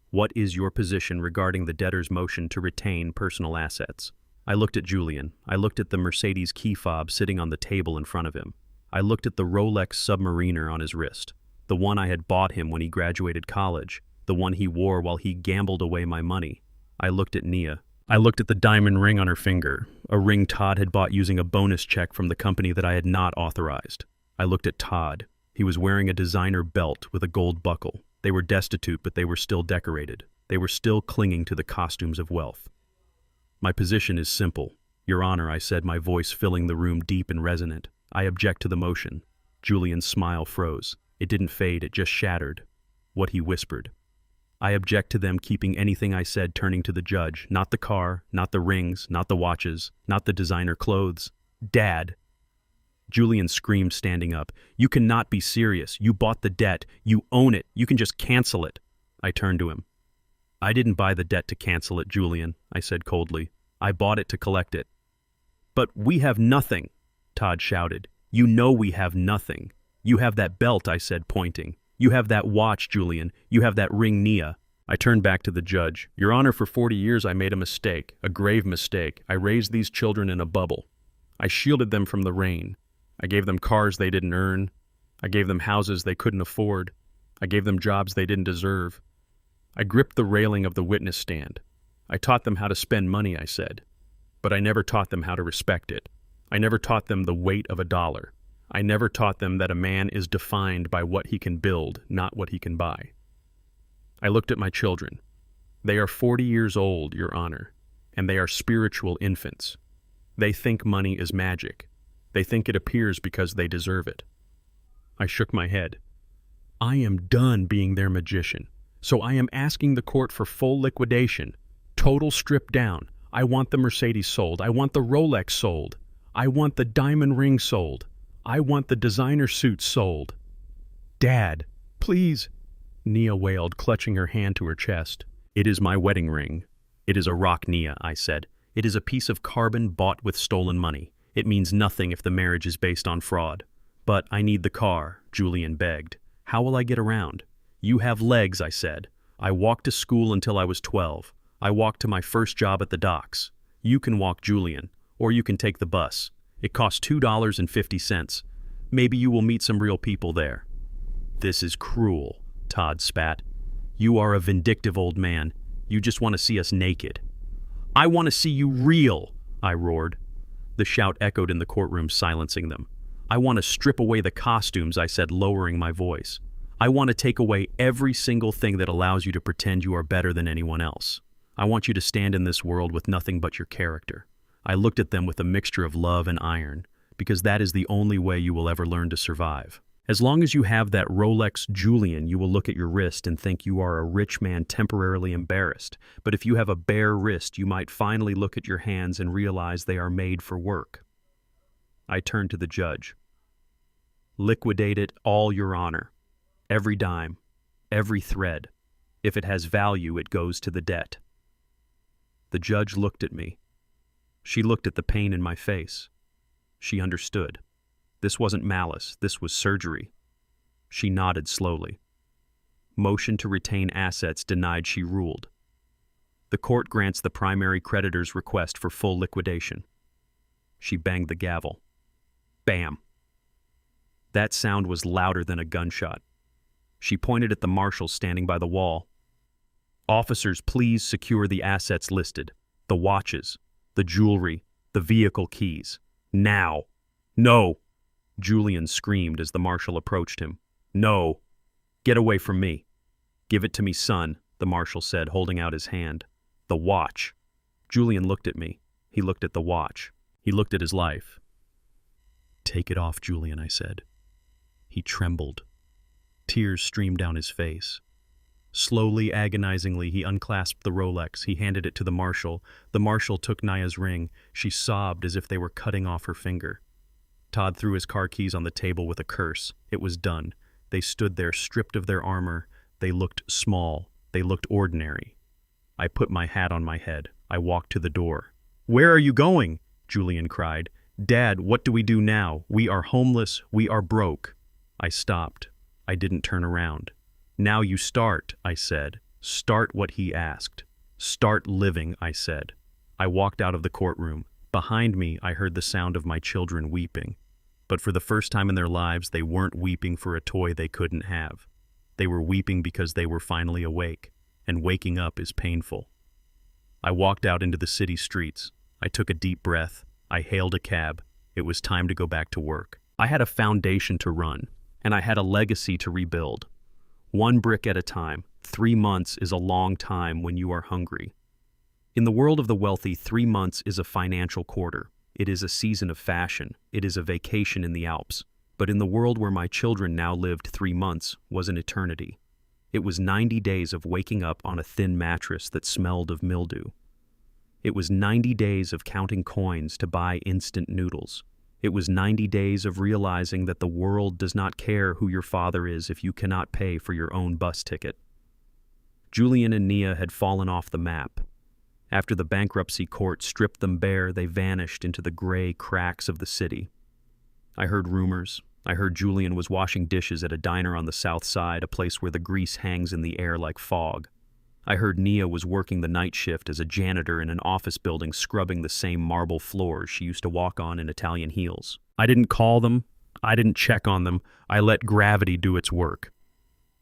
What is your position regarding the debtor's motion to retain personal assets?" I looked at Julian. I looked at the Mercedes key fob sitting on the table in front of him. I looked at the Rolex Submariner on his wrist, the one I had bought him when he graduated college, the one he wore while he gambled away my money. I looked at Nia. I looked at the diamond ring on her finger, a ring Todd had bought using a bonus check from the company that I had not authorized. I looked at Todd. He was wearing a designer belt with a gold buckle. They were destitute, but they were still decorated. They were still clinging to the costumes of wealth. "My position is simple. Your Honor," I said, my voice filling the room deep and resonant. "I object to the motion." Julian's smile froze. It didn't fade, it just shattered. What he whispered. "I object to them keeping anything I said," turning to the judge. "Not the car, not the rings, not the watches, not the designer clothes. Dad." Julian screamed, standing up. "You cannot be serious. You bought the debt. You own it. You can just cancel it." I turned to him. "I didn't buy the debt to cancel it, Julian," I said coldly. "I bought it to collect it." "But we have nothing," Todd shouted. "You know we have nothing. You have that belt," I said, pointing. "You have that watch, Julian. You have that ring, Nia." I turned back to the judge. "Your Honor, for 40 years I made a mistake, a grave mistake. I raised these children in a bubble. I shielded them from the rain. I gave them cars they didn't earn. I gave them houses they couldn't afford. I gave them jobs they didn't deserve. I gripped the railing of the witness stand. I taught them how to spend money," I said. "But I never taught them how to respect it. I never taught them the weight of a dollar. I never taught them that a man is defined by what he can build, not what he can buy." I looked at my children. "They are 40 years old, Your Honor, and they are spiritual infants. They think money is magic. They think it appears because they deserve it." I shook my head. "I am done being their magician. So I am asking the court for full liquidation, total strip down. I want the Mercedes sold. I want the Rolex sold. I want the diamond ring sold. I want the designer suits sold." "Dad, please," Nia wailed, clutching her hand to her chest. "It is my wedding ring. It is a rock, Nia," I said. "It is a piece of carbon bought with stolen money. It means nothing if the marriage is based on fraud." "But I need the car," Julian begged. "How will I get around?" "You have legs," I said. "I walked to school until I was 12. I walked to my first job at the docks. You can walk, Julian, or you can take the bus. It costs $2.50. Maybe you will meet some real people there." "This is cruel," Todd spat. "You are a vindictive old man. You just want to see us naked." "I want to see you real," I roared. The shout echoed in the courtroom, silencing them. "I want to strip away the costumes," I said, lowering my voice. "I want to take away every single thing that allows you to pretend you are better than anyone else. I want you to stand in this world with nothing but your character." I looked at them with a mixture of love and iron, because that is the only way you will ever learn to survive. As long as you have that Rolex, Julian, you will look at your wrist and think you are a rich man temporarily embarrassed. But if you have a bare wrist, you might finally look at your hands and realize they are made for work. I turned to the judge. "Liquidate it all, Your Honor. Every dime, every thread. If it has value, it goes to the debt." The judge looked at me. She looked at the pain in my face. She understood. This wasn't malice, this was surgery. She nodded slowly. "Motion to retain assets denied," she ruled. "The court grants the primary creditor's request for full liquidation." She banged the gavel. Bam! That sound was louder than a gunshot. She pointed at the marshals standing by the wall. "Officers, please secure the assets listed. The watches, the jewelry, the vehicle keys. Now!" "No!" Julian screamed as the marshal approached him. "No! Get away from me." "Give it to me, son," the marshal said, holding out his hand. "The watch." Julian looked at me. He looked at the watch. He looked at his life. "Take it off, Julian," I said. He trembled. Tears streamed down his face. Slowly, agonizingly, he unclasped the Rolex. He handed it to the marshal. The marshal took Naya's ring. She sobbed as if they were cutting off her finger. Todd threw his car keys on the table with a curse. It was done. They stood there stripped of their armor. They looked small. They looked ordinary. I put my hat on my head. I walked to the door. "Where are you going?" Julian cried. "Dad, what do we do now? We are homeless. We are broke." I stopped. I didn't turn around. "Now you start," I said. "Start what he asked." "Start living," I said. I walked out of the courtroom. Behind me, I heard the sound of my children weeping. But for the first time in their lives, they weren't weeping for a toy they couldn't have. They were weeping because they were finally awake, and waking up is painful. I walked out into the city streets. I took a deep breath. I hailed a cab. It was time to go back to work. I had a foundation to run, and I had a legacy to rebuild. One brick at a time. 3 months is a long time when you are hungry. In the world of the wealthy, 3 months is a financial quarter. It is a season of fashion. It is a vacation in the Alps. But in the world where my children now lived, 3 months was an eternity. It was 90 days of waking up on a thin mattress that smelled of mildew. It was 90 days of counting coins to buy instant noodles. It was 90 days of realizing that the world does not care who your father is if you cannot pay for your own bus ticket. Julian and Nia had fallen off the map. After the bankruptcy court stripped them bare, they vanished into the gray cracks of the city. I heard rumors. I heard Julian was washing dishes at a diner on the south side, a place where the grease hangs in the air like fog. I heard Nia was working the night shift as a janitor in an office building, scrubbing the same marble floors she used to walk on in Italian heels. I didn't call them. I didn't check on them. I let gravity do its work.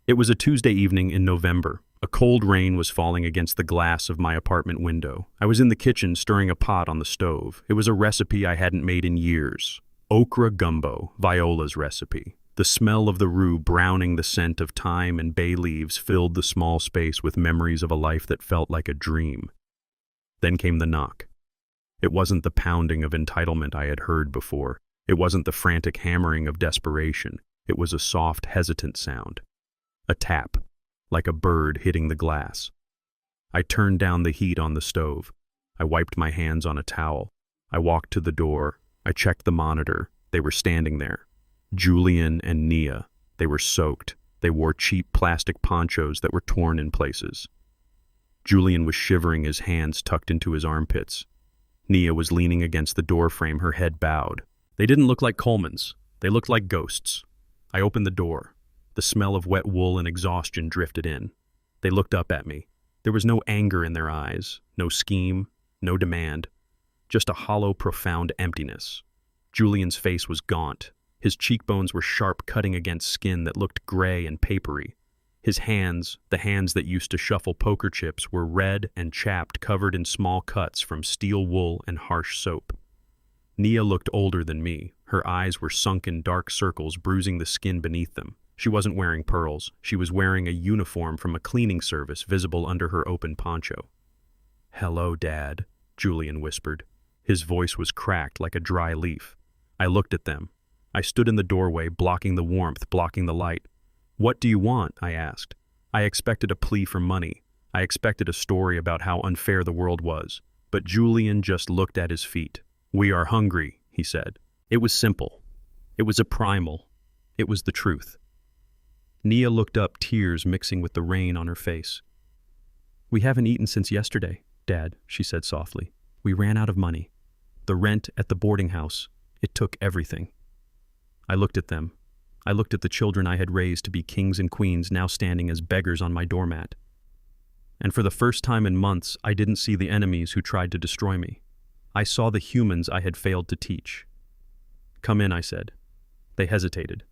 It was a Tuesday evening in November. A cold rain was falling against the glass of my apartment window. I was in the kitchen stirring a pot on the stove. It was a recipe I hadn't made in years. Okra gumbo, Viola's recipe. The smell of the roux browning the scent of thyme and bay leaves filled the small space with memories of a life that felt like a dream. Then came the knock. It wasn't the pounding of entitlement I had heard before. It wasn't the frantic hammering of desperation. It was a soft, hesitant sound. A tap, like a bird hitting the glass. I turned down the heat on the stove. I wiped my hands on a towel. I walked to the door. I checked the monitor. They were standing there. Julian and Nia. They were soaked. They wore cheap plastic ponchos that were torn in places. Julian was shivering, his hands tucked into his armpits. Nia was leaning against the doorframe, her head bowed. They didn't look like Colemans. They looked like ghosts. I opened the door. The smell of wet wool and exhaustion drifted in. They looked up at me. There was no anger in their eyes, no scheme, no demand, just a hollow, profound emptiness. Julian's face was gaunt. His cheekbones were sharp, cutting against skin that looked gray and papery. His hands, the hands that used to shuffle poker chips, were red and chapped, covered in small cuts from steel wool and harsh soap. Nia looked older than me. Her eyes were sunk in dark circles, bruising the skin beneath them. She wasn't wearing pearls. She was wearing a uniform from a cleaning service visible under her open poncho. "Hello, Dad," Julian whispered. His voice was cracked like a dry leaf. I looked at them. I stood in the doorway, blocking the warmth, blocking the light. "What do you want?" I asked. I expected a plea for money. I expected a story about how unfair the world was. But Julian just looked at his feet. "We are hungry," he said. It was simple. It was a primal. It was the truth. Nia looked up, tears mixing with the rain on her face. "We haven't eaten since yesterday, Dad," she said softly. "We ran out of money. The rent at the boarding house. It took everything." I looked at them. I looked at the children I had raised to be kings and queens, now standing as beggars on my doormat. And for the first time in months, I didn't see the enemies who tried to destroy me. I saw the humans I had failed to teach. "Come in," I said. They hesitated.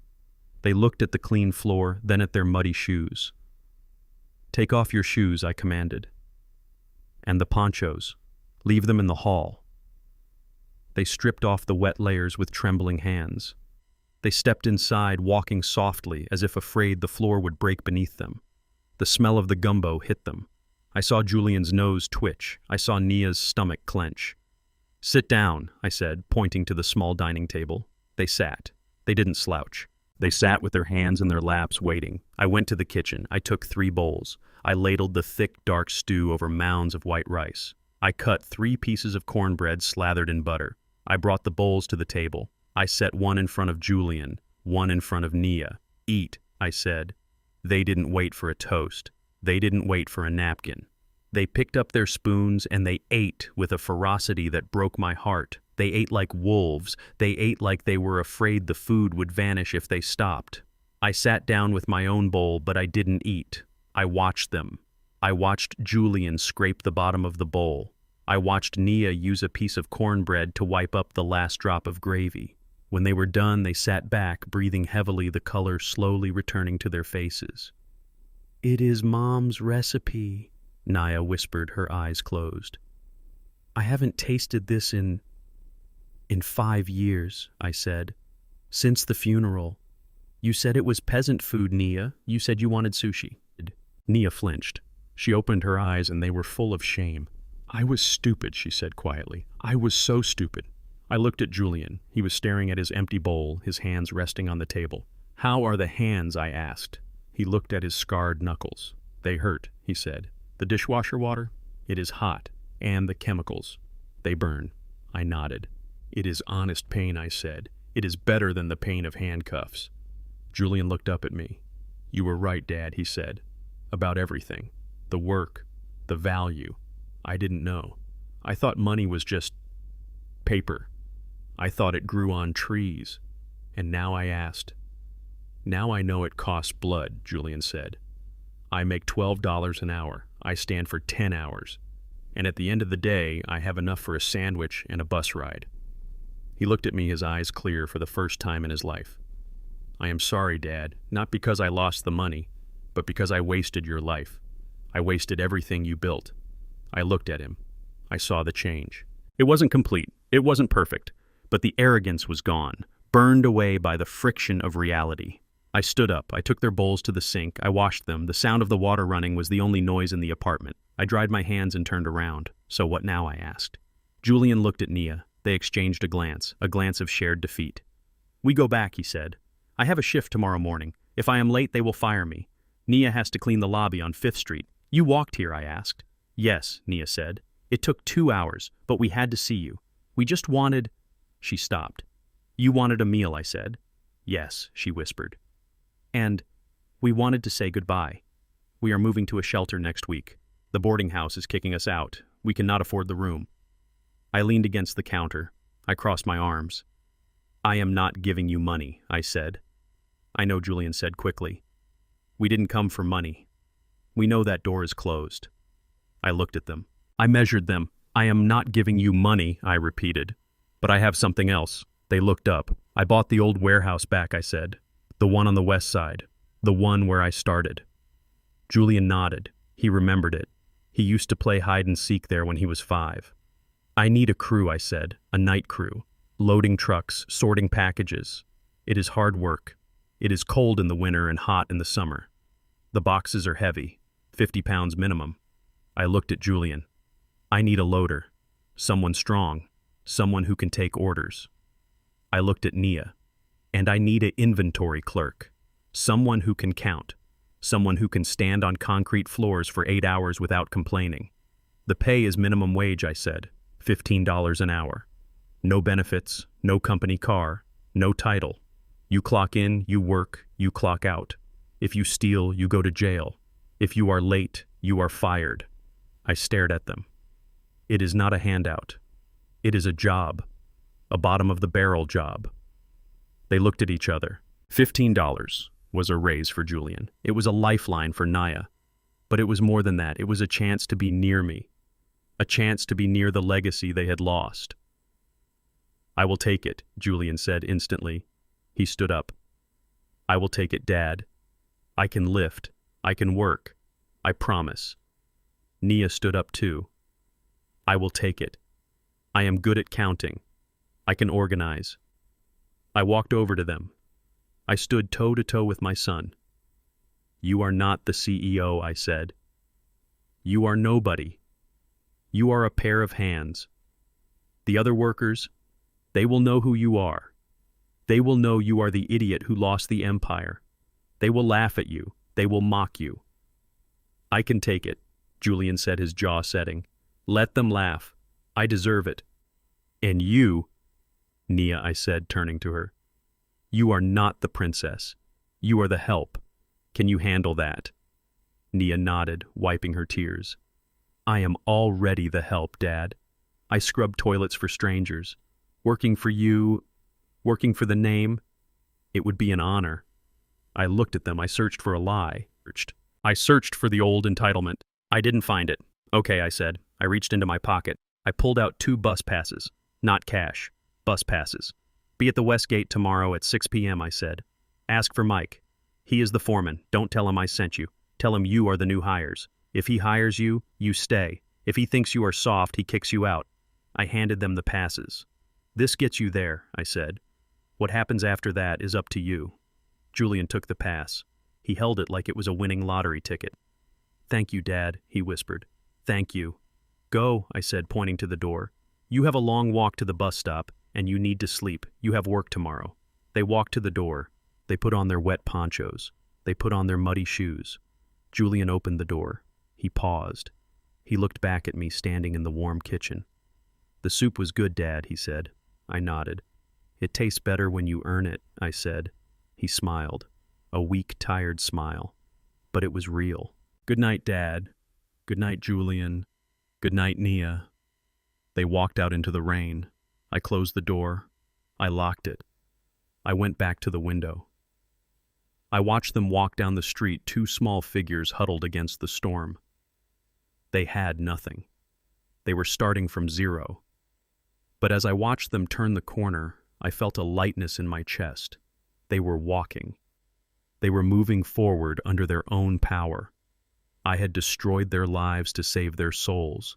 They looked at the clean floor, then at their muddy shoes. "Take off your shoes," I commanded. "And the ponchos. Leave them in the hall." They stripped off the wet layers with trembling hands. They stepped inside, walking softly, as if afraid the floor would break beneath them. The smell of the gumbo hit them. I saw Julian's nose twitch. I saw Nia's stomach clench. "Sit down," I said, pointing to the small dining table. They sat. They didn't slouch. They sat with their hands in their laps, waiting. I went to the kitchen. I took 3 bowls. I ladled the thick, dark stew over mounds of white rice. I cut 3 pieces of cornbread slathered in butter. I brought the bowls to the table. I set one in front of Julian, one in front of Nia. Eat, I said. They didn't wait for a toast. They didn't wait for a napkin. They picked up their spoons and they ate with a ferocity that broke my heart. They ate like wolves. They ate like they were afraid the food would vanish if they stopped. I sat down with my own bowl, but I didn't eat. I watched them. I watched Julian scrape the bottom of the bowl. I watched Nia use a piece of cornbread to wipe up the last drop of gravy. When they were done, they sat back, breathing heavily, the color slowly returning to their faces. "It is Mom's recipe," Nia whispered, her eyes closed. "I haven't tasted this in 5 years," I said. "Since the funeral. You said it was peasant food, Nia. You said you wanted sushi." Nia flinched. She opened her eyes and they were full of shame. "I was stupid," she said quietly. "I was so stupid." I looked at Julian. He was staring at his empty bowl, his hands resting on the table. "How are the hands?" I asked. He looked at his scarred knuckles. "They hurt," he said. "The dishwasher water? It is hot. And the chemicals. They burn." I nodded. "It is honest pain," I said. "It is better than the pain of handcuffs." Julian looked up at me. "You were right, Dad," he said. "About everything. The work. The value. I didn't know. I thought money was just paper. I thought it grew on trees. And now I asked." "Now I know it costs blood," Julian said. "I make $12 an hour. I stand for 10 hours. And at the end of the day, I have enough for a sandwich and a bus ride." He looked at me, his eyes clear for the first time in his life. "I am sorry, Dad, not because I lost the money, but because I wasted your life. I wasted everything you built." I looked at him. I saw the change. It wasn't complete. It wasn't perfect. But the arrogance was gone, burned away by the friction of reality. I stood up. I took their bowls to the sink. I washed them. The sound of the water running was the only noise in the apartment. I dried my hands and turned around. "So what now?" I asked. Julian looked at Nia. They exchanged a glance of shared defeat. "We go back," he said. "I have a shift tomorrow morning. If I am late, they will fire me. Nia has to clean the lobby on 5th Street. You walked here?" I asked. "Yes," Nia said. "It took 2 hours, but we had to see you. We just wanted—" She stopped. "You wanted a meal," I said. "Yes," she whispered. "And we wanted to say goodbye. We are moving to a shelter next week. The boarding house is kicking us out. We cannot afford the room." I leaned against the counter. I crossed my arms. "I am not giving you money," I said. "I know," Julian said quickly. "We didn't come for money. We know that door is closed." I looked at them. I measured them. "I am not giving you money," I repeated. "But I have something else." They looked up. "I bought the old warehouse back," I said. "The one on the west side. The one where I started." Julian nodded. He remembered it. He used to play hide and seek there when he was 5. "I need a crew," I said. "A night crew. Loading trucks, sorting packages. It is hard work. It is cold in the winter and hot in the summer. The boxes are heavy, 50 pounds minimum." I looked at Julian. "I need a loader. Someone strong. Someone who can take orders." I looked at Nia. "And I need an inventory clerk. Someone who can count. Someone who can stand on concrete floors for 8 hours without complaining. The pay is minimum wage," I said. $15 an hour. No benefits, no company car, no title. You clock in, you work, you clock out. If you steal, you go to jail. If you are late, you are fired." I stared at them. "It is not a handout. It is a job. A bottom-of-the-barrel job." They looked at each other. $15 was a raise for Julian. It was a lifeline for Nia. But it was more than that. It was a chance to be near me. A chance to be near the legacy they had lost. "I will take it," Julian said instantly. He stood up. "I will take it, Dad. I can lift. I can work. I promise." Nia stood up too. "I will take it. I am good at counting. I can organize." I walked over to them. I stood toe-to-toe with my son. "You are not the CEO," I said. "You are nobody. You are a pair of hands. The other workers, they will know who you are. They will know you are the idiot who lost the empire. They will laugh at you. They will mock you." "I can take it," Julian said, his jaw setting. "Let them laugh. I deserve it. And you..." Nia, I said, turning to her. You are not the princess. You are the help. Can you handle that? Nia nodded, wiping her tears. I am already the help, Dad. I scrub toilets for strangers. Working for you, working for the name, it would be an honor. I looked at them. I searched for a lie. I searched for the old entitlement. I didn't find it. Okay, I said. I reached into my pocket. I pulled out 2 bus passes. Not cash. Bus passes. Be at the West Gate tomorrow at 6 p.m., I said. Ask for Mike. He is the foreman. Don't tell him I sent you. Tell him you are the new hires. If he hires you, you stay. If he thinks you are soft, he kicks you out. I handed them the passes. This gets you there, I said. What happens after that is up to you. Julian took the pass. He held it like it was a winning lottery ticket. Thank you, Dad, he whispered. Thank you. Go, I said, pointing to the door. You have a long walk to the bus stop, and you need to sleep. You have work tomorrow. They walked to the door. They put on their wet ponchos. They put on their muddy shoes. Julian opened the door. He paused. He looked back at me standing in the warm kitchen. The soup was good, Dad, he said. I nodded. It tastes better when you earn it, I said. He smiled. A weak, tired smile. But it was real. Good night, Dad. Good night, Julian. Good night, Nia. They walked out into the rain. I closed the door. I locked it. I went back to the window. I watched them walk down the street, 2 small figures huddled against the storm. They had nothing. They were starting from 0. But as I watched them turn the corner, I felt a lightness in my chest. They were walking. They were moving forward under their own power. I had destroyed their lives to save their souls.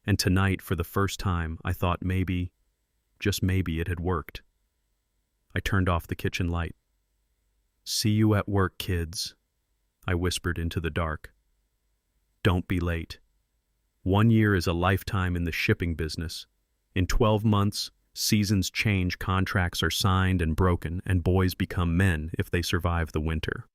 And tonight, for the first time, I thought maybe, just maybe, it had worked. I turned off the kitchen light. See you at work, kids, I whispered into the dark. Don't be late. 1 year is a lifetime in the shipping business. In 12 months, seasons change, contracts are signed and broken, and boys become men if they survive the winter.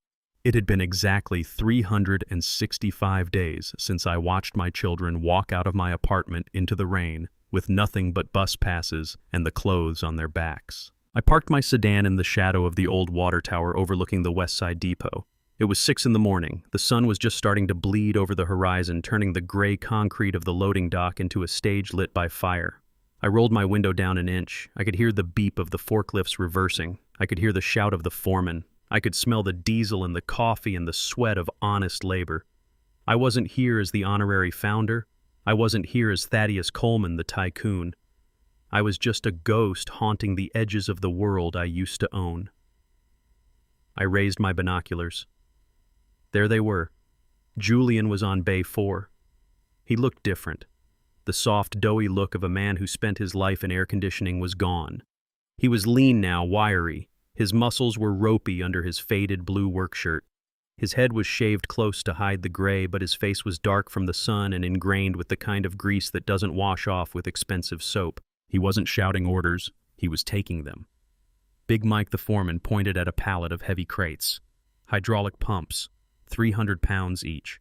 It had been exactly 365 days since I watched my children walk out of my apartment into the rain with nothing but bus passes and the clothes on their backs. I parked my sedan in the shadow of the old water tower overlooking the West Side Depot. It was 6 in the morning. The sun was just starting to bleed over the horizon, turning the gray concrete of the loading dock into a stage lit by fire. I rolled my window down an inch. I could hear the beep of the forklifts reversing. I could hear the shout of the foreman. I could smell the diesel and the coffee and the sweat of honest labor. I wasn't here as the honorary founder. I wasn't here as Thaddeus Coleman, the tycoon. I was just a ghost haunting the edges of the world I used to own. I raised my binoculars. There they were. Julian was on Bay 4. He looked different. The soft, doughy look of a man who spent his life in air conditioning was gone. He was lean now, wiry. His muscles were ropey under his faded blue work shirt. His head was shaved close to hide the gray, but his face was dark from the sun and ingrained with the kind of grease that doesn't wash off with expensive soap. He wasn't shouting orders, he was taking them. Big Mike the foreman pointed at a pallet of heavy crates. Hydraulic pumps, 300 pounds each.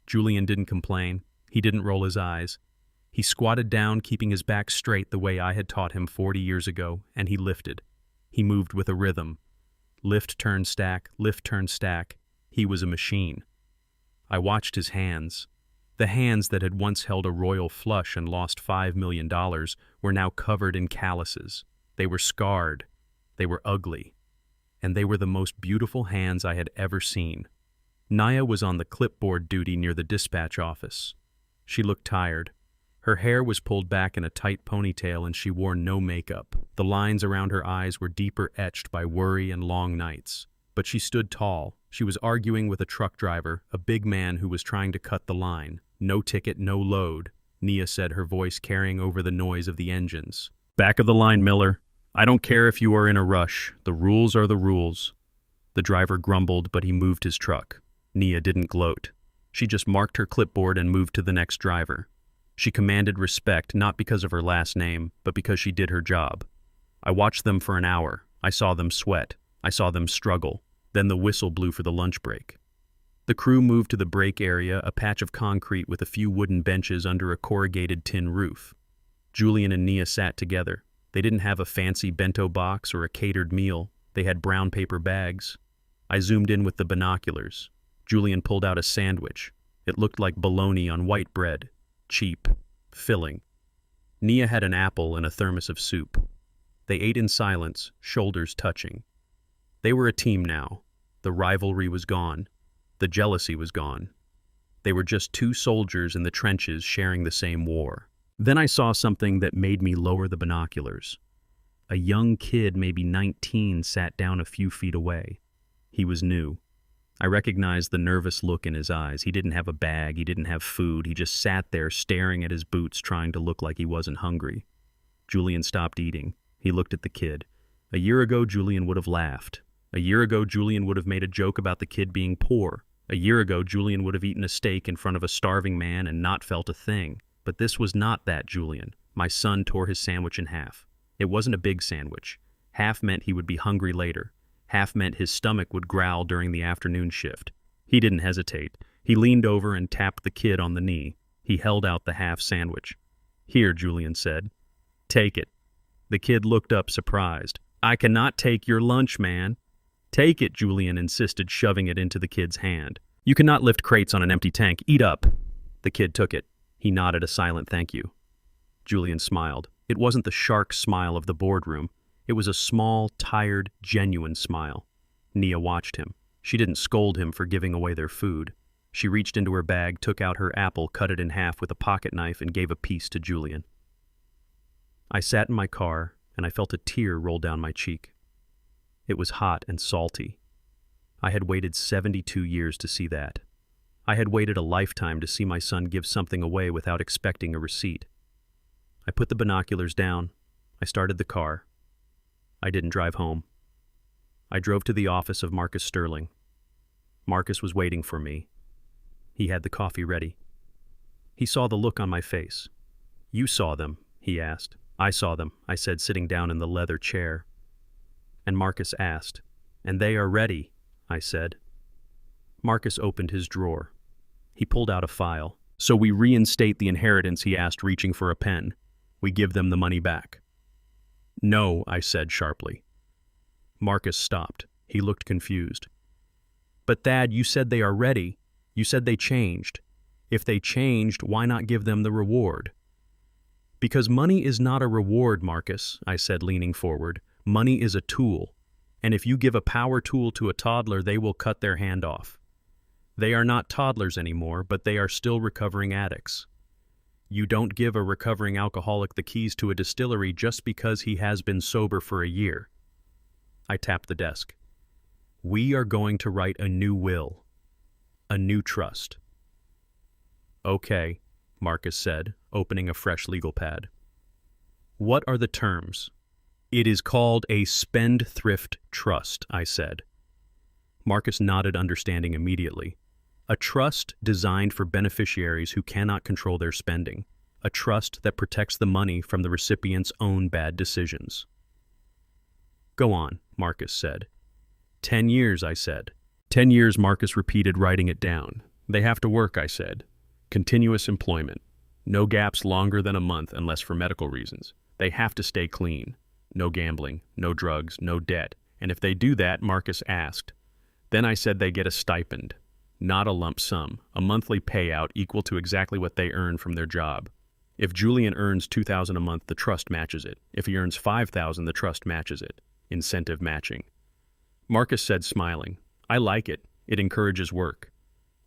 Julian didn't complain. He didn't roll his eyes. He squatted down, keeping his back straight the way I had taught him 40 years ago, and he lifted. He moved with a rhythm. Lift, turn, stack, lift, turn, stack. He was a machine. I watched his hands. The hands that had once held a royal flush and lost $5 million were now covered in calluses. They were scarred. They were ugly. And they were the most beautiful hands I had ever seen. Nia was on the clipboard duty near the dispatch office. She looked tired. Her hair was pulled back in a tight ponytail and she wore no makeup. The lines around her eyes were deeper etched by worry and long nights. But she stood tall. She was arguing with a truck driver, a big man who was trying to cut the line. No ticket, no load, Nia said, her voice carrying over the noise of the engines. Back of the line, Miller. I don't care if you are in a rush. The rules are the rules. The driver grumbled, but he moved his truck. Nia didn't gloat. She just marked her clipboard and moved to the next driver. She commanded respect not because of her last name, but because she did her job. I watched them for an hour. I saw them sweat. I saw them struggle. Then the whistle blew for the lunch break. The crew moved to the break area, a patch of concrete with a few wooden benches under a corrugated tin roof. Julian and Nia sat together. They didn't have a fancy bento box or a catered meal. They had brown paper bags. I zoomed in with the binoculars. Julian pulled out a sandwich. It looked like bologna on white bread. Cheap. Filling. Nia had an apple and a thermos of soup. They ate in silence, shoulders touching. They were a team now. The rivalry was gone. The jealousy was gone. They were just two soldiers in the trenches sharing the same war. Then I saw something that made me lower the binoculars. A young kid, maybe 19, sat down a few feet away. He was new. I recognized the nervous look in his eyes. He didn't have a bag, he didn't have food, he just sat there staring at his boots, trying to look like he wasn't hungry. Julian stopped eating. He looked at the kid. A year ago, Julian would have laughed. A year ago, Julian would have made a joke about the kid being poor. A year ago, Julian would have eaten a steak in front of a starving man and not felt a thing. But this was not that Julian. My son tore his sandwich in half. It wasn't a big sandwich. Half meant he would be hungry later. Half meant his stomach would growl during the afternoon shift. He didn't hesitate. He leaned over and tapped the kid on the knee. He held out the half sandwich. "Here," Julian said. "Take it." The kid looked up surprised. "I cannot take your lunch, man." "Take it," Julian insisted, shoving it into the kid's hand. "You cannot lift crates on an empty tank. Eat up." The kid took it. He nodded a silent thank you. Julian smiled. It wasn't the shark smile of the boardroom. It was a small, tired, genuine smile. Nia watched him. She didn't scold him for giving away their food. She reached into her bag, took out her apple, cut it in half with a pocket knife, and gave a piece to Julian. I sat in my car, and I felt a tear roll down my cheek. It was hot and salty. I had waited 72 years to see that. I had waited a lifetime to see my son give something away without expecting a receipt. I put the binoculars down. I started the car. I didn't drive home. I drove to the office of Marcus Sterling. Marcus was waiting for me. He had the coffee ready. He saw the look on my face. "You saw them?" he asked. "I saw them," I said, sitting down in the leather chair. And Marcus asked, "And they are ready?" I said. Marcus opened his drawer. He pulled out a file. "So we reinstate the inheritance?" he asked, reaching for a pen. "We give them the money back?" "No," I said sharply. Marcus stopped. He looked confused. "But Thad, you said they are ready. You said they changed. If they changed, why not give them the reward?" "Because money is not a reward, Marcus," I said, leaning forward. "Money is a tool. And if you give a power tool to a toddler, they will cut their hand off. They are not toddlers anymore, but they are still recovering addicts. You don't give a recovering alcoholic the keys to a distillery just because he has been sober for a year." I tapped the desk. "We are going to write a new will. A new trust." "Okay," Marcus said, opening a fresh legal pad. "What are the terms?" "It is called a spendthrift trust," I said. Marcus nodded, understanding immediately. A trust designed for beneficiaries who cannot control their spending. A trust that protects the money from the recipient's own bad decisions. "Go on," Marcus said. 10 years, I said. 10 years, Marcus repeated, writing it down. "They have to work," I said. "Continuous employment. No gaps longer than a month unless for medical reasons. They have to stay clean. No gambling, no drugs, no debt. And if they do that," Marcus asked. Then I said they get a stipend. Not a lump sum, a monthly payout equal to exactly what they earn from their job. If Julian earns $2,000 a month, the trust matches it. If he earns $5,000, the trust matches it. Incentive matching. Marcus said, smiling, "I like it. It encourages work."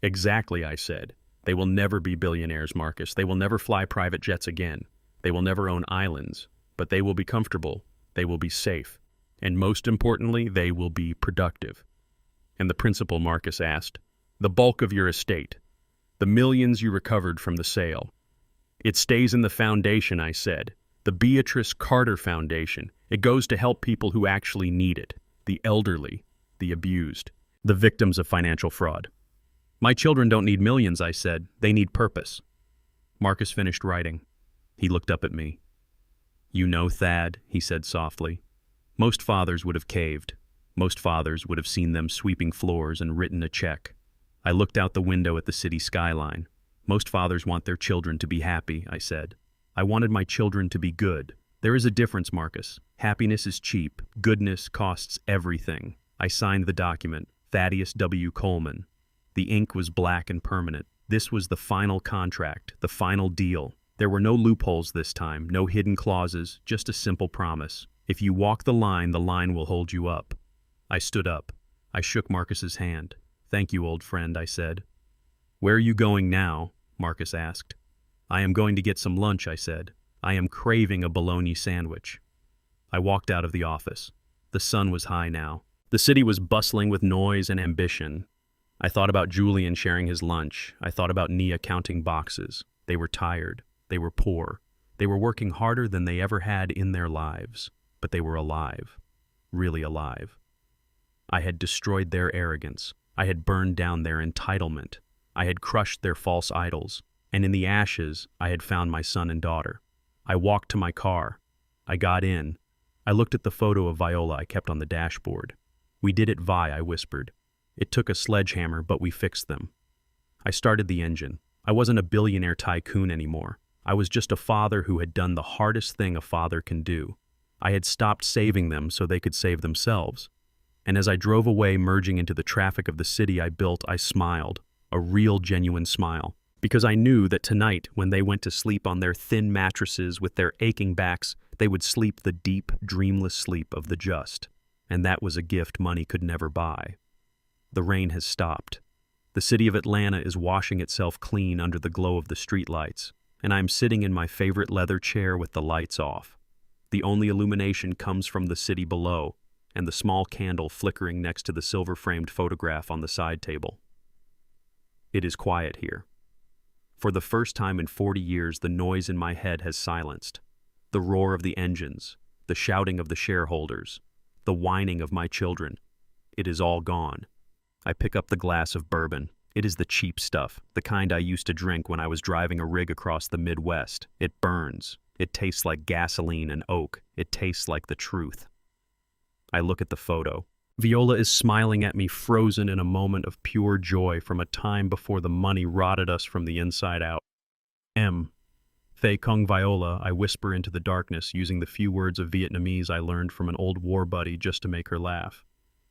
"Exactly," I said. "They will never be billionaires, Marcus. They will never fly private jets again. They will never own islands. But they will be comfortable. They will be safe. And most importantly, they will be productive." "And the principal?" Marcus asked. "The bulk of your estate. The millions you recovered from the sale." "It stays in the foundation," I said. "The Beatrice Carter Foundation. It goes to help people who actually need it. The elderly, the abused, the victims of financial fraud." "My children don't need millions," I said. "They need purpose." Marcus finished writing. He looked up at me. "You know, Thad," he said softly, "most fathers would have caved. Most fathers would have seen them sweeping floors and written a check. I looked out the window at the city skyline. Most fathers want their children to be happy," I said. "I wanted my children to be good, There is a difference, Marcus. Happiness is cheap. Goodness costs everything. I signed the document. Thaddeus W. Coleman. The ink was black and permanent. This was the final contract, the final deal. There were no loopholes this time, no hidden clauses, just a simple promise. If you walk the line will hold you up. I stood up. I shook Marcus's hand. Thank you, old friend, I said. Where are you going now? Marcus asked. I am going to get some lunch, I said. I am craving a bologna sandwich. I walked out of the office. The sun was high now. The city was bustling with noise and ambition. I thought about Julian sharing his lunch. I thought about Nia counting boxes. They were tired. They were poor. They were working harder than they ever had in their lives. But they were alive. Really alive. I had destroyed their arrogance. I had burned down their entitlement. I had crushed their false idols. And in the ashes, I had found my son and daughter. I walked to my car. I got in. I looked at the photo of Viola I kept on the dashboard. We did it, Vi, I whispered. It took a sledgehammer, but we fixed them. I started the engine. I wasn't a billionaire tycoon anymore. I was just a father who had done the hardest thing a father can do. I had stopped saving them so they could save themselves. And as I drove away, merging into the traffic of the city I built, I smiled, a real, genuine smile. Because I knew that tonight, when they went to sleep on their thin mattresses with their aching backs, they would sleep the deep, dreamless sleep of the just. And that was a gift money could never buy. The rain has stopped. The city of Atlanta is washing itself clean under the glow of the streetlights, and I am sitting in my favorite leather chair with the lights off. The only illumination comes from the city below, and the small candle flickering next to the silver-framed photograph on the side table. It is quiet here. For the first time in 40 years, the noise in my head has silenced. The roar of the engines, the shouting of the shareholders, the whining of my children. It is all gone. I pick up the glass of bourbon. It is the cheap stuff, the kind I used to drink when I was driving a rig across the Midwest. It burns. It tastes like gasoline and oak. It tastes like the truth. I look at the photo. Viola is smiling at me, frozen in a moment of pure joy from a time before the money rotted us from the inside out. Thay Kung Viola, I whisper into the darkness, using the few words of Vietnamese I learned from an old war buddy just to make her laugh.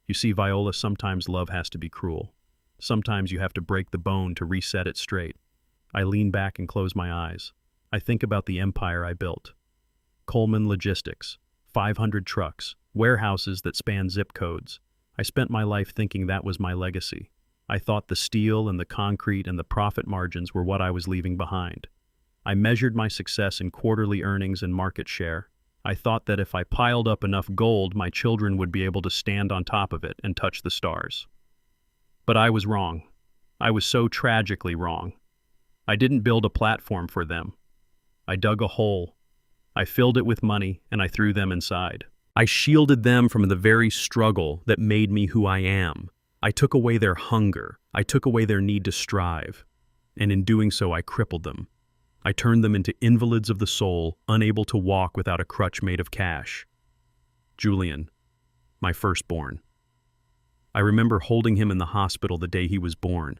You see, Viola, sometimes love has to be cruel. Sometimes you have to break the bone to reset it straight. I lean back and close my eyes. I think about the empire I built. Coleman Logistics, 500 trucks, warehouses that span zip codes. I spent my life thinking that was my legacy. I thought the steel and the concrete and the profit margins were what I was leaving behind. I measured my success in quarterly earnings and market share. I thought that if I piled up enough gold, my children would be able to stand on top of it and touch the stars. But I was wrong. I was so tragically wrong. I didn't build a platform for them. I dug a hole. I filled it with money, and I threw them inside. I shielded them from the very struggle that made me who I am. I took away their hunger. I took away their need to strive. And in doing so, I crippled them. I turned them into invalids of the soul, unable to walk without a crutch made of cash. Julian, my firstborn. I remember holding him in the hospital the day he was born.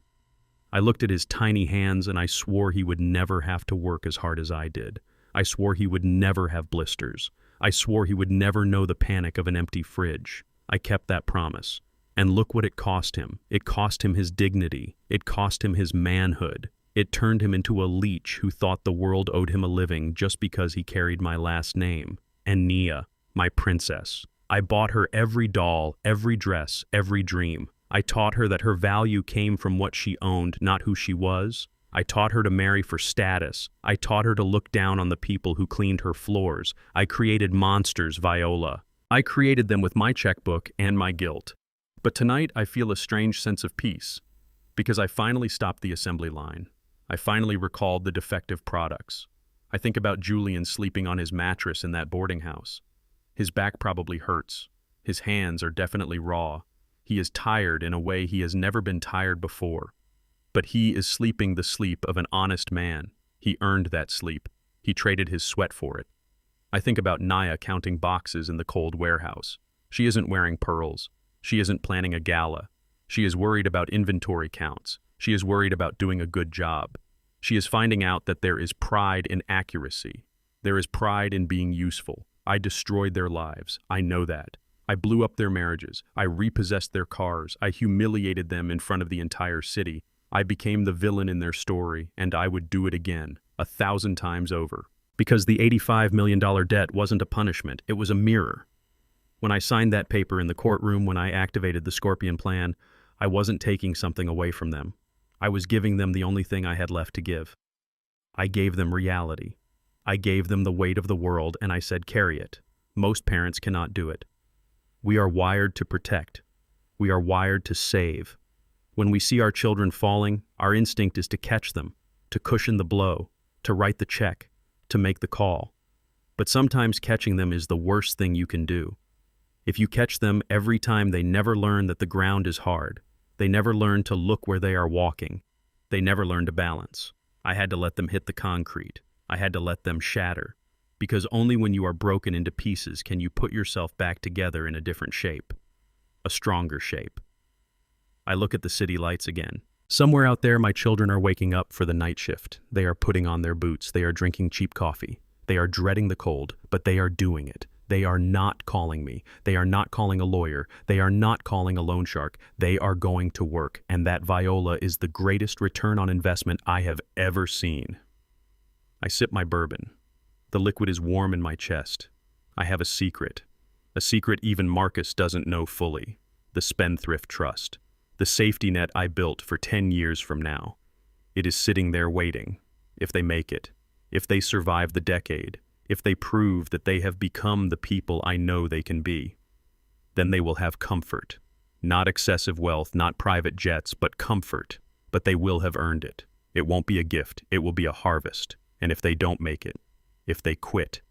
I looked at his tiny hands and I swore he would never have to work as hard as I did. I swore he would never have blisters. I swore he would never know the panic of an empty fridge. I kept that promise. And look what it cost him. It cost him his dignity. It cost him his manhood. It turned him into a leech who thought the world owed him a living just because he carried my last name. And Nia, my princess. I bought her every doll, every dress, every dream. I taught her that her value came from what she owned, not who she was. I taught her to marry for status. I taught her to look down on the people who cleaned her floors. I created monsters, Viola. I created them with my checkbook and my guilt. But tonight I feel a strange sense of peace, because I finally stopped the assembly line. I finally recalled the defective products. I think about Julian sleeping on his mattress in that boarding house. His back probably hurts. His hands are definitely raw. He is tired in a way he has never been tired before. But he is sleeping the sleep of an honest man. He earned that sleep. He traded his sweat for it. I think about Nia counting boxes in the cold warehouse. She isn't wearing pearls. She isn't planning a gala. She is worried about inventory counts. She is worried about doing a good job. She is finding out that there is pride in accuracy. There is pride in being useful. I destroyed their lives. I know that. I blew up their marriages. I repossessed their cars. I humiliated them in front of the entire city. I became the villain in their story, and I would do it again, 1,000 times over. Because the $85 million debt wasn't a punishment, it was a mirror. When I signed that paper in the courtroom, when I activated the Scorpion Plan, I wasn't taking something away from them. I was giving them the only thing I had left to give. I gave them reality. I gave them the weight of the world, and I said, carry it. Most parents cannot do it. We are wired to protect. We are wired to save. When we see our children falling, our instinct is to catch them, to cushion the blow, to write the check, to make the call. But sometimes catching them is the worst thing you can do. If you catch them every time, they never learn that the ground is hard. They never learn to look where they are walking. They never learn to balance. I had to let them hit the concrete. I had to let them shatter. Because only when you are broken into pieces can you put yourself back together in a different shape. A stronger shape. I look at the city lights again. Somewhere out there, my children are waking up for the night shift. They are putting on their boots. They are drinking cheap coffee. They are dreading the cold, but they are doing it. They are not calling me. They are not calling a lawyer. They are not calling a loan shark. They are going to work, and that viola is the greatest return on investment I have ever seen. I sip my bourbon. The liquid is warm in my chest. I have a secret even Marcus doesn't know fully. The spendthrift trust. The safety net I built for 10 years from now. It is sitting there waiting. If they make it, if they survive the decade, if they prove that they have become the people I know they can be, then they will have comfort. Not excessive wealth, not private jets, but comfort. But they will have earned it. It won't be a gift, it will be a harvest. And if they don't make it, if they quit,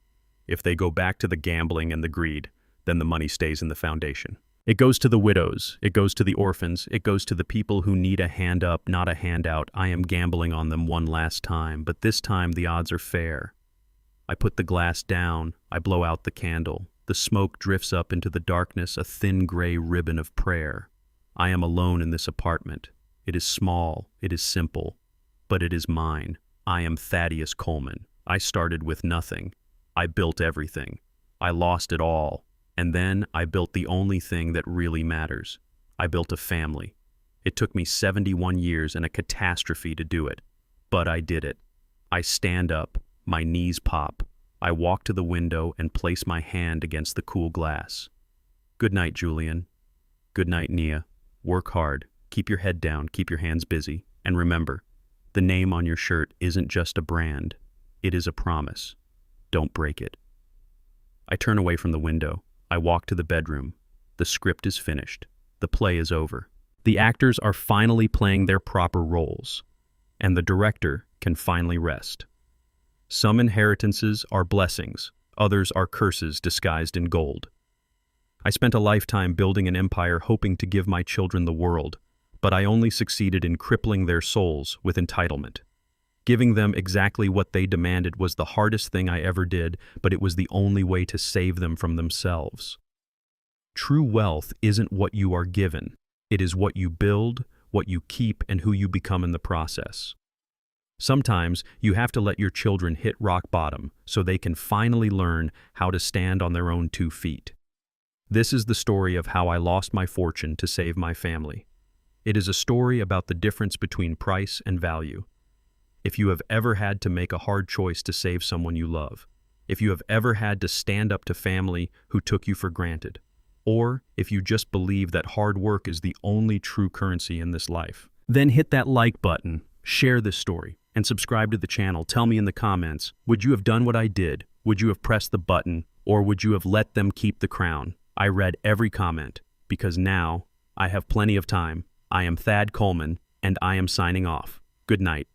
if they go back to the gambling and the greed, then the money stays in the foundation. It goes to the widows, it goes to the orphans, it goes to the people who need a hand up, not a handout. I am gambling on them one last time, but this time the odds are fair. I put the glass down, I blow out the candle. The smoke drifts up into the darkness, a thin gray ribbon of prayer. I am alone in this apartment. It is small, it is simple, but it is mine. I am Thaddeus Coleman. I started with nothing. I built everything. I lost it all. And then I built the only thing that really matters. I built a family. It took me 71 years and a catastrophe to do it. But I did it. I stand up. My knees pop. I walk to the window and place my hand against the cool glass. Good night, Julian. Good night, Nia. Work hard. Keep your head down. Keep your hands busy. And remember, the name on your shirt isn't just a brand. It is a promise. Don't break it. I turn away from the window. I walk to the bedroom. The script is finished. The play is over. The actors are finally playing their proper roles. And the director can finally rest. Some inheritances are blessings. Others are curses disguised in gold. I spent a lifetime building an empire hoping to give my children the world, but I only succeeded in crippling their souls with entitlement. Giving them exactly what they demanded was the hardest thing I ever did, but it was the only way to save them from themselves. True wealth isn't what you are given. It is what you build, what you keep, and who you become in the process. Sometimes you have to let your children hit rock bottom so they can finally learn how to stand on their own 2 feet. This is the story of how I lost my fortune to save my family. It is a story about the difference between price and value. If you have ever had to make a hard choice to save someone you love, if you have ever had to stand up to family who took you for granted, or if you just believe that hard work is the only true currency in this life, then hit that like button, share this story, and subscribe to the channel. Tell me in the comments, would you have done what I did? Would you have pressed the button, or would you have let them keep the crown? I read every comment, because now I have plenty of time. I am Thad Coleman, and I am signing off. Good night.